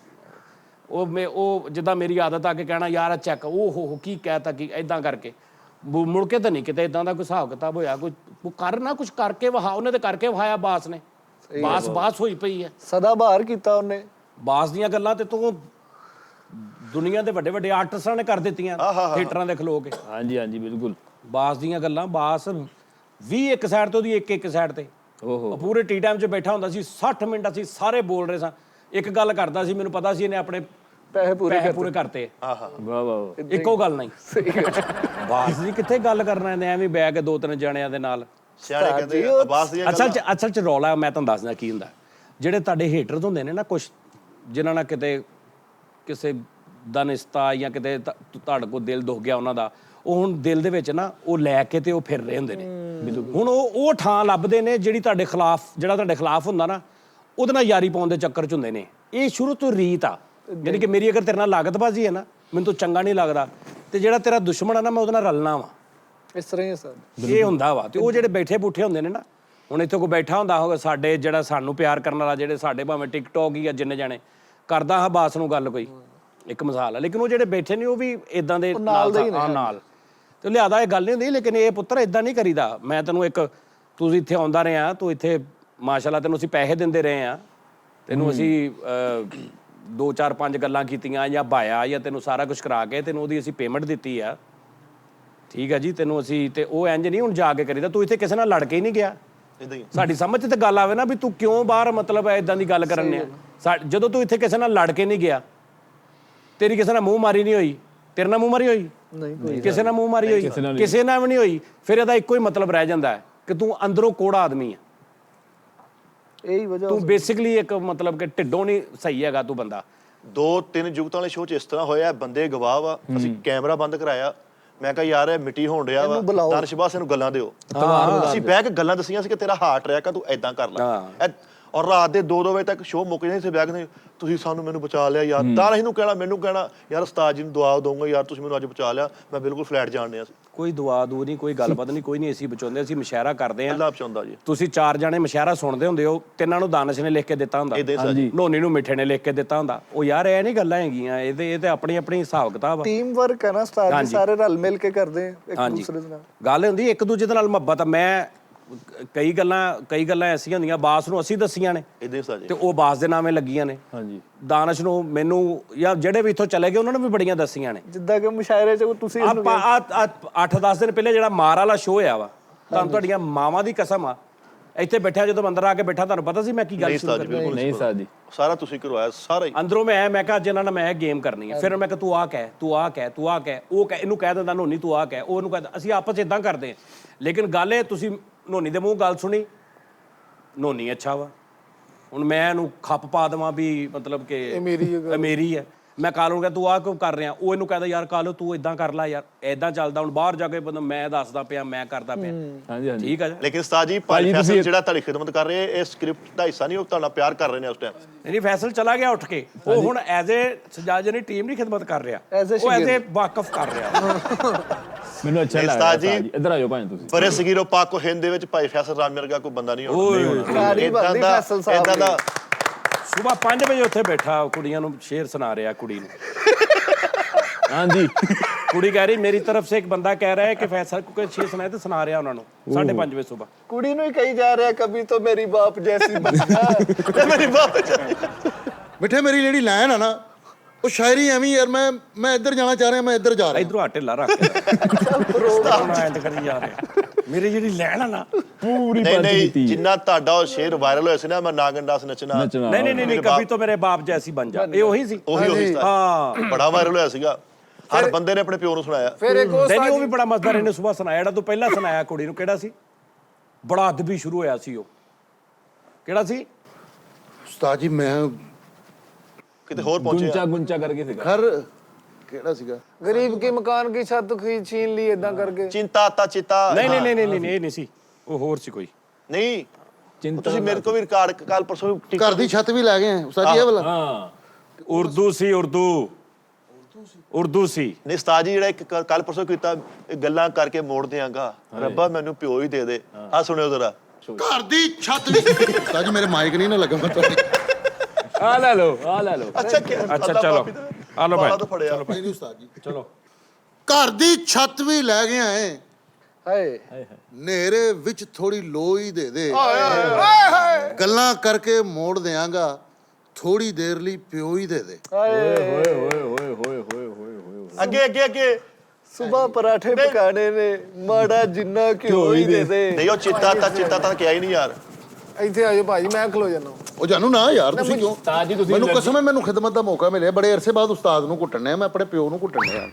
ਉਹ ਜਿੱਦਾਂ ਮੇਰੀ ਆਦਤ ਆ ਕੇ ਕਹਿਣਾ ਯਾਰ ਚੈੱਕ ਉਹ ਕੀ ਕਹਿਤਾ ਕੀ ਇਦਾਂ ਕਰਕੇ ਮੁੜ ਕੇ ਤਾਂ ਨਹੀਂ ਕਿਤੇ ਇਦਾਂ ਦਾ ਕੋਈ ਹਿਸਾਬ ਕਿਤਾਬ ਹੋਇਆ ਕੋਈ ਕਰ ਨਾ ਕੁਝ ਕਰਕੇ ਵਹਾ ਉਹਨੇ ਤੇ ਕਰਕੇ ਵਹਾਇਆ ਬਾਸ ਨੇ। ਬਾਸ ਹੋਈ ਪਈ ਹੈ ਸਦਾ ਬਾਹਰ ਕੀਤਾ ਉਹਨੇ। ਬਾਸ ਦੀਆਂ ਗੱਲਾਂ ਤੇ ਤੂੰ ਦੁਨੀਆ ਦੇ ਵੱਡੇ ਵੱਡੇ ਆਰਟਿਸਟਾਂ ਨੇ ਕਰ ਦਿੱਤੀਆਂ ਥੀਏਟਰਾਂ ਦੇ ਖਲੋ ਕੇ। ਹਾਂਜੀ ਹਾਂਜੀ ਬਿਲਕੁਲ ਬਾਸ ਦੀਆਂ ਗੱਲਾਂ ਬਾਸ 20 ਇੱਕ ਸਾਈਡ ਤੇ ਉਹਦੀ ਇੱਕ ਸਾਈਡ ਤੇ ਉਹ ਪੂਰੇ ਟੀ ਟਾਈਮ 'ਚ ਬੈਠਾ ਹੁੰਦਾ ਸੀ 60 ਮਿੰਟ ਅਸੀਂ ਸਾਰੇ ਬੋਲ ਰਹੇ ਸਾਂ ਇੱਕ ਗੱਲ ਕਰਦਾ ਸੀ ਮੈਨੂੰ ਪਤਾ ਸੀ ਇਹਨੇ ਆਪਣੇ ਪੈਸੇ ਪੂਰੇ ਕਰਤੇ। ਵਾਹ ਵਾਹ ਇੱਕੋ ਗੱਲ ਨਹੀਂ ਬਾਸ ਜੀ ਕਿੱਥੇ ਗੱਲ ਕਰਨਾ ਇਹਨੇ ਐਵੇਂ ਬਹਿ ਕੇ 2-3 ਜਣਿਆਂ ਦੇ ਨਾਲ ਸਿਆਣੇ ਕਹਿੰਦੇ ਆ, ਆਵਾਜ਼ ਦੀਆਂ ਅਸਲ ਚ ਰੌਲਾ ਮੈਂ ਤੁਹਾਨੂੰ ਦੱਸਦਾ ਕੀ ਹੁੰਦਾ। ਜਿਹੜੇ ਤੁਹਾਡੇ ਹੇਟਰਸ ਹੁੰਦੇ ਨੇ ਨਾ ਕੁਝ, ਜਿਨ੍ਹਾਂ ਨਾਲ ਕਿਤੇ ਕਿਸੇ ਦਾ ਨਿਸਤਾ ਜਾਂ ਕਿਤੇ ਤੁਹਾਡੇ ਕੋਲ ਦਿਲ ਦੁਖ ਗਿਆ ਉਹਨਾਂ ਦਾ, ਉਹ ਹੁਣ ਦਿਲ ਦੇ ਵਿੱਚ ਨਾ ਉਹ ਲੈ ਕੇ ਤੇ ਉਹ ਫਿਰ ਰਹੇ ਹੁੰਦੇ ਨੇ। ਹੁਣ ਉਹ ਥਾਂ ਲੱਭਦੇ ਨੇ ਜਿਹੜੀ ਤੁਹਾਡੇ ਖਿਲਾਫ, ਜਿਹੜਾ ਤੁਹਾਡੇ ਖਿਲਾਫ ਹੁੰਦਾ ਨਾ, ਉਹਦੇ ਨਾਲ ਯਾਰੀ ਪਾਉਣ ਦੇ ਚੱਕਰ 'ਚ ਹੁੰਦੇ ਨੇ। ਇਹ ਸ਼ੁਰੂ ਤੋਂ ਰੀਤ ਆ, ਯਾਨੀ ਕਿ ਮੇਰੀ ਅਗਰ ਤੇਰੇ ਨਾਲ ਲਾਗਤਬਾਜ਼ੀ ਹੈ ਨਾ, ਮੈਨੂੰ ਤਾਂ ਚੰਗਾ ਨਹੀਂ ਲੱਗਦਾ, ਤੇ ਜਿਹੜਾ ਤੇਰਾ ਦੁਸ਼ਮਣ ਆ ਨਾ ਮੈਂ ਉਹਦੇ ਨਾਲ ਰਲਣਾ ਵਾ। ਇਸ ਤਰ੍ਹਾਂ ਹੀ ਸਰ ਇਹ ਹੁੰਦਾ ਵਾ। ਤੇ ਉਹ ਜਿਹੜੇ ਬੈਠੇ ਬੁੱਠੇ ਹੁੰਦੇ ਨੇ ਨਾ, ਹੁਣ ਇੱਥੇ ਕੋਈ ਬੈਠਾ ਹੁੰਦਾ ਹੋਗਾ ਸਾਡੇ, ਜਿਹੜਾ ਸਾਨੂੰ ਪਿਆਰ ਕਰਨ ਵਾਲਾ, ਜਿਹੜੇ ਸਾਡੇ ਭਾਵੇਂ ਟਿਕਟੋਕ ਹੀ ਆ ਜਿੰਨੇ ਜਾਣੇ, ਕਰਦਾ ਹਾਂ ਬਾਸ ਨੂੰ ਗੱਲ ਕੋਈ ਇੱਕ ਮਿਸਾਲ ਆ, ਲੇਕਿਨ ਉਹ ਜਿਹੜੇ ਬੈਠੇ ਨੇ ਉਹ ਵੀ ਇਦਾਂ ਦੇ ਨਾਲ ਤੇ ਲਿਆਦਾ ਇਹ ਗੱਲ ਨਹੀਂ ਹੁੰਦੀ। ਲੇਕਿਨ ਇਹ ਪੁੱਤਰ ਇਦਾਂ ਨਹੀਂ ਕਰੀਦਾ। ਮੈਂ ਤੈਨੂੰ ਤੂੰ ਇੱਥੇ ਆਉਂਦਾ ਰਿਹਾ, ਤੂੰ ਇੱਥੇ ਮਾਸ਼ਾਅੱਲਾ ਤੈਨੂੰ ਅਸੀਂ ਪੈਸੇ ਦਿੰਦੇ ਰਹੇ ਆ, ਤੈਨੂੰ ਅਸੀਂ 2-4-5 ਗੱਲਾਂ ਕੀਤੀਆਂ ਜਾਂ ਭਾਇਆ ਜਾਂ ਤੈਨੂੰ ਸਾਰਾ ਕੁਝ ਕਰਾ ਕੇ ਤੈਨੂੰ ਉਹਦੀ ਅਸੀਂ ਪੇਮੈਂਟ ਦਿੱਤੀ ਆ, ਠੀਕ ਆ ਜੀ, ਤੈਨੂੰ ਅਸੀਂ ਤੇ ਉਹ ਇੰਜ ਨਹੀਂ ਹੁਣ ਜਾ ਕੇ ਕਰੀਦਾ। ਤੂੰ ਇੱਥੇ ਕਿਸੇ ਨਾਲ ਲੜ ਕੇ ਹੀ ਨਹੀਂ ਗਿਆ। ਸਾਡੀ ਸਮਝ 'ਚ ਤੇ ਗੱਲ ਆਵੇ ਨਾ ਵੀ ਤੂੰ ਕਿਉਂ ਬਾਹਰ ਮਤਲਬ ਇਦਾਂ ਦੀ ਗੱਲ ਕਰਨ ਆ। ਜਦੋਂ ਤੂੰ ਇੱਥੇ ਕਿਸੇ ਨਾਲ ਲੜ ਕੇ ਨਹੀਂ ਗਿਆ, ਤੇਰੀ ਕਿਸੇ ਨਾਲ ਮੂੰਹ ਮਾਰੀ ਨਹੀਂ ਹੋਈ, ਤੇਰੇ ਨਾਲ ਮੂੰਹ ਮਾਰੀ ਹੋਈ ਨਹੀਂ, ਕਿਸੇ ਨਾਲ ਮੂੰਹ ਮਾਰੀ ਹੋਈ ਕਿਸੇ ਨਾਲ ਵੀ ਨਹੀਂ ਹੋਈ, ਫਿਰ ਇਹਦਾ ਇੱਕੋ ਹੀ ਮਤਲਬ ਰਹਿ ਜਾਂਦਾ ਹੈ ਕਿ ਤੂੰ ਅੰਦਰੋਂ ਕੋੜਾ ਆਦਮੀ ਆ। ਇਹੀ ਵਜ੍ਹਾ ਤੂੰ ਬੇਸਿਕਲੀ ਇੱਕ ਮਤਲਬ ਕਿ ਢਿੱਡੋਂ ਨਹੀਂ ਸਹੀ ਹੈਗਾ ਤੂੰ ਬੰਦਾ। 2-3 ਜੁਗਤਾਂ ਵਾਲੇ ਸ਼ੋਅ 'ਚ ਇਸ ਤਰ੍ਹਾਂ ਹੋਇਆ, ਬੰਦੇ ਗਵਾਹ ਵਾ, ਅਸੀਂ ਕੈਮਰਾ ਬੰਦ ਕਰਾਇਆ, ਮੈਂ ਕਿਹਾ ਯਾਰ ਇਹ ਮਿੱਟੀ ਹੋਣ ਰਿਹਾ ਵਾ, ਦਾਨਿਸ਼ਬਾਸ ਇਹਨੂੰ ਗੱਲਾਂ ਦਿਓ। ਅਸੀਂ ਬਹਿ ਕੇ ਗੱਲਾਂ ਦੱਸੀਆਂ ਸੀ ਕਿ ਤੇਰਾ ਹਾਰਟ ਰੈਕ ਆ, ਤੂੰ ਐਦਾਂ ਕਰ ਲੈ। ਔਰ ਰਾਤ ਦੇ 2-2 ਵਜੇ ਤੱਕ ਸ਼ੋਅ ਮੁੱਕ ਜਾਂਦੇ ਸੀ, ਬਹਿ ਕੇ ਤੁਸੀਂ ਮੈਨੂੰ ਬਚਾ ਲਿਆ ਯਾਰ। ਤਾਂ ਅਸੀਂ ਨੂੰ ਕਹਿਣਾ, ਮੈਨੂੰ ਕਹਿਣਾ ਯਾਰ ਉਸਤਾਦ ਜੀ ਨੂੰ ਦੁਆ ਦਊਂਗਾ ਯਾਰ, ਤੁਸੀਂ ਮੈਨੂੰ ਅੱਜ ਬਚਾ ਲਿਆ, ਮੈਂ ਬਿਲਕੁਲ ਫਲੈਟ ਜਾਣ ਡਿਆ ਸੀ। ਕੋਈ ਦੁਆ ਦੂ ਨਹੀਂ, ਕੋਈ ਗੱਲਬਾਤ ਨਹੀਂ, ਕੋਈ ਨਹੀਂ। ਅਸੀਂ ਬਚਾਉਂਦੇ, ਅਸੀਂ ਮੁਸ਼ਾਇਰਾ ਕਰਦੇ ਹਾਂ। ਅੱਲਾਹ ਬਚਾਉਂਦਾ ਜੀ। ਤੁਸੀਂ 4 ਜਾਣੇ ਮੁਸ਼ਾਇਰਾ ਸੁਣਦੇ ਹੁੰਦੇ ਹੋ, 3 ਨੂੰ ਦਾਨਿਸ਼ ਨੇ ਲਿਖ ਕੇ ਦਿੱਤਾ ਹੁੰਦਾ, ਨੋਨੀ ਨੂੰ ਮਿੱਠੇ ਨੇ ਲਿਖ ਕੇ ਦਿੱਤਾ ਹੁੰਦਾ। ਉਹ ਯਾਰ ਇਹ ਨਹੀਂ ਗੱਲਾਂ ਹੈਗੀਆਂ, ਇਹ ਤੇ ਆਪਣੀ ਹਿਸਾਬ ਕਿਤਾਬ ਆ। ਟੀਮ ਵਰਕ ਹੈ ਨਾ ਉਸਤਾਦ ਜੀ, ਸਾਰੇ ਰਲ ਮਿਲ ਕੇ ਕਰਦੇ ਇੱਕ ਦੂਸਰੇ ਦੇ ਨਾਲ। ਗੱਲ ਹੁੰਦੀ ਇੱਕ ਦੂਜੇ ਦੇ ਨਾਲ ਮੁਹੱਬਤ। ਮੈਂ ਕਈ ਗੱਲਾਂ ਐਸੀਆਂ ਹੁੰਦੀਆਂ ਬਾਸ ਨੂੰ ਅਸੀਂ ਦੱਸੀਆਂ ਨੇ ਤੇ ਉਹ ਬਾਸ ਦੇ ਨਾਮੇ ਲੱਗੀਆਂ ਨੇ। ਹਾਂਜੀ, ਦਾਨਿਸ਼ ਨੂੰ, ਮੈਨੂੰ, ਜਾਂ ਜਿਹੜੇ ਵੀ ਇੱਥੋਂ ਚਲੇ ਗਏ ਉਹਨਾਂ ਨੂੰ ਵੀ ਬੜੀਆਂ ਦੱਸੀਆਂ ਨੇ। ਜਿੱਦਾਂ ਕਿ ਮੁਸ਼ਾਇਰੇ 'ਚ ਤੁਸੀਂ 8-10 ਦਿਨ ਪਹਿਲੇ ਜਿਹੜਾ ਮਾਰ ਵਾਲਾ ਸ਼ੋਅ ਆ ਵਾ, ਤੁਹਾਨੂੰ ਤੁਹਾਡੀਆਂ ਮਾਵਾਂ ਦੀ ਕਸਮ ਆ, ਇੱਥੇ ਬੈਠਾ ਜਦੋਂ ਅੰਦਰ ਆ ਕੇ ਬੈਠਾ ਤੁਹਾਨੂੰ ਪਤਾ ਸੀ ਮੈਂ ਕੀ ਗੱਲ ਸ਼ੁਰੂ ਕਰਨੀ? ਨਹੀਂ ਸਰ ਜੀ, ਸਾਰਾ ਤੁਸੀਂ ਕਰਵਾਇਆ, ਸਾਰਾ ਹੀ ਅੰਦਰੋਂ ਮੈਂ ਕਿਹਾ ਅੱਜ ਇਹਨਾਂ ਨਾਲ ਮੈਂ ਗੇਮ ਕਰਨੀ ਹੈ। ਫਿਰ ਮੈਂ ਕਿਹਾ ਤੂੰ ਆ ਕਹਿ, ਤੂੰ ਆ ਕਹਿ, ਤੂੰ ਆ ਕਹਿ, ਉਹ ਕਹਿ, ਇਹਨੂੰ ਕਹਿ ਦਿੰਦਾ ਨੋਨੀ ਤੂੰ ਆ ਕਹਿ, ਉਹ ਉਹਨੂੰ ਕਹਿੰਦਾ। ਅਸੀਂ ਆਪਸ 'ਚ ਇਦਾਂ ਕਰਦੇ ਹਾਂ। ਲੇਕਿਨ ਗੱਲ ਇਹ, ਤੁਸੀਂ ਨੋਨੀ ਦੇ ਮੂੰਹ ਗੱਲ ਸੁਣੀ, ਨੋਨੀ ਅੱਛਾ ਵਾ, ਹੁਣ ਮੈਂ ਇਹਨੂੰ ਖੱਪ ਪਾ ਦੇਵਾਂ ਵੀ ਮਤਲਬ ਕਿ ਇਹ ਮੇਰੀ ਹੈ। ਮੈਂ ਕਾਲੂ ਨੂੰ ਕਿਹਾ ਤੂੰ ਆਹ ਕਿਉਂ ਕਰ ਰਿਹਾ, ਉਹ ਇਹਨੂੰ ਕਹਿੰਦਾ ਯਾਰ ਕਾਲੂ ਤੂੰ ਇਦਾਂ ਕਰ ਲੈ ਯਾਰ, ਇਦਾਂ ਚੱਲਦਾ। ਹੁਣ ਬਾਹਰ ਜਾ ਕੇ ਬੰਦਾ ਮੈਂ ਦੱਸਦਾ ਪਿਆ, ਮੈਂ ਕਰਦਾ ਪਿਆ। ਹਾਂਜੀ, ਠੀਕ ਆ। ਲੇਕਿਨ ਉਸਤਾਦ ਜੀ ਭਾਈ ਫੈਸਲ ਜਿਹੜਾ ਤੁਹਾਡੀ ਖਿਦਮਤ ਕਰ ਰਹੇ, ਇਹ ਸਕ੍ਰਿਪਟ ਦਾ ਹਿੱਸਾ ਨਹੀਂ, ਉਹ ਤੁਹਾਡਾ ਪਿਆਰ ਕਰ ਰਹੇ ਨੇ ਉਸ ਟਾਈਮ। ਨਹੀਂ, ਫੈਸਲ ਚਲਾ ਗਿਆ ਉੱਠ ਕੇ, ਉਹ ਹੁਣ ਐਜ਼ ਏ ਸਜਾਜਨੀ ਟੀਮ ਨਹੀਂ ਖਿਦਮਤ ਕਰ ਰਿਹਾ, ਉਹ ਐਜ਼ ਏ ਵਾਕਫ ਕਰ ਰਿਹਾ। ਮੈਨੂੰ ਅੱਛਾ ਲੱਗਦਾ ਉਸਤਾਦ ਜੀ। ਇੱਧਰ ਆਜੋ ਭਾਈ ਤੁਸੀਂ। ਬਰੇ ਸਗੀਰੋ ਪਾਕੋ ਹਿੰਦ ਦੇ ਵਿੱਚ ਭਾਈ ਫੈਸਲ ਰਾਮ ਵਰਗਾ ਕੋਈ ਬੰਦਾ ਨਹੀਂ ਹੋਣਾ। ਇਦਾਂ ਦਾ ਸੁਬਾਹ 5 ਵਜੇ ਉੱਥੇ ਬੈਠਾ ਕੁੜੀਆਂ ਨੂੰ ਸ਼ੇਰ ਸੁਣਾ ਰਿਹਾ, ਕੁੜੀ ਨੂੰ। ਹਾਂਜੀ, ਕੁੜੀ ਕਹਿ ਰਹੀ ਮੇਰੀ ਤਰਫ ਸੇ ਇੱਕ ਬੰਦਾ ਕਹਿ ਰਿਹਾ ਹੈ ਕਿ ਫੈਸਲ को शेर सुनाए तो सुना रहा ਉਹਨਾਂ ਨੂੰ 5:30 ਵਜੇ ਸੁਬਾਹ। ਕੁੜੀ ਨੂੰ ਹੀ ਕਹੀ ਜਾ ਰਿਹਾ ਕभी तो मेरी बाप जैसी बन जा, ਮੇਰੀ ਬਾਪ ਮਿੱਠੇ ਮੇਰੀ ਜਿਹੜੀ ਲਾਈਨ ਆ ਨਾ, ਉਹ ਸ਼ਾਇਰੀ ਐਵੇਂ ਯਾਰ, ਮੈਂ ਇੱਧਰ ਜਾਣਾ ਚਾਹ ਰਿਹਾ, ਮੈਂ ਇੱਧਰ ਜਾ ਰਿਹਾ। ਇਧਰੋਂ ਢਿੱਲਾ ਰੱਖ ਕੇ ਪ੍ਰੋਗਰਾਮ ਐਂਡ ਕਰੀ ਜਾ ਰਿਹਾ। ਮੇਰੀ ਜਿਹੜੀ ਲੈਣ ਆ ਨਾ ਪੂਰੀ ਨਹੀਂ ਪੱਜ ਨਹੀਂ, ਕੀਤੀ। ਜਿੰਨਾ ਤੁਹਾਡਾ ਉਹ ਸ਼ੇਰ ਵਾਇਰਲ ਹੋਇਆ ਸੀ ਨਾ, ਮੈਂ ਨਾਗਨ ਡਾਂਸ ਨੱਚਣਾ, ਨਹੀਂ ਕभी तो मेरे बाप जैसी बन जा, ਇਹ ਉਹੀ ਸੀ। ਉਹੀ ਹਾਂ, ਬੜਾ ਵਾਇਰਲ ਹੋਇਆ ਸੀਗਾ, ਹਰ ਬੰਦੇ ਨੇ ਆਪਣੇ ਪਿਓ ਨੂੰ ਸੁਣਾਇਆ। ਫਿਰ ਇੱਕ ਉਹ ਵੀ ਬੜਾ ਮਜ਼ੇਦਾਰ ਇਹਨੇ ਸੁਬਾਹ ਸੁਣਾਇਆ। ਜਿਹੜਾ ਤੂੰ ਪਹਿਲਾਂ ਸੁਣਾਇਆ ਕੁੜੀ ਨੂੰ, ਕਿਹੜਾ ਸੀ? ਬੜਾ ਅਦਬੀ ਸ਼ੁਰੂ ਹੋਇਆ ਸੀ ਉਹ, ਕਿਹੜਾ ਸੀ? ਉਸਤਾਦ ਜੀ ਮੈਂ ਕਿਤੇ ਹੋਰ ਪਹੁੰਚਿਆ, ਗੁੰਚਾ ਕਰਕੇ ਸੀਗਾ। ਖਰ ਕਿਹੜਾ ਸੀਗਾ? ਗਰੀਬ ਕੀ ਮਕਾਨ ਕੀ ਛੱਤ ਛੀਨ ਲਈ ਇਦਾਂ ਕਰਕੇ। ਚਿੰਤਾ ਤਾ ਚਿਤਾ। ਨਹੀਂ ਇਹ ਨਹੀਂ ਸੀ, ਉਹ ਹੋਰ ਸੀ ਕੋਈ। ਨਹੀਂ, ਤੁਸੀਂ ਮੇਰੇ ਤੋਂ ਵੀ ਰਿਕਾਰਡ ਕੱਲ ਪਰਸੋਂ ਘਰ ਦੀ ਛੱਤ ਵੀ ਲੈ ਗਏ ਆ ਉਸਤਾਦ ਜੀ, ਇਹ ਵਾਲਾ। ਹਾਂ, ਉਰਦੂ ਸੀ। ਨਹੀਂ ਉਸਤਾਦ ਜੀ, ਜਿਹੜਾ ਇੱਕ ਕੱਲ ਪਰਸੋਂ ਕੀਤਾ, ਗੱਲਾਂ ਕਰਕੇ ਮੋੜ ਦਿਆਂਗਾ, ਰੱਬਾ ਮੈਨੂੰ ਪਿਓ ਹੀ ਦੇ ਦੇ। ਆ ਸੁਣਿਓ ਜ਼ਰਾ। ਘਰ ਦੀ ਛੱਤ ਵੀ। ਉਸਤਾਦ ਜੀ ਮੇਰੇ ਮਾਈਕ ਨਹੀਂ ਨਾ ਲੱਗਾ, ਮੈਂ ਤੁਹਾਡੀ ਆ ਲੈ ਲਓ ਅੱਛਾ ਚਲੋ ਆ ਲਓ ਭਾਈ, ਚਲੋ ਨਹੀਂ ਉਸਤਾਦ ਜੀ, ਚਲੋ। ਘਰ ਦੀ ਛੱਤ ਵੀ ਲੈ ਗਏ ਆਏ, ਹਾਏ ਨੇਰੇ ਵਿੱਚ ਥੋੜੀ ਲੋਈ ਦੇ ਦੇ, ਗੱਲਾਂ ਕਰਕੇ ਮੋੜ ਦਿਆਂਗਾ, ਥੋੜੀ ਦੇਰ ਲਈ ਪਿਓ ਹੀ ਦੇ ਦੇ। ਅੱਗੇ ਸੁਬਹ ਪਰਾਠੇ ਪਕਾਣੇ ਨੇ, ਮਾੜਾ ਜਿੰਨਾ ਘਿਓ ਹੀ ਦੇ ਦੇ। ਨਹੀਂ, ਉਹ ਚਿੱਤਾ ਤਾਂ ਕਿਹਾ ਹੀ ਨਹੀਂ ਯਾਰ। ਇੱਥੇ ਆਜੋ ਭਾਜੀ, ਮੈਂ ਖਲੋ ਜਾਣਾ। ਉਹ ਜਾਨੂ ਨਾ ਯਾਰ, ਤੁਸੀਂ ਕਿਉਂ? ਉਸਤਾਦ ਜੀ ਤੁਸੀਂ ਮੈਨੂੰ ਕਸਮ ਹੈ, ਮੈਨੂੰ ਖਿਦਮਤ ਦਾ ਮੌਕਾ ਮਿਲਿਆ, ਬੜੇ ਅਰਸੇ ਬਾਅਦ ਉਸਤਾਦ ਨੂੰ ਘੁੱਟਣੇ ਆ, ਮੈਂ ਆਪਣੇ ਪਿਓ ਨੂੰ ਘੁੱਟਣੇ ਆ।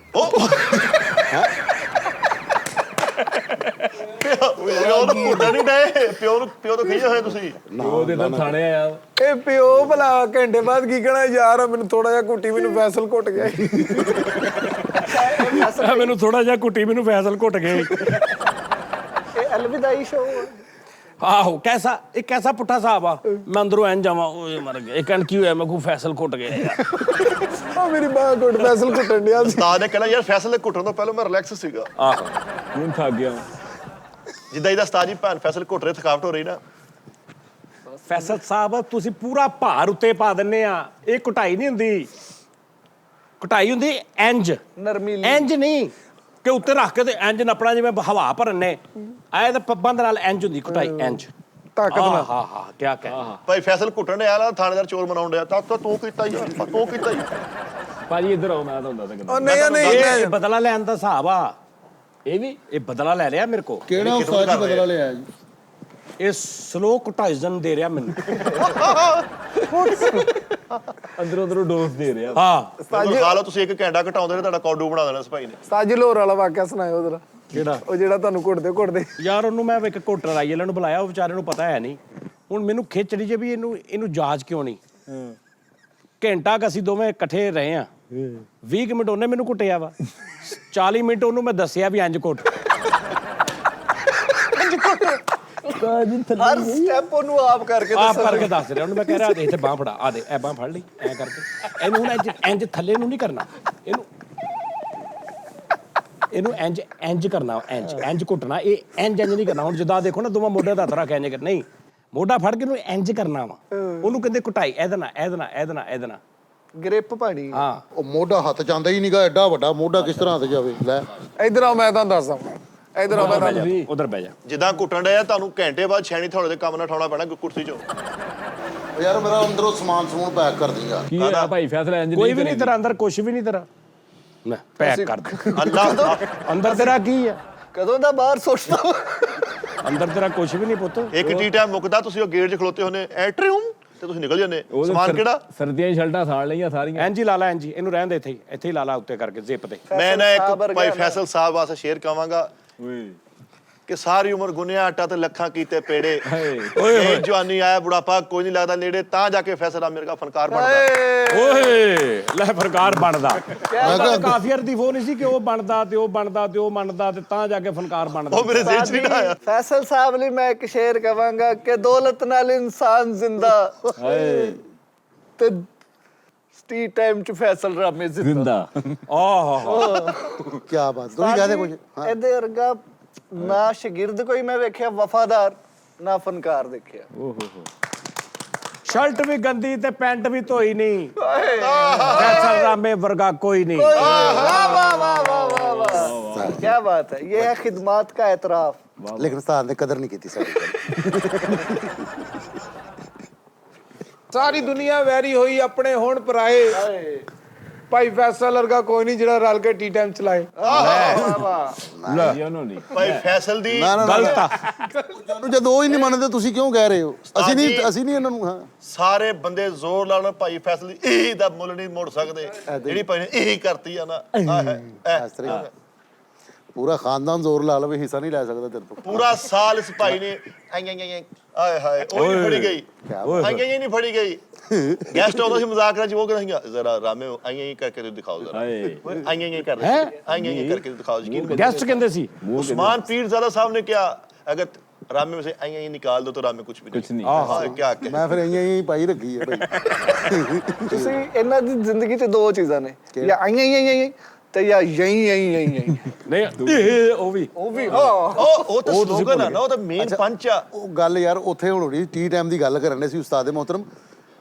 ਪਿਓ ਨੂੰ ਭੁੱਟਣ ਨਹੀਂ ਡਏ, ਪਿਓ ਤੋਂ ਖਿਜੇ ਹੋਏ ਤੁਸੀਂ। ਉਹਦੇ ਤਾਂ ਥਾਣੇ ਆਇਆ। ਇਹ ਪਿਓ ਭਲਾ ਘੰਟੇ ਬਾਅਦ ਕੀ ਕਹਿਣਾ, ਯਾਰ ਮੈਨੂੰ ਥੋੜਾ ਜਿਹਾ ਕੁੱਟੀ, ਮੈਨੂੰ ਫੈਸਲ ਘੁੱਟ ਗਿਆ। ਮੈਨੂੰ ਥੋੜਾ ਜਿਹਾ ਕੁੱਟੀ, ਮੈਨੂੰ ਫੈਸਲ ਘੁੱਟ ਗਏ। ਇਹ ਅਲਵਿਦਾਈ ਸ਼ੋਅ ਆਹੋ ਕੈਸਾ, ਇਹ ਕੈਸਾ ਪੁੱਠਾ ਹਿਸਾਬ ਆ। ਮੈਂ ਅੰਦਰੋਂ ਐਂ ਜਾਵਾਂ, ਓਏ ਮਰ ਗਿਆ, ਇਹ ਕਹਿਣ ਕੀ ਹੋਇਆ, ਮੈਂ ਕੋ ਫੈਸਲ ਘੁੱਟ ਗਿਆ। ਉਹ ਮੇਰੀ ਬਾਂਹ ਘੁੱਟ, ਫੈਸਲ ਘੁੱਟਣ ਡਿਆ ਸੀ। ਉਸਤਾਦ ਨੇ ਕਹਿਣਾ ਯਾਰ ਫੈਸਲ ਦੇ ਘੁੱਟਣ ਤੋਂ ਪਹਿਲਾਂ ਮੈਂ ਰਿਲੈਕਸ ਸੀਗਾ। ਆਹੋ ਹੁਣ ਥੱਕ ਗਿਆ। ਜਿੱਦਾਂ ਇਹਦਾ ਉਸਤਾਦ ਜੀ ਭੈਣ ਫੈਸਲ ਘੁੱਟ ਰਹੇ, ਥਕਾਵਟ ਹੋ ਰਹੀ ਨਾ। ਫੈਸਲ ਸਾਹਿਬ ਤੁਸੀਂ ਪੂਰਾ ਭਾਰ ਉੱਤੇ ਪਾ ਦਿੰਨੇ ਆ। ਇਹ ਘੁਟਾਈ ਨਹੀਂ ਹੁੰਦੀ, ਘੁਟਾਈ ਹੁੰਦੀ ਇੰਜ ਨਰਮੀ ਇੰਜ ਨਹੀਂ ਕਿ ਉੱਤੇ ਰੱਖ ਕੇ ਤੇ ਇੰਜ ਨੱਪਣਾ ਜਿਵੇਂ ਹਵਾ ਭਰਨੇ। ਐ ਤਾਂ ਪੱਬਾਂ ਦੇ ਨਾਲ ਇੰਜ ਹੁੰਦੀ ਘੁਟਾਈ, ਇੰਜ ਤਾਕਤ ਨਾਲ। ਹਾਂ ਹਾਂ ਕਿਆ ਕਹਿ। ਭਾਈ ਫੈਸਲ ਘੁੱਟਣ ਡਿਆ ਨਾ, ਥਾਣੇਦਾਰ ਚੋਰ ਮਨਾਉਣ ਡਿਆ, ਤਾਂ ਤੂੰ ਕੀਤਾ ਹੀ, ਤੂੰ ਕੀਤਾ ਹੀ। ਭਾਜੀ ਇੱਧਰ ਆਓ, ਮੈਂ ਤੁਹਾਨੂੰ ਦੱਸਦਾ। ਉਹ ਨਹੀਂ ਇਹ ਬਦਲਾ ਲੈਣ ਦਾ ਹਿਸਾਬ ਆ। ਇਹ ਬਦਲਾ ਲੈ ਰਿਹਾ ਮੇਰੇ ਕੋ। ਕਿਹੜਾ ਉਸਤਾਦ ਜੀ ਬਦਲਾ ਲਿਆ ਜੀ? ਇਹ ਸਲੋ ਕੁਟਾਈਜ਼ਨ ਦੇ ਰਿਹਾ ਮੈਨੂੰ। ਅੰਦਰੋਂ ਅੰਦਰੋਂ ਡੋਜ਼ ਦੇ ਰਿਹਾ। ਹਾਂ ਖਾ ਲਓ ਤੁਸੀਂ, 1 ਘੰਟਾ ਘਟਾਉਂਦੇ ਨੇ ਤੁਹਾਡਾ ਕੌਡੂ ਬਣਾ ਦੇਣਾ ਭਾਈ ਨੇ। ਸਾਜ ਲੋਰ ਵਾਲਾ ਵਾਕਿਆ ਸੁਣਾਇਓ ਜਰਾ। ਕਿਹੜਾ? ਉਹ ਜਿਹੜਾ ਤੁਹਾਨੂੰ ਘੁੱਟਦੇ ਯਾਰ ਉਹਨੂੰ ਮੈਂ ਇੱਕ ਘੋਟਰ ਆਈ ਵਾਲਿਆਂ ਨੂੰ ਬੁਲਾਇਆ, ਉਹ ਵਿਚਾਰੇ ਨੂੰ ਪਤਾ ਹੈ ਨਹੀਂ। ਹੁਣ ਮੈਨੂੰ ਖਿੱਚੜੀ ਜੇ ਵੀ ਇਹਨੂੰ ਜਾਂਚ ਕਿਉਂ ਨਹੀਂ। ਘੰਟਾ ਕ ਅਸੀਂ ਦੋਵੇਂ ਇਕੱਠੇ ਰਹੇ ਆ, 20 ਮਿੰਟ ਉਹਨੇ ਮੈਨੂੰ ਕੁੱਟਿਆ ਵਾ, 40 ਮਿੰਟ ਉਹਨੂੰ ਮੈਂ ਦੱਸਿਆ ਵੀ ਇੰਜ ਕੁੱਟ। ਹਰ ਸਟੈਪ ਉਹਨੂੰ ਆਪ ਕਰਕੇ ਆਪ ਕਰਕੇ ਦੱਸ ਰਿਹਾ ਉਹਨੂੰ। ਮੈਂ ਕਹਿ ਰਿਹਾ ਇੱਥੇ ਬਾਂਹ ਫੜਾ, ਆ ਦੇ ਐ ਬਾਂਹ ਫੜ ਲਈ ਐ ਕਰਕੇ। ਇਹਨੂੰ ਹੁਣ ਇੰਜ ਥੱਲੇ ਨੂੰ ਨਹੀਂ ਕਰਨਾ, ਇਹਨੂੰ ਇੰਜ ਕਰਨਾ, ਇੰਜ ਘੁੱਟਣਾ। ਇਹ ਇੰਜ ਨਹੀਂ ਕਰਨਾ। ਹੁਣ ਜਿੱਦਾਂ ਦੇਖੋ ਨਾ, ਦੋਵਾਂ ਮੋਢੇ ਦਾ ਹੱਥ ਰੱਖ ਇੰਜ ਕਰ, ਨਹੀਂ ਮੋਢਾ ਫੜ ਕੇ ਉਹਨੂੰ ਇੰਜ ਕਰਨਾ ਵਾ। ਉਹਨੂੰ ਕਹਿੰਦੇ ਕੁਟਾਈ। ਇਹਦੇ ਨਾਲ ਗ੍ਰਿਪ ਪਾਣੀ। ਹਾਂ ਉਹ ਮੋਢਾ ਹੱਥ ਜਾਂਦਾ ਹੀ ਨਹੀਂਗਾ, ਐਡਾ ਵੱਡਾ ਮੋਢਾ ਕਿਸ ਤਰ੍ਹਾਂ ਹੱਥ ਜਾਵੇ? ਲੈ ਇਧਰ ਆ, ਮੈਂ ਤੁਹਾਨੂੰ ਦੱਸਦਾ। ਇਧਰ ਆ, ਮੈਂ ਤੁਹਾਨੂੰ ਉਧਰ ਬਹਿ ਜਾ। ਜਿੱਦਾਂ ਘੁੱਟਣ ਡਿਆ, ਤੁਹਾਨੂੰ ਘੰਟੇ ਬਾਅਦ ਛੈਣੀ ਥੋੜੇ ਦੇ ਕੰਮ ਨਾਲ ਉਠਾਉਣਾ ਪੈਣਾ ਕੁਰਸੀ ਚੋਂ। ਯਾਰ ਮੇਰਾ ਅੰਦਰੋਂ ਸਮਾਨ ਸਮੂਨ ਪੈਕ ਕਰ ਦੇ ਯਾਰ। ਕੀ ਆ ਭਾਈ ਫੈਸਲਾ ਇੰਜ ਕੋਈ ਵੀ ਨਹੀਂ ਤੇਰਾ ਅੰਦਰ, ਕੁਛ ਵੀ ਨਹੀਂ ਤੇਰਾ। ਨਾ ਪੈਕ ਕਰ ਦੇ। ਅੱਲਾ ਅੰਦਰ ਤੇਰਾ ਕੀ ਆ? ਕਦੋਂ ਦਾ ਬਾਹਰ ਸੋਚਦਾ ਵਾ। ਅੰਦਰ ਤੇਰਾ ਕੁਛ ਵੀ ਨਹੀਂ ਪੁੱਤ। ਇੱਕ ਟੀ ਟਾਈਮ ਮੁੱਕਦਾ, ਤੁਸੀਂ ਉਹ ਗੇਟ 'ਚ ਖਲੋਤੇ ਹੁੰਦੇ ਐਟਰੀum ਤੇ ਤੁਸੀਂ ਨਿਕਲ ਜਾਂਦੇ। ਸਮਾਨ ਕਿਹੜਾ? ਸਰਦੀਆਂ ਦੀ ਸ਼ਰਟਾਂ ਸਾੜ ਲਈਆਂ ਸਾਰੀਆਂ। ਇੰਜ ਹੀ ਲਾ ਲਾ, ਇੰਜ ਹੀ ਇਹਨੂੰ ਰਹਿਣ ਦੇ, ਇੱਥੇ ਹੀ ਲਾ ਲਾ ਉੱਤੇ ਕਰਕੇ ਜ਼ਿਪ ਤੇ। ਮੈਂ ਨਾ ਇੱਕ ਭਾਈ ਫੈਸਲ ਸਾਹਿਬ ਵਾਸਤੇ ਸ਼ੇਅਰ ਕਵਾਂਗਾ ਕਿ ਸਾਰੀ ਉਮਰ ਗੁੰਨਿਆ ਆਟਾ ਤੇ ਲੱਖਾਂ ਕੀਤੇ ਪੇੜੇ, ਓਏ ਜਵਾਨੀ ਆਇਆ ਬੁਢਾਪਾ ਕੋਈ ਨਹੀਂ ਲੱਗਦਾ ਨੇੜੇ, ਤਾਂ ਜਾ ਕੇ ਫੈਸਲ ਆ ਮੇਰੇ ਦਾ ਫਨਕਾਰ ਬਣਦਾ। ਓਏ ਲੈ ਫਨਕਾਰ ਬਣਦਾ। ਕਾਫੀ ਅਰਦੀ ਫੋਨ ਨਹੀਂ ਸੀ ਕਿ ਉਹ ਬਣਦਾ ਤੇ ਉਹ ਬਣਦਾ ਤੇ ਉਹ ਬਣਦਾ ਤੇ ਤਾਂ ਜਾ ਕੇ ਫਨਕਾਰ ਬਣਦਾ। ਉਹ ਮੇਰੇ ਦਿਲ 'ਚ ਨਹੀਂ ਆਇਆ। ਫੈਸਲ ਸਾਹਿਬ ਲਈ ਮੈਂ ਇੱਕ ਸ਼ੇਰ ਕਵਾਂਗਾ ਕਿ ਦੌਲਤ ਨਾਲ ਇਨਸਾਨ ਜ਼ਿੰਦਾ ਤੇ ਸਟੀ ਟਾਈਮ ਚ ਫੈਸਲ ਰਾਮੇ ਜ਼ਿੰਦਾ। ਆਹ ਕੀ ਬਾਤ, ਤੁਸੀਂ ਕਹਦੇ ਕੁਝ? ਇਹਦੇ ਵਰਗਾ ਨਾ ਸ਼ਾਗਿਰਦ ਕੋਈ ਮੈਂ ਵੇਖਿਆ ਵਫਾਦਾਰ, ਨਾ ਫਨਕਾਰ ਦੇਖਿਆ। ਸ਼ਰਟ ਵੀ ਗੰਦੀ ਤੇ ਪੈਂਟ ਵੀ ਧੋਈ ਨਹੀਂ, ਫੈਸਲ ਰਾਮੇ ਵਰਗਾ ਕੋਈ ਨਹੀਂ। वाह वाह वाह वाह वाह वाह, क्या बात है, ये है खिदमत का एतराफ। ਲੇਕਿਨ ਉਸਤਾਦ ਨੇ ਕਦਰ ਨਹੀਂ ਕੀਤੀ ਸਾਡੀ। ਸਾਰੀ ਦੁਨੀਆ ਵੈਰੀ ਹੋਈ, ਆਪਣੇ ਹੁਣ ਪਰਾਏ। ਭਾਈ ਫੈਸਲ ਵਰਗਾ ਕੋਈ ਨਹੀਂ ਜਿਹੜਾ ਰਲ ਕੇ ਟੀ ਟਾਈਮ ਚਲਾਏ। ਭਾਈ ਫੈਸਲ ਦੀ ਗਲਤ ਆ। ਜਦੋਂ ਉਹ ਹੀ ਨਹੀਂ ਮੰਨਦੇ ਤੁਸੀਂ ਕਿਉਂ ਕਹਿ ਰਹੇ ਹੋ? ਅਸੀਂ ਨਹੀਂ ਇਹਨਾਂ ਨੂੰ। ਹਾਂ ਸਾਰੇ ਬੰਦੇ ਜ਼ੋਰ ਲਾਉਣ ਭਾਈ ਫੈਸਲ ਦੀ ਇਹ ਦਾ ਮੁੱਲ ਨਹੀਂ ਮੋੜ ਸਕਦੇ, ਜਿਹੜੀ ਭਾਈ ਨੇ ਇਹ ਕਰਤੀ ਆ ਨਾ। ਪੂਰਾ ਖਾਨਦਾਨ ਜ਼ੋਰ ਲਾ ਲਵੇ, ਹਿੱਸਾ ਨਹੀਂ ਲੈ ਸਕਦਾ ਤੇਰੇ ਤੋਂ। ਪੂਰਾ ਸਾਲ ਇਸ ਭਾਈ ਨੇ ਆਏ ਹਾਏ ਉਹ ਨਹੀਂ ਫੜੀ ਗਈ, ਆਈ ਨਹੀਂ ਫੜੀ ਗਈ। ਗੈਸਟ ਆਉਂਦਾ ਸੀ ਮਜ਼ਾਕ ਕਰਾ, ਉਹ ਕਹਿੰਦਾ ਜ਼ਰਾ ਰਾਮੇ ਆਈ ਕਰਕੇ ਤੇ ਦਿਖਾਓ, ਜ਼ਰਾ ਆਈ ਕਰ ਰਹੇ ਆਈ ਕਰਕੇ ਦਿਖਾਓ। ਯਕੀਨ ਗੈਸਟ ਕਹਿੰਦੇ ਸੀ उस्मान पीरज़ादा साहब ने क्या, अगर रामे में से आई निकाल दो तो रामे कुछ भी कुछ नहीं। क्या ਮੈਂ ਫਿਰ ਇਹੀ ਪਾਈ ਰੱਖੀ ਹੈ ਭਾਈ। ਤੁਸੀਂ ਇਹਨਾਂ ਦੀ ਜ਼ਿੰਦਗੀ 'ਚ ਦੋ ਚੀਜ਼ਾਂ ਨੇ, ਜਾਂ ਆਈ ਤੇ ਜਾਂ ਯਈ। ਨਹੀਂ ਉਹ ਵੀ ਉਹ ਤਾਂ ਸਲੋਗਨ ਹੈ ਨਾ, ਉਹ ਤਾਂ ਮੇਨ ਪੰਚ ਆ। ਉਹ ਗੱਲ ਯਾਰ ਉੱਥੇ ਹੁਣ ਹੋਣੀ ਟੀ ਟਾਈਮ ਦੀ ਗੱਲ ਕਰਨ ਦੇ ਸੀ ਉਸਤਾਦ ਮੋਹਤਰਮ,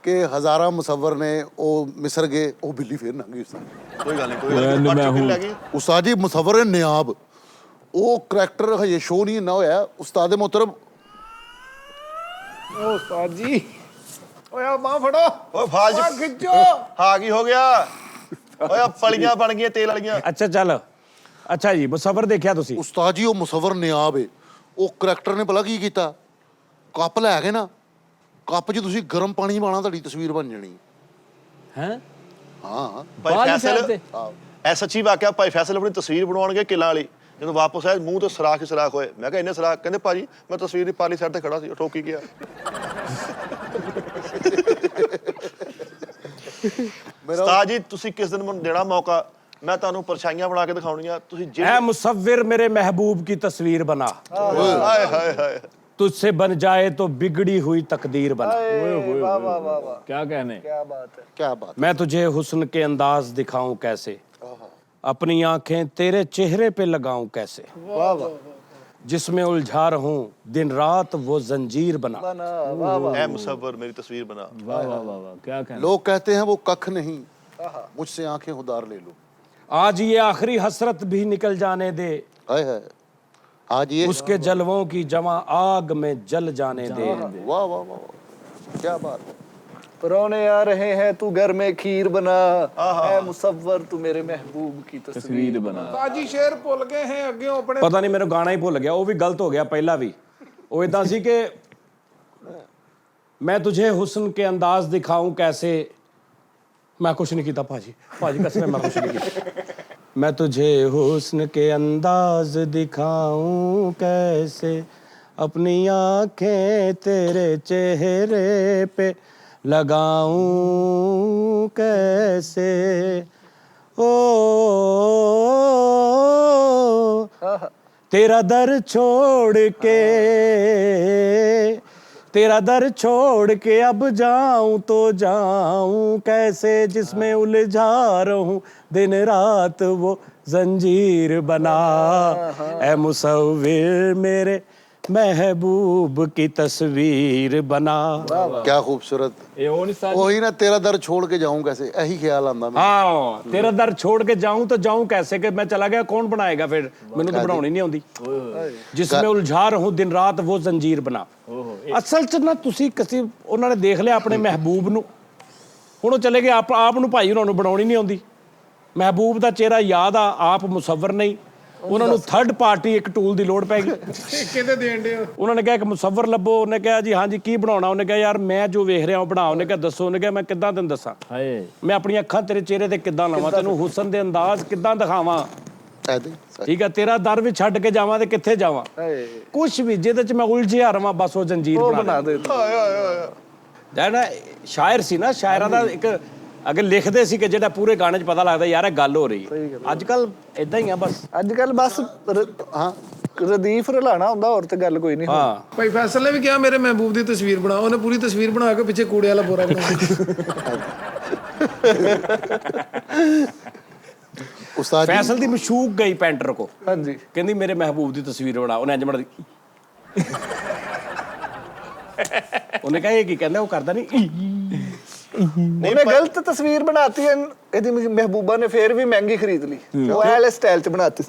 ਕਿ ਹਜ਼ਾਰਾਂ ਮੁਸੱਵਰ ਨੇ ਉਹ ਮਿਸਰ ਗਏ, ਉਹ ਬਿੱਲੀ ਫੇਰ ਲੰਘ ਗਈ ਉਸਤਾਦ। ਕੋਈ ਗੱਲ ਨਹੀਂ। ਉਸਤਾਦ ਜੀ ਮੁਸੱਵਰ ਨਿਆਬ, ਉਹ ਕਰੈਕਟਰ ਹਜੇ ਸ਼ੋ ਨਹੀਂ ਨਾ ਹੋਇਆ ਉਸਤਾਦ ਮੋਹਤਰਮ। ਉਹ ਉਸਤਾਦ ਜੀ, ਓਏ ਆ ਬਾਂਹ ਫੜੋ, ਓਏ ਫਾਲਜ ਖਿੱਚੋ। ਹਾਂ ਕੀ ਹੋ ਗਿਆ? ਓਏ ਆ ਪਲੀਆਂ ਬਣ ਗਈਆਂ ਤੇਲ ਵਾਲੀਆਂ। ਅੱਛਾ ਚੱਲ, ਅੱਛਾ ਜੀ ਮੁਸੱਵਰ ਦੇਖਿਆ ਤੁਸੀਂ? ਉਸਤਾਦ ਜੀ ਉਹ ਮੁਸੱਵਰ ਨਿਆਬ ਏ। ਉਹ ਕਰੈਕਟਰ ਨੇ ਭਲਾ ਕੀ ਕੀਤਾ, ਕੱਪ ਲੈ ਕੇ ਨਾ, ਕੱਪ 'ਚ ਤੁਸੀਂ ਗਰਮ ਪਾਣੀ ਪਾਣਾ, ਤੁਹਾਡੀ ਤਸਵੀਰ ਬਣ ਜਾਣੀ ਹੈ। ਹਾਂ ਭਾਈ ਫੈਸਲ ਇਹ ਸੱਚੀ ਵਾਕਿਆ, ਭਾਈ ਫੈਸਲ ਆਪਣੀ ਤਸਵੀਰ ਬਣਾਉਣਗੇ ਕਿਲਾ ਵਾਲੀ, ਜਦੋਂ ਵਾਪਸ ਆਇਆ ਮੂੰਹ ਤੇ ਸਰਾਖ ਹੀ ਸਰਾਖ ਹੋਏ। ਮੈਂ ਕਿਹਾ ਇੰਨੇ ਸਰਾਖ? ਕਹਿੰਦੇ ਭਾਜੀ ਮੈਂ ਤਸਵੀਰ ਦੀ ਪਾਰਲੀ ਸਾਈਡ ਤੇ ਖੜਾ ਸੀ, ਉਹ ਠੋਕੀ ਗਿਆ। ਉਸਤਾਦ ਜੀ ਤੁਸੀਂ ਕਿਸ ਦਿਨ ਮੈਨੂੰ ਦੇਣਾ ਮੌਕਾ, मैं ਤੁਹਾਨੂੰ ਪਰਛਾਈਆਂ ਬਣਾ ਕੇ ਦਿਖਾਉਣੀਆਂ। ਤੁਸੀਂ ऐ मुसव्विर मेरे महबूब की तस्वीर बना, ਹਾਏ ਹਾਏ ਹਾਏ तुझसे बन जाए तो बिगड़ी हुई तकदीर बना। वाह वाह वाह वाह, क्या कहने, क्या बात है, क्या बात। मैं तुझे हुस्न के अंदाज दिखाऊं कैसे, अपनी आंखें तेरे चेहरे पे लगाऊं कैसे, वाह वाह जिसमें उलझा रहूं दिन रात वो जंजीर बना। वाह वाह, ਐ ਮੁਸੱਵਰ ਮੇਰੀ ਤਸਵੀਰ ਬਣਾ। वाह वाह वाह वाह, क्या कहने। लोग कहते हैं वो कख नहीं, मुझसे आंखें उधार ले लो। आज ये आखिरी हसरत भी निकल जाने दे, हाय हाय, आज ये उसके जलवों की जमा आग में जल जाने दे। वाह वाह वाह, क्या बात है। परौने आ रहे हैं तू घर में खीर बना, ऐ मुसव्वर तू मेरे महबूब की तस्वीर तस्वीर बना। ਤਾਜੀ ਸ਼ੇਰ ਭੁੱਲ ਗਏ ਹੈ ਅੱਗੇ ਆਪਣੇ ਪਤਾ ਨਹੀਂ ਮੈਨੂੰ ਗਾਣਾ ਹੀ ਭੁੱਲ ਗਿਆ, ਉਹ ਵੀ ਗਲਤ ਹੋ ਗਿਆ ਪਹਿਲਾਂ ਵੀ। ਉਹ ਇਦਾਂ ਸੀ ਕਿ मैं तुझे हुस्न के अंदाज दिखाऊं कैसे, मैं कुछ नहीं कीता भाजी, भाजी कसम है मैं कुछ नहीं कीता। मैं तुझे हुस्न के अंदाज दिखाऊं कैसे, अपनी आंखें तेरे चेहरे पे लगाऊं कैसे, ओ तेरा दर छोड़ के, तेरा दर छोड़ के अब जाऊं तो जाऊं कैसे, जिसमें उलझा रहूं दिन रात वो जंजीर बना। ऐ मुसव्विर मेरे महबूब की तस्वीर बना। क्या खूबसूरत। ये वो नहीं साज। वही ना, तेरा दर छोड़ के जाऊं कैसे, यही ख्याल आंदा मैं। हाँ, तेरा दर छोड़ के जाऊं तो जाऊं कैसे, कि मैं चला गया कौन बनाएगा फिर, मैनू तो बनानी नहीं आती। जिसमें उलझा रहूं दिन रात वो जंजीर बना। ਅਸਲ ਚ ਨਾ ਤੁਸੀਂ ਕਿਸੇ ਉਹਨਾਂ ਨੇ ਦੇਖ ਲਿਆ ਆਪਣੇ ਮਹਿਬੂਬ ਨੂੰ, ਹੁਣ ਉਹ ਚਲੇ ਗਏ ਆਪ ਨੂੰ ਭਾਈ ਉਹਨਾਂ ਨੂੰ ਬਣਾਉਣੀ ਨਹੀਂ ਆਉਂਦੀ। ਮਹਿਬੂਬ ਦਾ ਚਿਹਰਾ ਯਾਦ ਆ, ਆਪ ਮੁਸੱਵਰ ਨਹੀਂ, ਉਹਨਾਂ ਨੂੰ ਥਰਡ ਪਾਰਟੀ ਇੱਕ ਟੂਲ ਦੀ ਲੋੜ ਪੈ ਗਈ। ਕਿਤੇ ਦੇਣ ਦੇ ਉਹਨਾਂ ਨੇ ਕਿਹਾ ਇੱਕ ਮੁਸੱਵਰ ਲੱਭੋ, ਉਹਨੇ ਕਿਹਾ ਜੀ ਹਾਂਜੀ ਕੀ ਬਣਾਉਣਾ, ਉਹਨੇ ਕਿਹਾ ਯਾਰ ਮੈਂ ਜੋ ਵੇਖ ਰਿਹਾ ਉਹ ਬਣਾ, ਉਹਨੇ ਕਿਹਾ ਦੱਸੋ, ਉਹਨੇ ਕਿਹਾ ਮੈਂ ਕਿੱਦਾਂ ਤੈਨੂੰ ਦੱਸਾਂ, हाय ਮੈਂ ਆਪਣੀਆਂ ਅੱਖਾਂ ਤੇਰੇ ਚਿਹਰੇ ਤੇ ਕਿੱਦਾਂ ਲਾਵਾਂ, ਤੈਨੂੰ ਹੁਸਨ ਦੇ ਅੰਦਾਜ਼ ਕਿੱਦਾਂ ਦਿਖਾਵਾਂ, ਠੀਕ ਹੈ ਤੇਰਾ ਦਰ ਵੀ ਛੱਡ ਕੇ ਜਾਵਾਂ ਤੇ ਕਿੱਥੇ ਜਾਵਾਂ, ਕੁਛ ਵੀ ਜਿਹਦੇ ਚ ਮੈਂ ਉਲਝਿਆ ਰਵਾਂ ਬਸ ਉਹ ਜੰਜੀਰ ਬਣਾ ਦੇ। ਨਾ ਸ਼ਾਇਰ ਸੀ ਨਾ, ਸ਼ਾਇਰਾਂ ਦਾ ਇੱਕ ਅਗਰ ਲਿਖਦੇ ਸੀ ਕਿ ਜਿਹੜਾ ਪੂਰੇ ਗਾਣੇ 'ਚ ਪਤਾ ਲੱਗਦਾ ਯਾਰ ਇਹ ਗੱਲ ਹੋ ਰਹੀ ਹੈ। ਅੱਜ ਕੱਲ ਇਦਾਂ ਹੀ ਆ ਬਸ, ਅੱਜ ਕੱਲ ਬਸ ਹਾਂ ਰਦੀਫ ਰਲਾਣਾ ਹੁੰਦਾ, ਹੋਰ ਤੇ ਗੱਲ ਕੋਈ ਨਹੀਂ। ਹਾਂ ਭਾਈ ਫੈਸਲ ਨੇ ਵੀ ਕਿਹਾ ਮੇਰੇ ਮਹਿਬੂਬ ਦੀ ਤਸਵੀਰ ਬਣਾ, ਉਹਨੇ ਪੂਰੀ ਤਸਵੀਰ ਬਣਾ ਕੇ ਪਿੱਛੇ ਕੂੜੇ ਵਾਲਾ ਬੋਰਾ ਬਣਾਇਆ। उस्ताद जी, फैसल दी मशूक गई पेंटर को, हाँ जी, कहती मेरे महबूब दी तस्वीर बना, उन्हें इंज बना दी। उन्हें कहा ये की कहंदा, वो करदा नहीं। ਉਹਨੇ ਗਲਤ ਤਸਵੀਰ ਬਣਾਤੀ ਹੈ ਇਹਦੀ, ਮਹਿਬੂਬਾ ਨੇ ਫੇਰ ਵੀ ਮਹਿੰਗੀ ਖਰੀਦ ਲਈ, ਉਹ ਐਲ ਸਟਾਈਲ ਚ ਬਣਾਤੀ।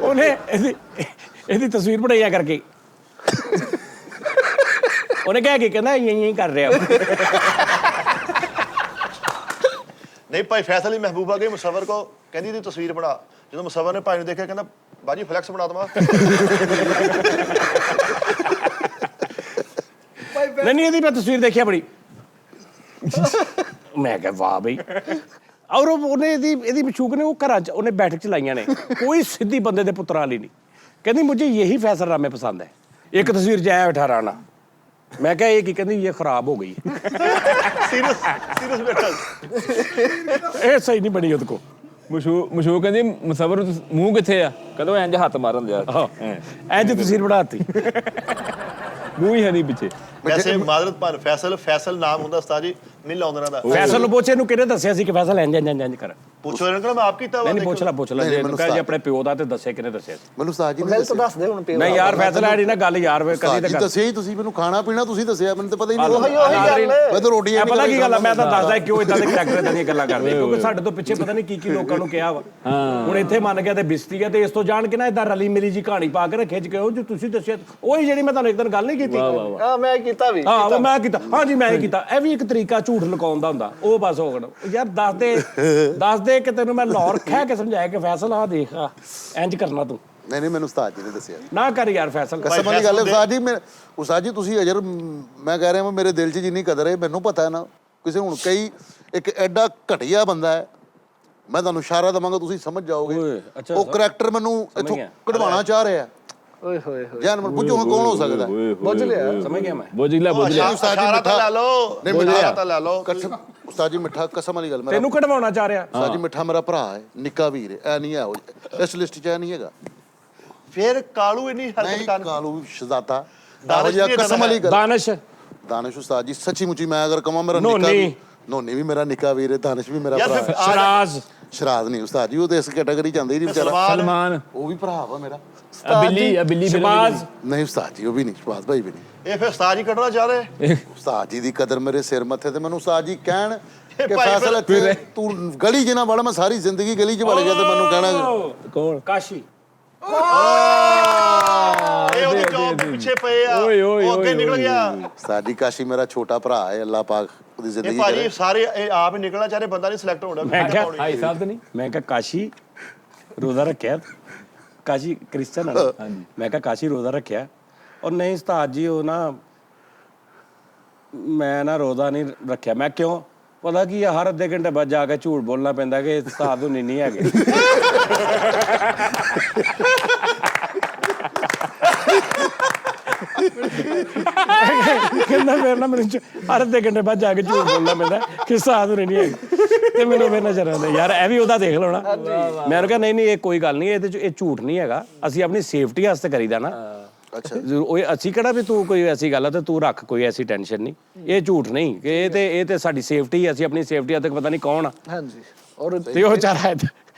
ਉਹਨੇ ਇਹਦੀ ਤਸਵੀਰ ਬਣਾਈਆ ਕਰਕੇ ਉਹਨੇ ਕਿਹਾ ਕਿ ਕਹਿੰਦਾ ਯਹੀਂ ਕਰ ਰਿਹਾ। ਨਹੀਂ ਭਾਈ ਫੈਸਲ ਹੀ ਮਹਿਬੂਬਾ ਗਈ ਮੁਸੱਵਰ ਕੋ, ਕਹਿੰਦੀ ਇਹਦੀ ਤਸਵੀਰ ਬਣਾ। ਜਦੋਂ ਮੁਸੱਵਰ ਨੇ ਭਾਈ ਨੂੰ ਦੇਖਿਆ ਕਹਿੰਦਾ ਬਾਜੀ ਫਲੈਕਸ ਬਣਾ ਦਵਾਂ। ਨਹੀਂ ਇਹਦੀ ਮੈਂ ਤਸਵੀਰ ਦੇਖਿਆ ਬੜੀ, ਮੈਂ ਕਿਹਾ ਵਾਹ ਬਈ। ਔਰ ਉਹਨੇ ਇਹਦੀ ਮਸ਼ੂਕ ਨੇ ਉਹ ਘਰਾਂ 'ਚ ਉਹਨੇ ਬੈਠਕ 'ਚ ਲਾਈਆਂ ਨੇ, ਕੋਈ ਸਿੱਧੀ ਬੰਦੇ ਦੇ ਪੁੱਤਰਾਂ ਵਾਲੀ ਨਹੀਂ। ਕਹਿੰਦੀ ਮੁਝੇ ਯਹੀ ਫੈਸਲਨਾਮੇ ਪਸੰਦ ਹੈ। ਇੱਕ ਤਸਵੀਰ 'ਚ ਆਇਆ ਬੈਠਾ ਰਾਣਾ, मैं क्या ये की कहती ये खराब हो गई। सीरियस बैठा ਇਹ ਸਹੀ ਨਹੀਂ ਬਣੀ ਉਹਦੇ ਕੋ। ਮਸ਼ਹੂਰ ਕਹਿੰਦੀ ਮੁਸੱਵਰ ਮੂੰਹ ਕਿੱਥੇ ਆ, ਕਦੋਂ ਇੰਜ ਹੱਥ ਮਾਰਨ ਦਿਆ ਇੰਜ ਤਸਵੀਰ ਬਣਾਤੀ, ਮੂੰਹ ਹੀ ਹੈ ਨਹੀਂ ਪਿੱਛੇ। ਵੈਸੇ ਮਾਦਰਤ ਭਾਨ ਫੈਸਲ ਨਾਮ ਹੁੰਦਾ ਉਸਤਾਦ ਜੀ, ਮਿਲ ਲਾਉਂਦੇ ਨਾ ਦਾ। ਫੈਸਲ ਨੂੰ ਪੁੱਛੇ ਨੂੰ ਕਿਹਨੇ ਦੱਸਿਆ ਸੀ ਕਿ ਫੈਸਲ ਇੰਜ ਕਰ, ਪੁੱਛੋ ਇਹਨਾਂ ਕੋਲ, ਮੈਂ ਆਪ ਕੀਤਾ ਵਾ। ਨਹੀਂ ਪੁੱਛ ਲੈ ਜੇ ਕਹੇ ਆਪਣੇ ਪਿਓ ਦਾ ਤੇ ਦੱਸਿਆ ਕਿਹਨੇ ਦੱਸਿਆ ਸੀ। ਮੈਨੂੰ ਉਸਤਾਦ ਜੀ ਮੈਂ ਤਾਂ ਦੱਸ ਦੇ ਹੁਣ ਪਿਓ। ਨਹੀਂ ਯਾਰ ਫੈਸਲਾ ਆੜੀ ਨਾ ਗੱਲ ਯਾਰ ਕਦੀ ਤਾਂ ਦੱਸਿਆ ਹੀ ਤੁਸੀਂ, ਮੈਨੂੰ ਖਾਣਾ ਪੀਣਾ ਤੁਸੀਂ ਦੱਸਿਆ, ਮੈਨੂੰ ਤਾਂ ਪਤਾ ਹੀ ਨਹੀਂ। ਉਹੀ ਗੱਲ ਮੈਂ ਤਾਂ ਰੋਟੀਆਂ ਪਤਾ ਕੀ ਗੱਲ ਆ, ਮੈਂ ਤਾਂ ਦੱਸਦਾ ਕਿਉਂ ਇਦਾਂ ਦੇ ਕਰੈਕਟਰ ਦੀਆਂ ਗੱਲਾਂ ਕਰਦੇ, ਕਿਉਂਕਿ ਸਾਡੇ ਤੋਂ ਪਿੱਛੇ ਪਤਾ ਨਹੀਂ ਕੀ ਲੋਕਾਂ ਨੂੰ ਕਿਹਾ ਵਾ। ਹੁਣ ਇੱਥੇ ਮੰਨ ਗਿਆ ਤੇ ਬਿਸਤੀ ਆ, ਤੇ ਇਸ ਤੋਂ ਜਾਣ ਕੇ ਨਾ ਇਦਾਂ ਰਲੀ ਮਿਲੀ ਜੀ ਕਹਾਣੀ ਪਾ ਕੇ ਖਿੱਚ ਕੇ ਉਹ ਜੋ ਤੁਸੀਂ ਦੱਸਿਆ ਉਹੀ ਜਿਹੜੀ ਮੈਂ ਤੁਹਾਨੂੰ ਇੱਕ ਦਿਨ ਗੱਲ ਨਹੀਂ ਕੀਤੀ। ਹਾਂ ਮੈਂ ਕੀਤਾ ਵੀ, ਹਾਂ ਉਹ ਮੈਂ ਕੀਤਾ, ਹਾਂਜੀ ਮੈਂ ਹੀ ਕੀਤਾ। ਇਹ ਵੀ ਇੱਕ ਤਰੀਕਾ ਝੂਠ ਲੁਕਾਉਣ ਦਾ ਹੁੰਦਾ, ਉਹ ਬਸ ਹੋ ਗਿਆ ਯਾਰ। ਦੱਸ ਦੇ ਕਿ ਤੈਨੂੰ ਮੈਂ ਲਾਹੌਰ ਖਹਿ ਕੇ ਸਮਝਾਇਆ ਕਿ ਫੈਸਲ ਆ ਦੇਖ ਆ ਇੰਜ ਕਰਨਾ ਤੂੰ। ਨਹੀਂ ਮੈਨੂੰ ਉਸਤਾਦ ਜੀ ਨੇ ਦੱਸਿਆ ਨਾ ਕਰ ਯਾਰ ਫੈਸਲ। ਕਸਮ ਵਾਲੀ ਗੱਲ ਹੈ ਉਸਤਾਦ ਜੀ ਤੁਸੀਂ ਅਜਰ ਮੈਂ ਕਹਿ ਰਿਹਾ ਮੇਰੇ ਦਿਲ 'ਚ ਜਿੰਨੀ ਕਦਰ ਹੈ ਮੈਨੂੰ ਪਤਾ ਹੈ ਨਾ, ਕਿਸੇ ਹੁਣ ਕਈ ਇੱਕ ਐਡਾ ਘਟੀਆ ਬੰਦਾ ਹੈ, ਮੈਂ ਤੁਹਾਨੂੰ ਇਸ਼ਾਰਾ ਦਵਾਂਗਾ, ਤੁਸੀਂ ਸਮਝ ਜਾਓਗੇ। ਓਏ, ਅੱਛਾ, ਉਹ ਕਰੈਕਟਰ ਮੈਨੂੰ ਇੱਥੋਂ ਗਿਆ। ਕਢਵਾਉਣਾ ਚਾਹ ਰਿਹਾ। ਓਏ ਹੋਏ ਹੋਏ, ਜੈਨ ਮਨ ਪੁੱਛੋ ਹਾਂ ਕੌਣ ਹੋ ਸਕਦਾ? ਬੁੱਝ ਲਿਆ। ਸਮਝ ਗਿਆ ਮੈਂ। ਬੁੱਝ ਲਿਆ ਇਸ਼ਾਰਾ ਤਾਂ ਲੈ ਲਓ, ਨਹੀਂ, ਇਸ਼ਾਰਾ ਤਾਂ ਲੈ ਲਓ। ਉਸਤਾਦ ਜੀ ਮਿੱਠਾ, ਕਸਮ ਵਾਲੀ ਗੱਲ, ਤੈਨੂੰ ਕਢਵਾਉਣਾ ਚਾਹ ਰਿਹਾ। ਉਸਤਾਦ ਜੀ ਮਿੱਠਾ ਮੇਰਾ ਭਰਾ ਹੈ, ਨਿੱਕਾ ਵੀਰ ਹੈ, ਐ ਨਹੀਂ ਹੈ ਉਹ ਇਸ ਲਿਸਟ 'ਚ ਐ ਨਹੀਂ ਹੈਗਾ। ਫਿਰ ਕਾਲੂ ਇੰਨੀ ਹਰਕਤ ਨਹੀਂ ਕਰਨ ਕਾਲੂ ਸ਼ਜ਼ਾਤਾ ਦਾਨਿਸ਼ ਵੀ ਕਸਮ ਵਾਲੀ ਗੱਲ। ਦਾਨਿਸ਼ ਉਸਤਾਦ ਜੀ ਸੱਚੀ ਮੁੱਚੀ ਮੈਂ ਅਗਰ ਕਹਾਂ ਮੇਰਾ ਨਿੱਕਾ ਵੀ, ਨੋਨੀ ਵੀ ਮੇਰਾ ਨਿੱਕਾ ਵੀਰ ਹੈ, ਦਾਨਿਸ਼ ਵੀ ਮੇਰਾ ਯਾਰ ਭਰਾ ਫਿਰ ਹੈ। ਸ਼ਰਾਜ਼ ਸ਼ਰਾਜ਼ ਨਹੀਂ ਉਸਤਾਦ ਜੀ, ਉਹ ਤੇ ਇਸ ਕੈਟਾਗਰੀ ਚ ਆਂਦਾ ਹੀ ਨਹੀਂ ਵਿਚਾਰਾ। ਸਲਮਾਨ ਉਹ ਵੀ ਭਰਾ ਵਾ ਮੇਰਾ। ਬਿੱਲੀ ਸ਼ਬਾਜ਼ ਨਹੀਂ ਉਸਤਾਦ ਜੀ, ਉਹ ਵੀ ਨਹੀਂ, ਸ਼ਬਾਜ਼ ਭਾਈ ਵੀ ਨਹੀਂ। ਇਹ ਫਿਰ ਉਸਤਾਦ ਜੀ ਕੱਢਣਾ ਚਾਹ ਰਹੇ। ਉਸਤਾਦ ਜੀ ਦੀ ਕਦਰ ਮੇਰੇ ਸਿਰ ਮੱਥੇ ਤੇ। ਮੈਨੂੰ ਉਸਤਾਦ ਜੀ ਕਹਿਣ ਕਿ ਭਾਈ ਫੈਸਲਾ ਇੱਥੇ ਤੂੰ ਗਲੀ 'ਚ ਨਾ ਵੜ, ਮੈਂ ਸਾਰੀ ਜ਼ਿੰਦਗੀ ਗਲੀ 'ਚ ਵੜ ਗਿਆ ਤੇ ਮੈਨੂੰ ਕਹਿਣਾ ਕੌਣ? ਕਾਸ਼ੀ। ਇਹ ਉਹਦੀ ਜੌਬ ਪਿੱਛੇ ਪਏ ਆ, ਉਹ ਅੱਗੇ ਨਿਕਲ ਗਿਆ। ਉਸਤਾਦ ਜੀ ਕਾਸ਼ੀ ਮੇਰਾ ਛੋਟਾ ਭਰਾ ਹੈ, ਅੱਲਾਹ ਪਾਕ ਉਹਦੀ ਇਹ ਜ਼ਿੰਦਗੀ ਭਾਜੀ ਕਰੇ। ਸਾਰੇ ਇਹ ਆਪ ਹੀ ਨਿਕਲਣਾ ਚਾਹ ਰਹੇ, ਬੰਦਾ ਨਹੀਂ ਸਿਲੈਕਟ ਹੋਣਾ। ਮੈਂ ਕਿਹਾ ਭਾਈ ਸਾਹਿਬ ਤਾਂ ਨਹੀਂ? ਮੈਂ ਕਿਹਾ ਕਾਸ਼ੀ ਰੋਜ਼ਾ ਰੱਖਿਆ। ਕਾਸ਼ੀ ਕ੍ਰਿਸਚਨ ਹੈ। ਮੈਂ ਕਿਹਾ ਕਾਸ਼ੀ ਰੋਜ਼ਾ ਰੱਖਿਆ। ਔਰ ਨਹੀਂ ਉਸਤਾਦ ਜੀ ਉਹ ਨਾ ਮੈਂ ਨਾ ਰੋਜ਼ਾ ਨਹੀਂ ਰੱਖਿਆ। ਮੈਂ ਕਿਉਂ? ਪਤਾ ਕੀ ਹਰ ਅੱਧੇ ਘੰਟੇ ਬਾਅਦ ਜਾ ਕੇ ਝੂਠ ਬੋਲਣਾ ਪੈਂਦਾ ਕਿ ਉਸਤਾਦ ਹੁਣੀ ਨਹੀਂ ਹੈਗੇ। ਕਹਿੰਦਾ ਫਿਰ ਨਾ ਮੈਨੂੰ ਹਰ ਅੱਧੇ ਘੰਟੇ ਬਾਅਦ ਜਾ ਕੇ ਝੂਠ ਬੋਲਣਾ ਪੈਂਦਾ ਕਿ ਉਸਤਾਦ ਹੁਣੀ ਨਹੀਂ ਹੈਗੇ। ਤੇ ਮੈਨੂੰ ਫਿਰ ਨਜ਼ਰ ਆਉਂਦਾ ਯਾਰ ਇਹ ਵੀ ਉਹਦਾ ਦੇਖ ਲਓ ਨਾ। ਮੈਂ ਕਿਹਾ ਨਹੀਂ ਇਹ ਕੋਈ ਗੱਲ ਨਹੀਂ, ਇਹਦੇ ਚ ਇਹ ਝੂਠ ਨਹੀਂ ਹੈਗਾ, ਅਸੀਂ ਆਪਣੀ ਸੇਫਟੀ ਵਾਸਤੇ ਕਰੀਦਾ ਨਾ। ਅੱਛਾ ਉਹ ਅਸੀਂ ਕਿਹੜਾ ਵੀ ਤੂੰ ਕੋਈ ਐਸੀ ਗੱਲ ਆ ਤੇ ਤੂੰ ਰੱਖ, ਕੋਈ ਐਸੀ ਟੈਨਸ਼ਨ ਨਹੀਂ। ਇਹ ਝੂਠ ਨਹੀਂ ਕਿ ਇਹ ਤੇ ਸਾਡੀ ਸੇਫਟੀ, ਅਸੀਂ ਆਪਣੀ ਸੇਫਟੀ ਤੱਕ ਪਤਾ ਨਹੀਂ ਕੌਣ ਆ। ਹਾਂਜੀ, ਔਰ ਤੇ ਉਹ ਚਾਰਾ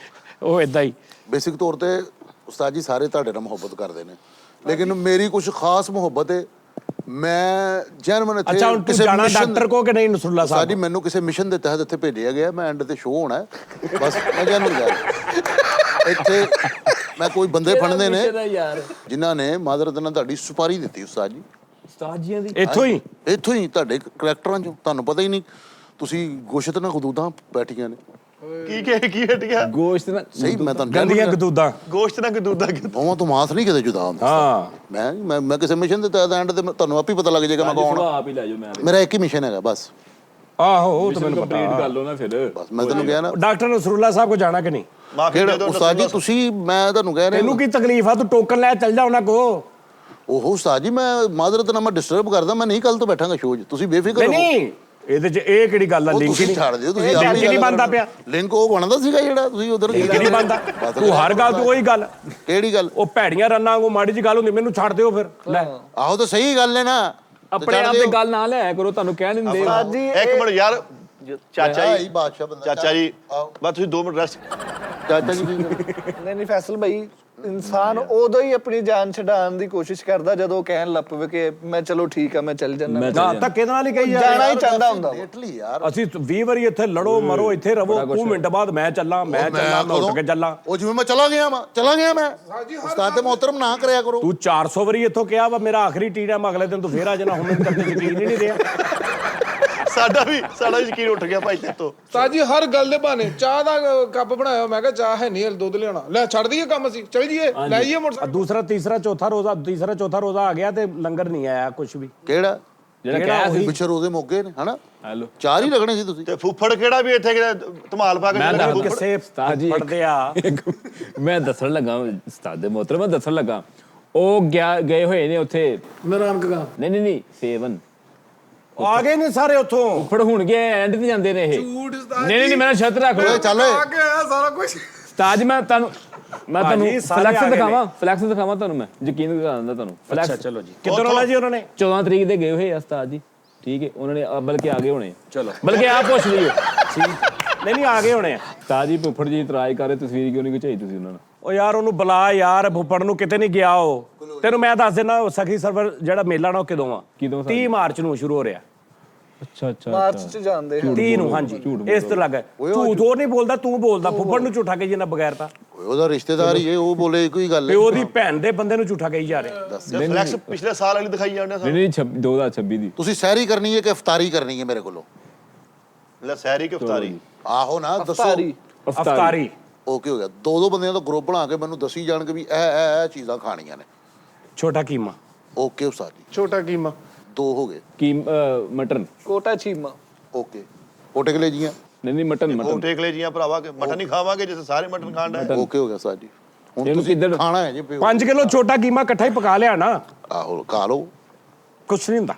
ਉਹ ਇਦਾਂ ਹੀ ਬੇਸਿਕ ਤੌਰ ਤੇ ਉਸਤਾਦ ਜੀ ਸਾਰੇ ਤੁਹਾਡੇ ਨਾਲ ਮੁਹੱਬਤ ਕਰਦੇ ਨੇ, ਲੇਕਿਨ ਮੇਰੀ ਕੁਝ ਖਾਸ ਮੁਹੱਬਤ ਹੈ। ਮੈਂ ਜੈਨਮਨ ਇੱਥੇ ਅੱਛਾ ਹੁਣ ਤੂੰ ਜਾਣਾ ਡਾਕਟਰ ਕੋ ਕਿ ਨਹੀਂ ਨਸਰੁੱਲਾ ਸਾਹਿਬ? ਸਾਡੀ ਮੈਨੂੰ ਕਿਸੇ ਮਿਸ਼ਨ ਦੇ ਤਹਿਤ ਇੱਥੇ ਭੇਜਿਆ ਗਿਆ, ਮੈਂ ਐਂਡ ਤੇ ਸ਼ੋਅ ਹੋਣਾ ਹੈ। ਬਸ ਮੈਂ ਜੈਨਮਨ ਜਾ ਇੱਥੇ ਮੈਂ ਕੋਈ ਬੰਦੇ ਫੜਨੇ ਨੇ ਜਿਨ੍ਹਾਂ ਨੇ ਮਾਜ਼ਰਤ ਨਾਲ ਤੁਹਾਡੀ ਸੁਪਾਰੀ ਦਿੱਤੀ ਉਸਤਾਦ ਜੀ। ਉਸਤਾਦ ਜੀਆਂ ਦੀ ਇੱਥੋਂ ਹੀ ਤੁਹਾਡੇ ਕਰੈਕਟਰਾਂ ਚੋਂ ਤੁਹਾਨੂੰ ਪਤਾ ਹੀ ਨਹੀਂ, ਤੁਸੀਂ ਗੋਸ਼ਤ ਨਾਲ ਖਦੂਦਾਂ ਬੈਠੀਆਂ ਨੇ। ਕੀ ਹਟ ਗਿਆ? ਗੋਸ਼ਤ ਨਾ ਸਹੀ ਮੈਂ ਤੁਹਾਨੂੰ ਗੰਦੀਆਂ ਗਦੂਦਾਂ ਗੋਸ਼ਤ ਨਾ ਗਦੂਦਾ। ਦੋਵਾਂ ਤੋਂ ਮਾਸ ਨਹੀਂ ਕਿਤੇ ਜੁਦਾ ਹੁੰਦਾ। ਹਾਂ ਮੈਂ ਕਿਸੇ ਮਿਸ਼ਨ ਦੇ ਤਹਿਤ ਐਂਡ ਤੇ ਤੁਹਾਨੂੰ ਆਪ ਹੀ ਪਤਾ ਲੱਗ ਜਾਏਗਾ ਮੈਂ ਕੌਣ। ਆਪ ਹੀ ਲੈ ਜਾਓ। ਮੇਰਾ ਇੱਕ ਹੀ ਮਿਸ਼ਨ ਹੈਗਾ ਬਸ। ਆਹੋ ਉਹ ਤਾਂ ਮੈਨੂੰ ਕੰਪਲੀਟ ਪਤਾ। ਕਰ ਲਓ ਨਾ ਫਿਰ। ਬਸ ਮੈਂ ਤੁਹਾਨੂੰ ਕਿਹਾ ਨਾ, ਡਾਕਟਰ ਨਸਰੁੱਲਾ ਸਾਹਿਬ ਕੋ ਜਾਣਾ ਕਿ ਨਹੀਂ? ਮਾਫੀ ਦੇ ਦਿਓ ਉਸਤਾਦ ਜੀ ਤੁਸੀਂ, ਮੈਂ ਤੁਹਾਨੂੰ ਕਹਿ ਰਿਹਾ ਤੈਨੂੰ ਕੀ ਤਕਲੀਫ ਆ? ਤੂੰ ਟੋਕਨ ਲੈ ਚੱਲ ਜਾ ਉਹਨਾਂ ਕੋ। ਉਹ ਉਸਤਾਦ ਜੀ ਮੈਂ ਮਾਜ਼ਰਤ ਨਾਲ ਮੈਂ ਡਿਸਟਰਬ ਕਰਦਾ, ਮੈਂ ਨਹੀਂ ਕੱਲ ਤੋਂ ਬੈਠਾਂਗਾ ਸ਼ੋਅ 'ਚ, ਤੁਸੀਂ ਬੇਫਿਕਰ ਨਹੀਂ ਇਹਦੇ ਚ ਇਹ ਕਿਹੜੀ ਗੱਲ ਆ? ਲਿੰਕ ਹੀ ਤੁਸੀਂ ਨਹੀਂ ਛੱਡ ਦਿਓ, ਤੁਸੀਂ ਇਹ ਲਿੰਕ ਨਹੀਂ ਬਣਦਾ ਪਿਆ। ਲਿੰਕ ਉਹ ਬਣਦਾ ਸੀਗਾ ਜਿਹੜਾ ਤੁਸੀਂ ਉਧਰ ਨਹੀਂ ਬਣਦਾ। ਤੂੰ ਹਰ ਗੱਲ ਤੋਂ ਉਹੀ ਗੱਲ, ਕਿਹੜੀ ਗੱਲ? ਉਹ ਭੈੜੀਆਂ ਰੰਨਾਂ ਕੋ ਮਾੜੀ ਜੀ ਗੱਲ ਹੁੰਦੀ, ਮੈਨੂੰ ਛੱਡ ਦਿਓ ਫਿਰ। ਲੈ ਆਹੋ ਤਾਂ ਸਹੀ ਗੱਲ ਹੈ ਨਾ। ਆਪਣੇ ਆਪ ਤੇ ਗੱਲ ਨਾ ਲਿਆ ਕਰੋ, ਤੁਹਾਨੂੰ ਕਹਿ ਨਹੀਂ ਦਿੰਦੇ। ਇੱਕ ਮਿੰਟ ਯਾਰ, ਚਾਚਾ ਜੀ ਬਾਦਸ਼ਾਹ ਬੰਦਾ। ਚਾਚਾ ਜੀ ਬਸ ਤੁਸੀਂ 2 ਮਿੰਟ ਰੈਸਟ। ਚਾਚਾ ਜੀ ਨਹੀਂ ਫੈਸਲ ਭਾਈ, ਇਨਸਾਨ ਉਦੋਂ ਹੀ ਆਪਣੀ ਜਾਨ ਛਡਾਉਣ ਦੀ ਕੋਸ਼ਿਸ਼ ਕਰਦਾ ਜਦੋਂ ਕਹਿਣ ਲੱਗ ਪਵੇ ਕਿ ਮੈਂ ਚਲੋ ਠੀਕ ਆ ਮੈਂ ਚੱਲ ਜਾਂਦਾ। ਧੱਕੇ ਨਾਲ ਹੀ ਕਹੀ ਜਾਣਾ ਹੀ ਚਾਹੁੰਦਾ ਹੁੰਦਾ ਯਾਰ। ਅਸੀਂ 20 ਵਾਰੀ ਇੱਥੇ ਲੜੋ ਮਰੋ, ਇੱਥੇ ਰਵੋ, 2 ਮਿੰਟ ਬਾਅਦ ਮੈਂ ਚੱਲਾਂ, ਮੈਂ ਉੱਠ ਕੇ ਚੱਲਾਂ। ਉਹ ਜਿਵੇਂ ਮੈਂ ਚਲਾ ਗਿਆ ਮੈਂ ਉਸਤਾਦ ਤੇ ਮੁਹਤਰਮ ਨਾ ਕਰਿਆ ਕਰੋ। ਤੂੰ 400 ਵਾਰੀ ਇੱਥੋਂ ਕਿਹਾ ਵਾ ਮੇਰਾ ਆਖਰੀ ਟੀੜਾ, ਮੈਂ ਅਗਲੇ ਦਿਨ ਤੂੰ ਫੇਰ ਆ ਜਾਣਾ। ਹੁਣ ਮੈਨੂੰ ਤਾਂ ਯਕੀਨ ਹੀ ਨਹੀਂ ਰਿਹਾ। ਸਾਡਾ ਯਕੀਨ ਉੱਠ ਗਿਆ ਭਾਈ ਤੇਤੋਂ। ਉਸਤਾਦ ਜੀ ਹਰ ਗੱਲ ਦੇ ਬਹਾਨੇ ਚਾਹ ਦਾ ਕੱਪ ਬਣਾਇਆ, ਮੈਂ ਕਿਹਾ ਚਾਹ ਹੈ ਨਹੀਂ, ਦੁੱਧ ਲਿਆਉਣਾ, ਲੈ ਛੱਡ ਦਈਏ ਕੰਮ, ਅਸੀਂ ਚੱਲ ਜੀਏ, ਲੈ ਆਈਏ ਮੋਟਰਸਾਈਕਲ। ਦੂਸਰਾ ਤੀਸਰਾ ਚੌਥਾ ਰੋਜ਼ਾ ਆ ਗਿਆ ਤੇ ਲੰਗਰ ਨਹੀਂ ਆਇਆ ਕੁਝ ਵੀ। ਕਿਹੜਾ ਜਿਹੜਾ ਕਹਿਆ ਸੀ ਪਿੱਛੇ ਰੋਜ਼ੇ ਮੌਕੇ ਨੇ ਹਨਾ, ਹੈਲੋ 4 ਹੀ ਲੱਗਣੇ ਸੀ ਤੁਸੀਂ। ਤੇ ਫੁੱਫੜ ਕਿਹੜਾ ਵੀ ਇੱਥੇ ਧਮਾਲ ਪਾ ਕੇ ਕਿਸੇ ਉਸਤਾਦ ਜੀ ਪੜਦੇ ਆ। ਮੈਂ ਦੱਸਣ ਲੱਗਾ, ਉਸਤਾਦ ਦੇ ਮੋਹਤਰਮ ਮੈਂ ਦੱਸਣ ਲੱਗਾ, ਉਹ ਗਏ ਹੋਏ ਨੇ ਉੱਥੇ ਨਾਨਕਗਾ। ਨਹੀਂ ਸੇਵਨ ਆ ਗਏ ਨੇ ਸਾਰੇ ਉੱਥੋਂ। ਉੱਪਰ ਹੁਣ ਗਏ ਐਂਡ ਤੇ ਜਾਂਦੇ ਨੇ ਇਹ। ਨਹੀਂ ਮੇਰਾ ਸ਼ਰਤ ਰੱਖ ਲਓ। ਚੱਲ ਆ ਕੇ ਆਇਆ ਸਾਰਾ ਕੁਝ। ਉਸਤਾਦ ਜੀ ਮੈਂ ਤੁਹਾਨੂੰ ਫਲੈਕਸ ਦਿਖਾਵਾਂ ਤੁਹਾਨੂੰ, ਮੈਂ ਯਕੀਨ ਕਰਾ ਦਿੰਦਾ ਤੁਹਾਨੂੰ। ਅੱਛਾ ਚਲੋ ਜੀ, ਕਿੱਧਰ ਆਉਣਾ ਜੀ ਉਹਨਾਂ ਨੇ? 14 ਤਰੀਕ ਦੇ ਗਏ ਹੋਏ ਆ ਉਸਤਾਦ ਜੀ, ਠੀਕ ਹੈ। ਉਹਨਾਂ ਨੇ ਬਲਕਿ ਆ ਗਏ ਹੋਣੇ, ਚਲੋ ਬਲਕਿ ਆਪ ਪੁੱਛ ਲਿਓ। ਨਹੀਂ ਆ ਗਏ ਹੋਣੇ ਆ। ਉਸਤਾਦ ਜੀ ਫੁੱਫੜ ਜੀ ਇਤਰਾਜ਼ ਕਰ ਰਹੇ, ਤਸਵੀਰ ਕਿਉਂ ਨਹੀਂ ਖਿਚਾਈ ਤੁਸੀਂ ਉਹਨਾਂ ਨਾਲ? ਉਹ ਯਾਰ ਉਹਨੂੰ ਬੁਲਾ ਯਾਰ, ਫੁੱਫੜ ਨੂੰ ਕਿਤੇ ਨਹੀਂ ਗਿਆ ਉਹ। ਤੈਨੂੰ ਮੈਂ ਦੱਸ ਦਿੰਦਾ, ਸਖੀ ਸਰਵਰ ਜਿਹੜਾ ਮੇਲਾ ਨਾ ਉਹ ਕਦੋਂ ਆ? 30 ਮਾਰਚ ਨੂੰ ਸ਼ੁਰੂ ਹੋ ਰਿਹਾ। ਅੱਛਾ ਮਾਰਚ ਚ ਜਾਂਦੇ 30 ਨੂੰ, ਹਾਂਜੀ ਇਸ ਤੋਂ ਲੱਗਾ। ਝੂਠ ਉਹ ਨਹੀਂ ਬੋਲਦਾ, ਤੂੰ ਬੋਲਦਾ। ਫੁੱਫੜ ਨੂੰ ਝੂਠਾ ਕਹੀ ਜਾਂਦਾ ਬਗੈਰ ਤਾਂ। ਉਹਦਾ ਰਿਸ਼ਤੇਦਾਰ ਹੀ ਹੈ, ਉਹ ਬੋਲੇ ਕੋਈ ਗੱਲ ਤੇ ਉਹਦੀ ਭੈਣ ਦੇ ਬੰਦੇ ਨੂੰ ਝੂਠਾ ਕਹੀ ਜਾ ਰਿਹਾ। ਫਲੈਕਸ ਪਿਛਲੇ ਸਾਲ ਵਾਲੀ ਦਿਖਾਈ ਜਾਂਦੇ ਸਾਨੂੰ। ਨਹੀਂ 2026 ਦੀ। ਤੁਸੀਂ ਸਹਿਰੀ ਕਰਨੀ ਹੈ ਕਿ ਇਫਤਾਰੀ ਕਰਨੀ ਹੈ ਮੇਰੇ ਕੋਲੋਂ? ਲੈ ਸਹਿਰੀ ਕਿ ਇਫਤਾਰੀ? ਆਹੋ ਨਾ ਦੱਸੋ। ਅਫਤਾਰੀ ਓਕੇ ਹੋ ਗਿਆ। 2 ਬੰਦਿਆਂ ਦਾ ਗਰੁੱਪ ਬਣਾ ਕੇ ਮੈਨੂੰ ਦੱਸੀ ਜਾਣ ਕਿ ਵੀ ਇਹ ਚੀਜ਼ਾਂ ਖਾਣੀਆਂ ਨੇ। ਛੋਟਾ ਕੀਮਾ। ਓਕੇ ਉਸਤਾਦ ਜੀ, ਛੋਟਾ ਕੀਮਾ 2 ਹੋ ਗਏ। ਕੀ ਮਟਨ ਕੋਟਾ ਚੀਮਾ। ਓਕੇ ਕੋਟੇ ਕਲੇ ਜੀਆਂ ਨਹੀਂ ਮਟਨ ਉਹ ਟੇਕ ਲੈ ਜੀਆਂ ਭਰਾਵਾ ਕਿ ਮਟਨ ਨਹੀਂ ਖਾਵਾਂਗੇ ਜਿਵੇਂ ਸਾਰੇ ਮਟਨ ਖਾਣ ਦਾ। ਓਕੇ ਹੋ ਗਿਆ ਉਸਤਾਦ ਜੀ, ਹੁਣ ਇਹਨੂੰ ਤੁਸੀਂ ਕਿੱਧਰ ਖਾਣਾ ਹੈ ਜੀ 5 ਕਿਲੋ ਛੋਟਾ ਕੀਮਾ ਇਕੱਠਾ ਹੀ ਪਕਾ ਲਿਆ ਨਾ, ਆਹੋ ਖਾ ਲਓ। ਕੁਛ ਨਹੀਂ ਹੁੰਦਾ।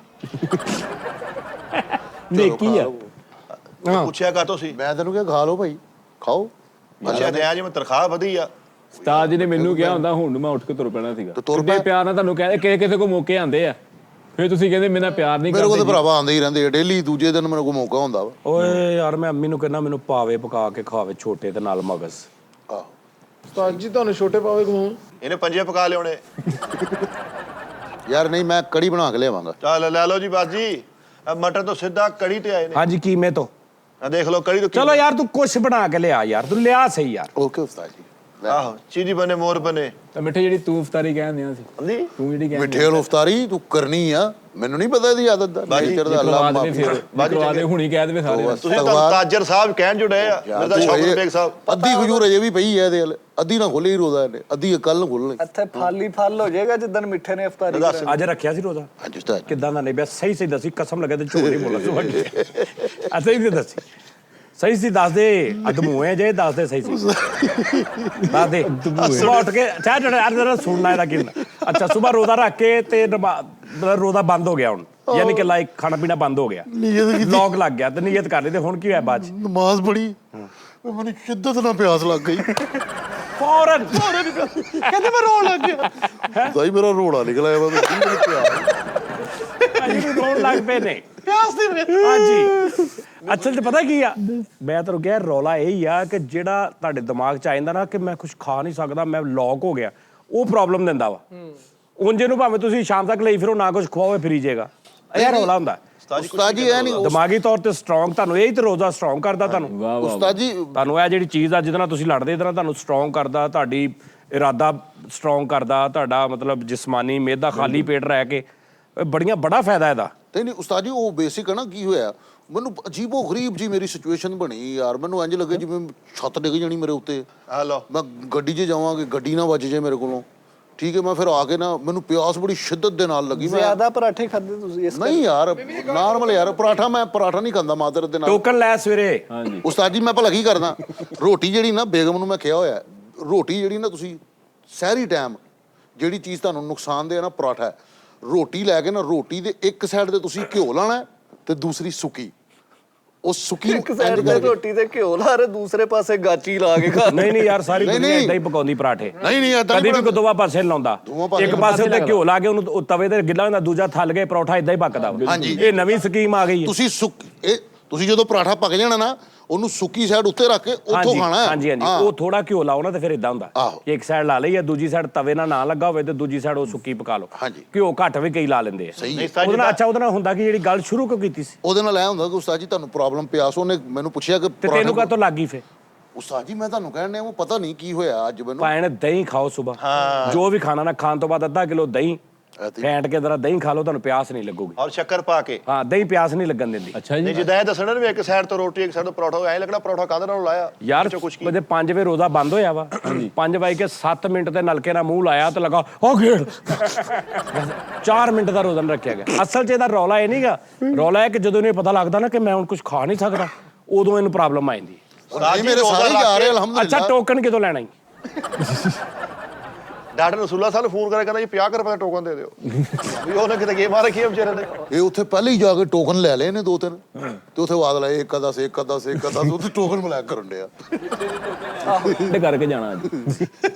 ਨੇਕੀ ਆ। ਪੁੱਛਿਆ ਕਾ ਤੁਸੀਂ? ਮੈਂ ਤੈਨੂੰ ਕਿਹਾ ਖਾ ਲਓ ਭਾਈ, ਖਾਓ। ਅੱਛਾ ਤੇ ਆ ਜਿਵੇਂ ਤਨਖਾਹ ਵਧੀ ਆ। ਉਸਤਾਦ ਜੀ ਨੇ ਮੈਨੂੰ ਕਿਹਾ ਹੁੰਦਾ ਹੁਣ ਨੂੰ ਮੈਂ ਉੱਠ ਕੇ ਤੁਰ ਪੈਣਾ ਸੀਗਾ। ਤੇ ਤੁਰ ਕਿੰਨੇ ਪਿਆਰ ਨਾਲ ਤੁਹਾਨੂੰ ਕਹਿੰਦੇ ਕਿਸੇ ਕੋ ਮੌਕੇ ਆਉਂਦੇ ਆ, ਫਿਰ ਤੁਸੀਂ ਕਹਿੰਦੇ ਮੇਰੇ ਨਾਲ ਪਿਆਰ ਨਹੀਂ ਮੇਰੇ ਕੋਲ ਕਰਦੇ ਤਾਂ ਭਰਾਵਾ ਆਉਂਦੇ ਹੀ ਰਹਿੰਦੇ ਆ ਡੇਲੀ, ਦੂਜੇ ਦਿਨ ਮੇਰੇ ਕੋਲ ਮੌਕਾ ਹੁੰਦਾ ਵਾ। ਓਏ ਯਾਰ ਮੈਂ ਅੰਮੀ ਨੂੰ ਕਹਿੰਦਾ ਮੈਨੂੰ ਪਾਵੇ ਪਕਾ ਕੇ ਖਾਵੇ ਛੋਟੇ ਤੇ ਨਾਲ ਮਗਜ਼। ਆਹੋ ਉਸਤਾਦ ਜੀ ਤੁਹਾਨੂੰ ਛੋਟੇ ਪਾਵੇ ਖਵਾਉਂ। ਇਹਨੇ ਪੰਜੇ ਪਕਾ ਲਿਆਉਣੇ। ਯਾਰ ਨਹੀਂ, ਮੈਂ ਕੜੀ ਬਣਾ ਕੇ ਲਿਆਵਾਂਗਾ। ਚੱਲ ਲੈ ਲਓ ਜੀ ਬਸ ਜੀ, ਮਟਰ ਤੋਂ ਸਿੱਧਾ ਕੜੀ ਤੇ ਆਏ ਨੇ। ਹਾਂਜੀ ਕੀਮੇ ਤੋਂ ਆ ਦੇਖ ਲਓ ਕੜੀ ਤੋਂ ਚਲੋ ਯਾਰ ਤੂੰ ਕੁਛ ਬਣਾ ਕੇ ਲਿਆ ਯਾਰ, ਤੂੰ ਲਿਆ ਸਹੀ ਯਾਰ। ਓਕੇ ਉਸਤਾਦ ਜੀ। ਆਹੋ ਚੀਨੀ ਬਨੇ ਮੋਰ ਬਨੇ। ਤਾਂ ਮਿੱਠੇ ਜਿਹੜੀ ਤੂੰ ਇਫਤਾਰੀ ਕਹਿੰਦੇ ਆ ਸੀ, ਹਾਂਜੀ ਤੂੰ ਜਿਹੜੀ ਕਹਿੰਦੇ ਮਿੱਠੇ ਵਾਲੀ ਇਫਤਾਰੀ ਤੂੰ ਕਰਨੀ ਆ, ਮੈਨੂੰ ਨਹੀਂ ਪਤਾ ਇਹਦੀ ਆਦਤ ਦਾ। ਨੇਚਰ ਦਾ ਅੱਲਾਹ ਮਾਫ ਕਰਵਾ ਦੇ ਹੁਣੀ ਕਹਿ ਦੇਵੇ ਸਾਰੇ। ਤੁਸੀਂ ਤਾਂ ਤਾਜਰ ਸਾਹਿਬ ਕਹਿਣ ਜੁੜੇ ਆ ਮਿਰਜ਼ਾ ਸ਼ੌਕਤ ਬੇਗ ਸਾਹਿਬ। ਅੱਧੀ ਖਜੂਰ ਅਜੇ ਵੀ ਪਈ ਹੈ ਇਹਦੇ ਹਲ, ਅੱਧੀ ਨਾ ਖੋਲੇ ਹੀ ਰੋਦਾ ਇਹਨੇ, ਅੱਧੀ ਕੱਲ ਨੂੰ ਖੋਲਣੀ। ਇੱਥੇ ਫਾਲੀ ਫਲ ਹੋ ਜਾਏਗਾ ਜਿੱਦਣ ਮਿੱਠੇ ਨੇ ਇਫਤਾਰੀ ਦੱਸ। ਅੱਜ ਰੱਖਿਆ ਸੀ ਰੋਜ਼ਾ, ਹਾਂਜੀ ਉਸਤਾਦ ਕਿੱਦਾਂ ਦਾ ਨਿਭਿਆ? ਸਹੀ ਸਹੀ ਦੱਸੀ, ਕਸਮ ਲੱਗੇ ਤੇ ਝੂਠ ਨਹੀਂ ਬੋਲਣਾ ਤੁਹਾਡੇ। ਅੱਛਾ ਹੀ ਦੱਸੀ, ਸਹੀ ਸੀ ਦੱਸ ਦੇ। ਅਦਮੂਏ ਜੇ ਦੱਸ ਦੇ ਸਹੀ ਸੀ, ਦੱਸ ਦੇ। ਸੁਬਹ ਉੱਠ ਕੇ ਚਾਹ ਚੜਾ ਸੁਣਨਾ ਇਹਦਾ ਕਿੰਨਾ। ਅੱਛਾ ਸੁਬਹ ਰੋਜ਼ਾ ਰੱਖ ਕੇ ਤੇ ਰੋਜ਼ਾ ਬੰਦ ਹੋ ਗਿਆ ਹੁਣ, ਯਾਨੀ ਕਿ ਲਾਈਕ ਖਾਣਾ ਪੀਣਾ ਬੰਦ ਹੋ ਗਿਆ, ਲੌਕ ਲੱਗ ਗਿਆ ਤੇ ਨੀਅਤ ਕਰ ਲਈ ਤੇ ਹੁਣ ਕੀ ਹੋਇਆ ਬਾਅਦ ਚ? ਨਮਾਜ਼ ਪੜ੍ਹੀ, ਮੈਨੂੰ ਸ਼ਿੱਦਤ ਨਾਲ ਪਿਆਸ ਲੱਗ ਗਈ, ਫੌਰਨ ਕਹਿੰਦੇ ਮੈਂ ਰੋਣ ਲੱਗ ਗਿਆ। ਤਾਈ ਮੇਰਾ ਰੋੜਾ ਨਿਕਲ ਆਇਆ, ਮੈਂ ਪਿਆਸ ਰੋਣ ਲੱਗ ਪਏ ਨੇ ਪਿਆਸ ਦੇ ਵਿੱਚ। ਹਾਂਜੀ ਅਸਲ ਤੇ ਪਤਾ ਕੀ ਆ, ਮੈਂ ਤੁਹਾਨੂੰ ਕਿਹਾ ਰੌਲਾ ਇਹ ਹੀ ਆ ਕਿ ਜਿਹੜਾ ਤੁਹਾਡੇ ਦਿਮਾਗ 'ਚ ਆ ਜਾਂਦਾ ਨਾ ਕਿ ਮੈਂ ਕੁਝ ਖਾ ਨਹੀਂ ਸਕਦਾ, ਮੈਂ ਲੌਕ ਹੋ ਗਿਆ, ਉਹ ਪ੍ਰੋਬਲਮ ਦਿੰਦਾ ਵਾ। ਉਂਝ ਨੂੰ ਭਾਵੇਂ ਤੁਸੀਂ ਸ਼ਾਮ ਤੱਕ ਲਈ ਫਿਰੋ, ਨਾ ਕੁਝ ਖਵਾਓ ਫਿਰੀ ਜਾਏਗਾ, ਇਹ ਰੌਲਾ ਹੁੰਦਾ। ਉਸਤਾਦ ਜੀ ਇਹ ਨਹੀਂ, ਦਿਮਾਗੀ ਤੌਰ ਤੇ ਸਟਰੋਂਗ ਤੁਹਾਨੂੰ ਇਹ ਹੀ ਤੇ ਰੋਜ਼ਾ ਸਟਰੋਂਗ ਕਰਦਾ ਤੁਹਾਨੂੰ। ਵਾਹ ਵਾਹ ਉਸਤਾਦ ਜੀ ਤੁਹਾਨੂੰ ਇਹ ਜਿਹੜੀ ਚੀਜ਼ ਆ ਜਿਹਦੇ ਨਾਲ ਤੁਸੀਂ ਲੜਦੇ, ਇਹਦੇ ਨਾਲ ਤੁਹਾਨੂੰ ਸਟਰੋਂਗ ਕਰਦਾ, ਤੁਹਾਡੀ ਇਰਾਦਾ ਸਟਰੋਂਗ ਕਰਦਾ, ਤੁਹਾਡਾ ਮਤਲਬ ਜਿਸਮਾਨੀ ਮਿਹਦਾ ਖਾਲੀ ਪੇਟ ਰਹਿ ਕੇ ਬੜਾ ਫਾਇਦਾ ਇਹਦਾ। ਨਹੀਂ ਉਸਤਾਦ ਜੀ ਉਹ ਬੇਸਿਕ ਹੈ ਨਾ, ਕੀ ਹੋਇਆ ਮੈਨੂੰ ਅਜੀਬੋ ਗਰੀਬ ਜੀ ਮੇਰੀ ਸਿਚੁਏਸ਼ਨ ਬਣੀ ਯਾਰ, ਮੈਨੂੰ ਇੰਜ ਲੱਗੇ ਜਿਵੇਂ ਛੱਤ ਡਿੱਗ ਜਾਣੀ ਮੇਰੇ ਉੱਤੇ। ਆ ਲਓ ਮੈਂ ਗੱਡੀ 'ਚ ਜਾਵਾਂਗੇ, ਗੱਡੀ ਨਾ ਵੱਜ ਜੇ ਮੇਰੇ ਕੋਲੋਂ, ਠੀਕ ਹੈ। ਮੈਂ ਫਿਰ ਆ ਕੇ ਨਾ ਮੈਨੂੰ ਪਿਆਸ ਬੜੀ ਸ਼ਿੱਦਤ ਦੇ ਨਾਲ ਲੱਗੀ। ਮੈਂ ਜ਼ਿਆਦਾ ਪਰਾਠੇ ਖਾਦੇ ਤੁਸੀਂ ਇਸ ਨਹੀਂ ਯਾਰ, ਨਾਰਮਲ ਯਾਰ, ਪਰਾਠਾ ਮੈਂ ਪਰਾਠਾ ਨਹੀਂ ਖਾਂਦਾ ਮਾਦਰ ਦੇ ਨਾਲ। ਟੋਕਨ ਲੈ ਸਵੇਰੇ। ਹਾਂਜੀ ਉਸਤਾਦ ਜੀ ਮੈਂ ਭਲਾ ਕੀ ਕਰਦਾ, ਰੋਟੀ ਜਿਹੜੀ ਨਾ ਬੇਗਮ ਨੂੰ ਮੈਂ ਕਿਹਾ ਹੋਇਆ, ਰੋਟੀ ਜਿਹੜੀ ਨਾ ਤੁਸੀਂ ਸਹਿਰੀ ਟਾਈਮ ਜਿਹੜੀ ਚੀਜ਼ ਤੁਹਾਨੂੰ ਨੁਕਸਾਨ ਦੇ ਨਾ ਪਰਾਠਾ ਹੈ। ਰੋਟੀ ਲੈ ਕੇ ਨਾ, ਰੋਟੀ ਦੇ ਇੱਕ ਸਾਈਡ ਤੇ ਤੁਸੀਂ ਘਿਓ ਲਾਣਾ ਤੇ ਦੂਸਰੀ ਸੁੱਕੀ, ਉਹ ਸੁੱਕੀ ਇੱਕ ਸਾਈਡ ਤੇ ਰੋਟੀ ਤੇ ਘਿਓ ਲਾ ਰਹੇ, ਦੂਸਰੇ ਪਾਸੇ ਗਾਚੀ ਲਾ ਕੇ ਖਾ। ਨਹੀਂ ਯਾਰ ਸਾਰੀ ਦੁਨੀਆ ਏਦਾਂ ਹੀ ਪਕਾਉਂਦੀ ਪਰਾਠੇ। ਨਹੀਂ ਏਦਾਂ ਕਦੀ ਵੀ ਦੋਵਾਂ ਪਾਸੇ ਲਾਉਂਦਾ, ਇੱਕ ਪਾਸੇ ਉੱਤੇ ਘਿਓ ਲਾ ਕੇ ਉਹਨੂੰ ਤਵੇ ਤੇ ਗਿੱਲਾ ਹੁੰਦਾ, ਦੂਜਾ ਥੱਲ ਕੇ ਪਰੌਠਾ ਏਦਾਂ ਹੀ ਪੱਕਦਾ। ਹਾਂਜੀ। ਇਹ ਨਵੀਂ ਸਕੀਮ ਆ ਗਈ ਹੈ। ਤੁਸੀਂ ਜਦੋਂ ਪਰਾਠਾ ਪੱਕ ਜਾਣਾ ਨਾ, ਉਹਨੂੰ ਸੁੱਕੀ ਸਾਈਡ ਉੱਤੇ ਰੱਖ ਕੇ ਉੱਥੋਂ ਖਾਣਾ ਹੈ। ਹਾਂਜੀ ਉਹ ਥੋੜਾ ਘਿਓ ਲਾਓ ਨਾ ਤੇ ਫਿਰ ਇਦਾਂ ਹੁੰਦਾ, ਆਹੋ। ਇੱਕ ਸਾਈਡ ਲਾ ਲਈ, ਜਾਂ ਦੂਜੀ ਸਾਈਡ ਤਵੇ ਨਾਲ ਨਾ ਲੱਗਾ ਹੋਵੇ ਤੇ ਦੂਜੀ ਸਾਈਡ ਉਹ ਸੁੱਕੀ ਪਕਾ ਲਓ। ਹਾਂਜੀ। ਘਿਓ ਘੱਟ ਵੀ ਕਈ ਲਾ ਲੈਂਦੇ ਆ। ਸਹੀ ਹੈ। ਉਹਦੇ ਨਾਲ ਅੱਛਾ, ਉਹਦੇ ਨਾਲ ਹੁੰਦਾ ਕਿ ਜਿਹੜੀ ਗੱਲ ਸ਼ੁਰੂ ਕਿਉਂ ਕੀਤੀ ਸੀ ਉਹਦੇ ਨਾਲ ਇਹ ਹੁੰਦਾ ਕਿ ਉਸਤਾਦ ਜੀ ਤੁਹਾਨੂੰ ਪ੍ਰੋਬਲਮ ਪਿਆਸ, ਉਹਨੇ ਮੈਨੂੰ ਪੁੱਛਿਆ ਕਿ ਤੇ ਤੈਨੂੰ ਕਾਹਤੋਂ ਲੱਗ ਗਈ ਫਿਰ? ਉਸਤਾਦ ਜੀ ਮੈਂ ਤੁਹਾਨੂੰ ਕਹਿਣ ਡਿਆ, ਉਹ ਪਤਾ ਨਹੀਂ ਕੀ ਹੋਇਆ ਅੱਜ ਮੈਨੂੰ। ਭਾਵੇਂ ਦਹੀਂ ਖਾਓ ਸੁਬਹ, ਜੋ ਵੀ ਖਾਣਾ ਨਾ ਖਾਣ ਤੋਂ ਬਾਅਦ ਅੱਧਾ ਕਿਲੋ ਦਹੀਂ ਫੈਂਟ ਕੇ ਜਰਾ ਦਹੀਂ ਖਾ ਲਓ, ਤੁਹਾਨੂੰ ਪਿਆਸ ਨਹੀਂ ਲੱਗੂਗੀ। ਔਰ ਸ਼ੱਕਰ ਪਾ ਕੇ। ਹਾਂ ਦਹੀਂ ਪਿਆਸ ਨਹੀਂ ਲੱਗਣ ਦਿੰਦੀ। ਅੱਛਾ ਜੀ। ਨਹੀਂ ਜਿੱਦਾਂ ਇਹ ਦੱਸਣਾ ਵੀ ਇੱਕ ਸਾਈਡ ਤੋਂ ਰੋਟੀ ਇੱਕ ਸਾਈਡ ਤੋਂ ਪਰੌਠਾ, ਐਂ ਲੱਗਣਾ ਪਰੌਠਾ ਕਾਹਦੇ ਨਾਲ ਲਾਇਆ ਯਾਰ ਉਹਦੇ 5 ਵਜੇ ਰੋਜ਼ਾ ਬੰਦ ਹੋਇਆ ਵਾ, 5:07 ਤੇ ਨਲਕੇ ਨਾਲ ਮੂੰਹ ਲਾਇਆ ਤੇ ਲਗਾ ਉਹ ਗੇੜ 4 ਮਿੰਟ ਦਾ ਰੋਜ਼ਾ ਰੱਖਿਆ ਗਿਆ। ਅਸਲ 'ਚ ਇਹਦਾ ਰੌਲਾ ਇਹ ਨਹੀਂਗਾ, ਰੌਲਾ ਹੈ ਕਿ ਜਦੋਂ ਇਹਨੂੰ ਪਤਾ ਲੱਗਦਾ ਨਾ ਕਿ ਮੈਂ ਹੁਣ ਕੁਝ ਖਾ ਨਹੀਂ ਸਕਦਾ, ਉਦੋਂ ਇਹਨੂੰ ਪ੍ਰੋਬਲਮ ਆ ਜਾਂਦੀ। ਮੇਰੇ ਸਾਰੇ ਜਾ ਰਹੇ ਅਲਹਮਦੁਲਿਲਾ। ਅੱਛਾ ਟੋਕਨ ਕਿਦੋਂ ਲੈਣਾ ਜੀ? ਡਾਕਟਰ ਰਸੂਲਾ ਸਾਹਿਬ ਨੂੰ ਫੋਨ ਕਰਿਆ, ਕਹਿੰਦਾ ਜੀ 50 ਰੁਪਏ ਦਾ ਟੋਕਨ ਦੇ ਦਿਓ। ਵੀ ਉਹਨੇ ਕਿਤੇ ਗੇਮ ਆ ਰੱਖੀ ਹੈ ਵਿਚਾਰੇ ਨੇ। ਇਹ ਉੱਥੇ ਪਹਿਲੇ ਹੀ ਜਾ ਕੇ ਟੋਕਨ ਲੈ ਲਏ ਨੇ 2-3, ਤੇ ਉੱਥੇ ਬਾਅਦ ਲਾਏ ਇੱਕ ਅੱਧਾ ਸੇ ਉੱਥੇ ਟੋਕਨ ਬਲੈਕ ਕਰਨ ਡਿਆ। ਇਹ ਕਰਕੇ ਜਾਣਾ ਅੱਜ।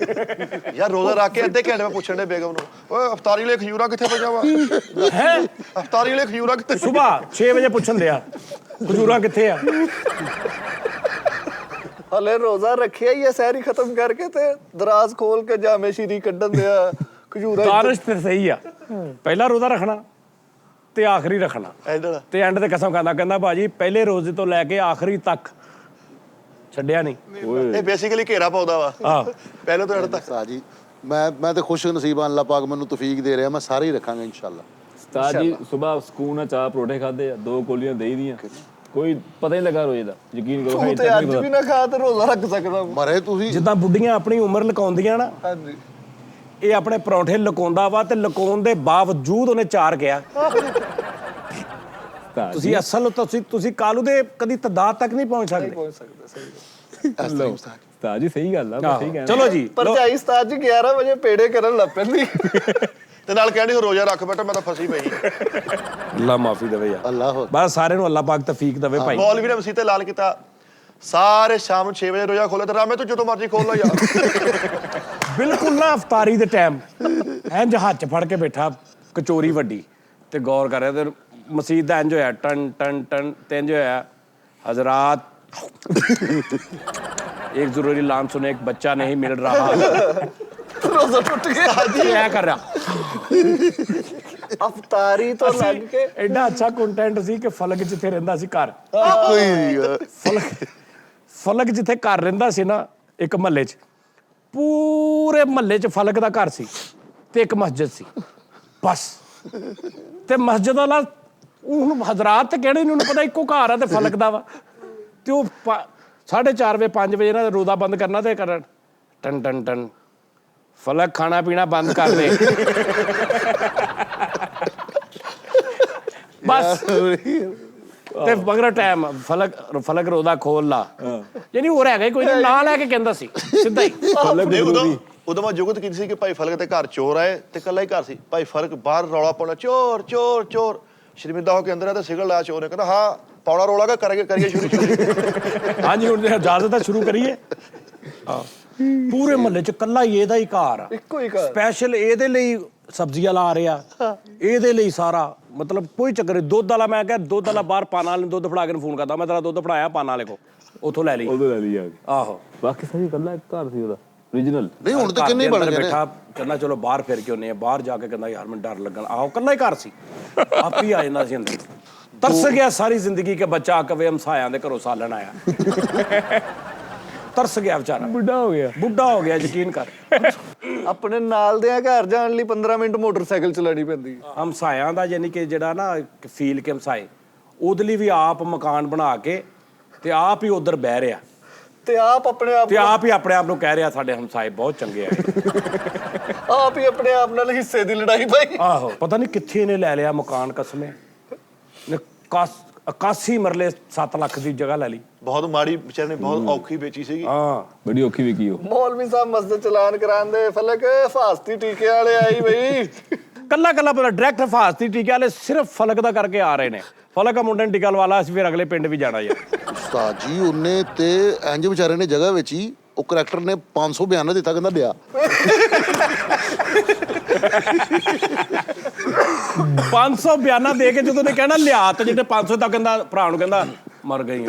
ਯਾਰ ਰੋਜ਼ਾ ਰੱਖ ਕੇ ਅੱਧੇ ਘੰਟੇ ਮੈਂ ਪੁੱਛਣ ਦੇ ਬੇਗਮ ਨੂੰ, ਓਏ ਅਫਤਾਰੀ ਲਈ ਖਜੂਰਾ ਕਿੱਥੇ ਪਈਆਂ ਵਾ? ਹੈ ਅਫਤਾਰੀ ਲਈ ਖਜੂਰਾ ਕਿੱਥੇ? ਸੁਬਾਹ 6 ਵਜੇ ਪੁੱਛਣ ਦਿਆ ਖਜੂਰਾਂ ਕਿੱਥੇ ਆ? ਹਲੇ ਰੋਜ਼ਾ ਰੱਖਿਆ ਹੀ ਹੈ, ਸਹਿਰੀ ਖਤਮ ਕਰਕੇ ਤੇ ਦਰਾਜ਼ ਖੋਲ ਕੇ ਜਾਮੇ ਸ਼ੀਰੀ ਕੱਢਣ ਦਿਆ ਖਜੂਰਾ। ਤਾਰਸ਼ ਤੇ ਸਹੀ ਆ, ਪਹਿਲਾ ਰੋਜ਼ਾ ਰੱਖਣਾ ਤੇ ਆਖਰੀ ਰੱਖਣਾ, ਐਂਡਲ ਤੇ ਐਂਡ ਤੇ ਕਸਮ ਖਾਂਦਾ, ਕਹਿੰਦਾ ਭਾਜੀ ਪਹਿਲੇ ਰੋਜ਼ੇ ਤੋਂ ਲੈ ਕੇ ਆਖਰੀ ਤੱਕ ਛੱਡਿਆ ਨਹੀਂ। ਇਹ ਬੇਸਿਕਲੀ ਘੇਰਾ ਪਾਉਂਦਾ ਵਾ ਪਹਿਲੇ ਤੋਂ ਐਂਡ ਤੱਕ। ਉਸਤਾਦ ਜੀ ਮੈਂ ਤੇ ਖੁਸ਼ ਨਸੀਬ ਹਾਂ, ਅੱਲਾਹ ਪਾਕ ਮੈਨੂੰ ਤੌਫੀਕ ਦੇ ਰਿਹਾ, ਮੈਂ ਸਾਰੇ ਹੀ ਰੱਖਾਂਗਾ ਇਨਸ਼ਾਅੱਲਾ। ਉਸਤਾਦ ਜੀ ਸੁਬਾਹ ਸਕੂਨ ਨਾਲ ਚਾਹ ਪਰੌਠੇ ਖਾਦੇ ਆ, 2 ਕੋਲੀਆਂ ਦਹੀਂ ਦੀਆਂ, ਕੋਈ ਪਤਾ ਹੀ ਲੱਗਾ ਰੋਜ਼ੇ ਦਾ, ਯਕੀਨ ਕਰੋ। ਤੂੰ ਤੇ ਅੱਜ ਵੀ ਨਾ ਖਾ ਤੇ ਰੋਜ਼ਾ ਰੱਖ ਸਕਦਾ। ਮਰੇ ਤੁਸੀਂ ਜਿੱਦਾਂ ਬੁੱਢੀਆਂ ਆਪਣੀ ਉਮਰ ਲਕਾਉਂਦੀਆਂ ਨਾ, ਹਾਂਜੀ ਇਹ ਆਪਣੇ ਪਰੌਂਠੇ ਲਕਾਉਂਦਾ ਵਾ, ਤੇ ਲਕਾਉਣ ਦੇ ਬਾਵਜੂਦ ਉਹਨੇ 4 ਕਿਹਾ। ਤੁਸੀਂ ਅਸਲ ਤੁਸੀਂ ਕਾਲੂ ਦੇ ਕਦੀ ਤਦਾਦ ਤੱਕ ਨਹੀਂ ਪਹੁੰਚ ਸਕਦੇ। ਪਹੁੰਚ ਸਕਦਾ ਸਹੀ ਉਸਤਾਦ ਜੀ ਸਹੀ ਗੱਲ ਆ ਸਹੀ ਕਹਿੰਦੇ। ਚਲੋ ਜੀ ਪਰਚਾਈ ਉਸਤਾਦ ਜੀ 11 ਵਜੇ ਪੇੜੇ ਕਰਨ ਲੱਗ ਪੈਂਦੀ ਤੇ ਨਾਲ ਕਹਿੰਦੀ ਰੋਜ਼ਾ ਰੱਖ ਬੇਟਾ ਮੈਂ ਤਾਂ ਫਸੀ ਪਈ ਅੱਲਾ ਮਾਫੀ ਦੇਵੇ ਯਾਰ, ਅੱਲਾਹ ਬਸ ਸਾਰਿਆਂ ਨੂੰ ਅੱਲਾ ਪਾਕ ਤੌਫੀਕ ਦੇਵੇ ਭਾਈ। ਮੌਲਵੀ ਨੇ ਮਸੀਹ ਤੇ ਐਲਾਨ ਕੀਤਾ ਸਾਰੇ ਸ਼ਾਮ ਨੂੰ 6 ਵਜੇ ਰੋਜ਼ਾ ਖੋਲੇ ਤੇ ਰਾਮੇ ਤੂੰ ਜਦੋਂ ਮਰਜ਼ੀ ਖੋਲ ਲਾ ਯਾਰ। ਬਿਲਕੁਲ ਨਾ ਅਫਤਾਰੀ ਦੇ ਟਾਈਮ ਇੰਜ ਹੱਥ 'ਚ ਫੜ ਕੇ ਬੈਠਾ ਕਚੋਰੀ ਵੱਡੀ ਤੇ ਗੌਰ ਕਰ ਰਿਹਾ ਤੇ ਮਸੀਤ ਦਾ ਇੰਜ ਹੋਇਆ ਟਨ ਟਨ ਟਨ ਤੇ ਇੰਜ ਹੋਇਆ ਹਜ਼ਰਾਤ एक जरूरी लाम सुने एक बच्चा नहीं मिल रहा ਰੋਜ਼ਾ ਟੁੱਟ ਗਿਆ क्या कर रहा ਅਫਤਾਰੀ ਤੋਂ ਲੱਗ ਕੇ ਐਡਾ ਅੱਛਾ ਕੰਟੈਂਟ ਸੀ ਕਿ ਫਲਕ ਜਿੱਥੇ ਰਹਿੰਦਾ ਸੀ ਘਰ ਫਲਕ ਜਿੱਥੇ ਘਰ ਰਹਿੰਦਾ ਸੀ ਨਾ ਇੱਕ ਮਹੱਲੇ 'ਚ ਪੂਰੇ ਮਹੱਲੇ 'ਚ ਫਲਕ ਦਾ ਘਰ ਸੀ ਤੇ ਇੱਕ ਮਸਜਿਦ ਸੀ ਬਸ ਤੇ ਮਸਜਿਦ ਵਾਲਾ ਹੁਣ ਹਜ਼ਰਾਤ ਤੇ ਕਹਿਣੇ ਨਹੀਂ ਉਹਨੂੰ ਪਤਾ ਇੱਕੋ ਘਰ ਆ ਤੇ ਫਲਕ ਦਾ ਵਾ ਤੇ ਉਹ 4:30 ਵਜੇ 5 ਵਜੇ ਨਾ ਰੋਜ਼ਾ ਬੰਦ ਕਰਨਾ ਤੇ ਕਰਨ ਟਨ ਟਨ ਟਨ ਫਲਕ ਖਾਣਾ ਪੀਣਾ ਬੰਦ ਕਰ ਦੇ ਬਸ ਤੇ ਮਗਰ ਟਾਈਮ ਫਲਕ ਰੋਜ਼ਾ ਖੋਲ ਲਾ ਯਾਨੀ ਹੋਰ ਹੈਗਾ ਕੋਈ ਨਾ ਲੈ ਕੇ ਕਹਿੰਦਾ ਸੀ ਸਿੱਧਾ ਹੀ ਉਦੋਂ ਮੈਂ ਜੁਗਤ ਕੀਤੀ ਸੀ ਕਿ ਭਾਈ ਫਲਕ ਦੇ ਘਰ ਚੋਰ ਆਏ ਤੇ ਇਕੱਲਾ ਹੀ ਘਰ ਸੀ ਭਾਈ ਫਲਕ ਬਾਹਰ ਰੌਲਾ ਪਾਉਣਾ ਚੋਰ ਚੋਰ ਚੋਰ ਸ਼ਰਮਿੰਦਾ ਹੋ ਕੇ ਅੰਦਰ ਆ ਤੇ ਸਿਗਲ ਲਾਇਆ ਚੋਰ ਨੇ ਕਹਿੰਦਾ ਹਾਂ ਪੌੜਾ ਰੋਲਾ ਕਰੀਏ ਸ਼ੁਰੂ ਹਾਂਜੀ ਹੁਣ ਇਜਾਜ਼ਤ ਹੈ ਸ਼ੁਰੂ ਕਰੀਏ ਪੂਰੇ ਮਹੱਲੇ 'ਚ ਕੱਲਾ ਹੀ ਇਹਦਾ ਹੀ ਘਰ ਆ ਇੱਕੋ ਹੀ ਘਰ ਸਪੈਸ਼ਲ ਇਹਦੇ ਲਈ ਸਬਜ਼ੀਆਂ ਲਾ ਰਿਹਾ ਇਹਦੇ ਲਈ ਸਾਰਾ ਮਤਲਬ ਕੋਈ ਚੱਕਰ ਨਹੀਂ ਦੁੱਧ ਵਾਲਾ ਮੈਂ ਕਿਹਾ ਦੁੱਧ ਵਾਲਾ ਬਾਹਰ ਪਾਣ ਵਾਲੇ ਨੂੰ ਦੁੱਧ ਫੜਾ ਕੇ ਫੋਨ ਕਰਦਾ ਮੈਂ ਤੇਰਾ ਦੁੱਧ ਫੜਾਇਆ ਪਾਣ ਵਾਲੇ ਕੋ ਉੱਥੋਂ ਲੈ ਲਈ ਉਦੋਂ ਲੈ ਲਈ ਆ ਕੇ ਆਹੋ ਬਾਕੀ ਸਹੀ ਕੱਲਾ ਇੱਕ ਘਰ ਸੀ ਉਹਦਾ ਓਰੀਜਨਲ ਨਹੀਂ ਹੁਣ ਤਾਂ ਕਿੰਨੇ ਬਣ ਗਏ ਨੇ ਬੈਠਾ ਕਹਿੰਦਾ ਚਲੋ ਬਾਹਰ ਫਿਰ ਕੇ ਆਉਂਦੇ ਆ ਬਾਹਰ ਜਾ ਕੇ ਕਹਿੰਦਾ ਯਾਰ ਮੈਨੂੰ ਡਰ ਲੱਗਣ ਆਹੋ ਕੱਲਾ ਹੀ ਘਰ ਸੀ ਆਪ ਹੀ ਆ ਜਾਂਦਾ ਸੀ ਅੰਦਰ ਤਰਸ ਗਿਆ ਸਾਰੀ ਜ਼ਿੰਦਗੀ ਕੇ ਬੱਚਾ ਕਵੇ ਹਮਸਾਇਆਂ ਦੇ ਘਰੋਂ ਸਾਲਣ ਆਇਆ ਤਰਸ ਗਿਆ ਵਿਚਾਰਾ ਬੁੱਢਾ ਹੋ ਗਿਆ ਯਕੀਨ ਕਰ ਆਪਣੇ ਨਾਲ ਦੇ ਘਰ ਜਾਣ ਲਈ 15 ਮਿੰਟ ਮੋਟਰਸਾਈਕਲ ਚਲਾਣੀ ਪੈਂਦੀ ਹਮਸਾਇਆਂ ਦਾ ਯਾਨੀ ਕਿ ਜਿਹੜਾ ਨਾ ਫੀਲ ਕੇ ਹਮਸਾਏ ਉਹਦੇ ਲਈ ਵੀ ਆਪ ਮਕਾਨ ਬਣਾ ਕੇ ਤੇ ਆਪ ਹੀ ਉਧਰ ਬਹਿ ਰਿਹਾ ਤੇ ਆਪ ਆਪਣੇ ਆਪ ਨੂੰ ਕਹਿ ਰਿਹਾ ਸਾਡੇ ਹਮਸਾਏ ਬਹੁਤ ਚੰਗੇ ਆ ਆਪ ਹੀ ਆਪਣੇ ਆਪ ਨਾਲ ਹਿੱਸੇ ਦੀ ਲੜਾਈ ਪਾਈ ਆਹੋ ਪਤਾ ਨਹੀਂ ਕਿੱਥੇ ਇਹਨੇ ਲੈ ਲਿਆ ਮਕਾਨ ਕਸਮੇ 81 ਮਰਲੇ 7 ਲੱਖ ਦੀ ਜਗ੍ਹਾ ਲੈ ਲਈ ਬਹੁਤ ਮਾੜੀ ਵਿਚਾਰੇ ਨੇ ਬਹੁਤ ਔਖੀ ਵੇਚੀ ਸੀਗੀ ਹਾਂ ਬੜੀ ਔਖੀ ਵਿਕੀ ਉਹ ਮੌਲਵੀ ਸਾਹਿਬ ਮਸਜਿਦ ਚਲਾਨ ਕਰਾਉਂਦੇ ਫਲਕ ਫਾਸਤੀ ਟੀਕੇ ਵਾਲੇ ਆਈ ਬਈ ਕੱਲਾ ਪਤਾ ਡਾਇਰੈਕਟ ਹਫਾਜ਼ਤੀ ਟੀਕੇ ਵਾਲੇ ਸਿਰਫ ਫਲਕ ਦਾ ਕਰਕੇ ਆ ਰਹੇ ਨੇ ਫਲਕ ਆ ਮੁੰਡੇ ਨੂੰ ਟੀਕਾ ਲਵਾ ਲਾ ਅਸੀਂ ਫਿਰ ਅਗਲੇ ਪਿੰਡ ਵੀ ਜਾਣਾ ਯਾਰ ਉਸਤਾਦ ਜੀ ਉਹਨੇ ਤੇ ਇੰਜ ਵਿਚਾਰੇ ਨੇ ਜਗ੍ਹਾ ਵਿੱਚ ਹੀ ਉਹ ਕਰੈਕਟਰ ਨੇ 500 ਬਿਆਨ ਦਿੱਤਾ ਕਹਿੰਦਾ ਲਿਆ 500 ਬਿਆਨਾ ਦੇ ਕੇ ਜਦੋਂ ਨੇ ਕਹਿਣਾ ਲਿਆ ਤੇ ਜਿਹੜੇ 500 ਤੱਕ ਕਹਿੰਦਾ ਭਰਾ ਨੂੰ ਕਹਿੰਦਾ ਮਰ ਗਈ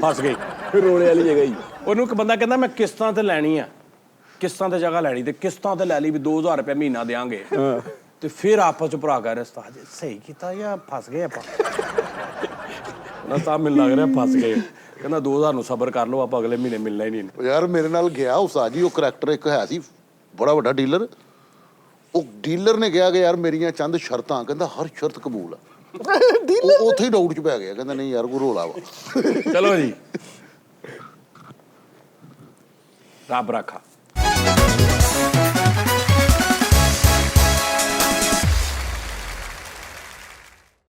ਫਸ ਗਈ ਰੋਲੇ ਵਾਲੀ ਜਗ੍ਹਾ ਹੀ ਉਹਨੂੰ ਇੱਕ ਬੰਦਾ ਕਹਿੰਦਾ ਮੈਂ ਕਿਸ਼ਤਾਂ ਤੇ ਲੈਣੀ ਆ ਕਿਸ਼ਤਾਂ ਤੇ ਜਗ੍ਹਾ ਲੈਣੀ ਤੇ ਕਿਸ਼ਤਾਂ ਤੇ ਲੈ ਲਈ ਵੀ 2000 ਰੁਪਏ ਮਹੀਨਾ ਦੇਾਂਗੇ ਤੇ ਫਿਰ ਆਪਸ ਚ ਭਰਾ ਕਰ ਰਸਤਾ ਜੀ ਸਹੀ ਕੀਤਾ ਜਾਂ ਫਸ ਗਏ ਆਪਾਂ ਨਾ ਤਾਂ ਮੈਨੂੰ ਲੱਗ ਰਿਹਾ ਫਸ ਗਏ ਕਹਿੰਦਾ 2000 ਨੂੰ ਸਬਰ ਕਰ ਲਓ ਆਪਾਂ ਅਗਲੇ ਮਹੀਨੇ ਮਿਲਣਾ ਹੀ ਨਹੀਂ ਯਾਰ ਮੇਰੇ ਨਾਲ ਗਿਆ ਉਸਤਾਦ ਜੀ ਉਹ ਕਰੈਕਟਰ ਇੱਕ ਹੈ ਸੀ ਬੜਾ ਵੱਡਾ ਡੀਲਰ ਉਹ ਡੀਲਰ ਨੇ ਕਿਹਾ ਕਿ ਯਾਰ ਮੇਰੀਆਂ ਚੰਦ ਸ਼ਰਤਾਂ ਕਹਿੰਦਾ ਹਰ ਸ਼ਰਤ ਕਬੂਲ ਆ ਉਹ ਉੱਥੇ ਹੀ ਡਾਊਟ ਚ ਪੈ ਗਿਆ ਕਹਿੰਦਾ ਨਹੀਂ ਯਾਰ ਕੋਈ ਰੋਲਾ ਵਾ ਚਲੋ ਜੀ ਰੱਬ ਰੱਖਾ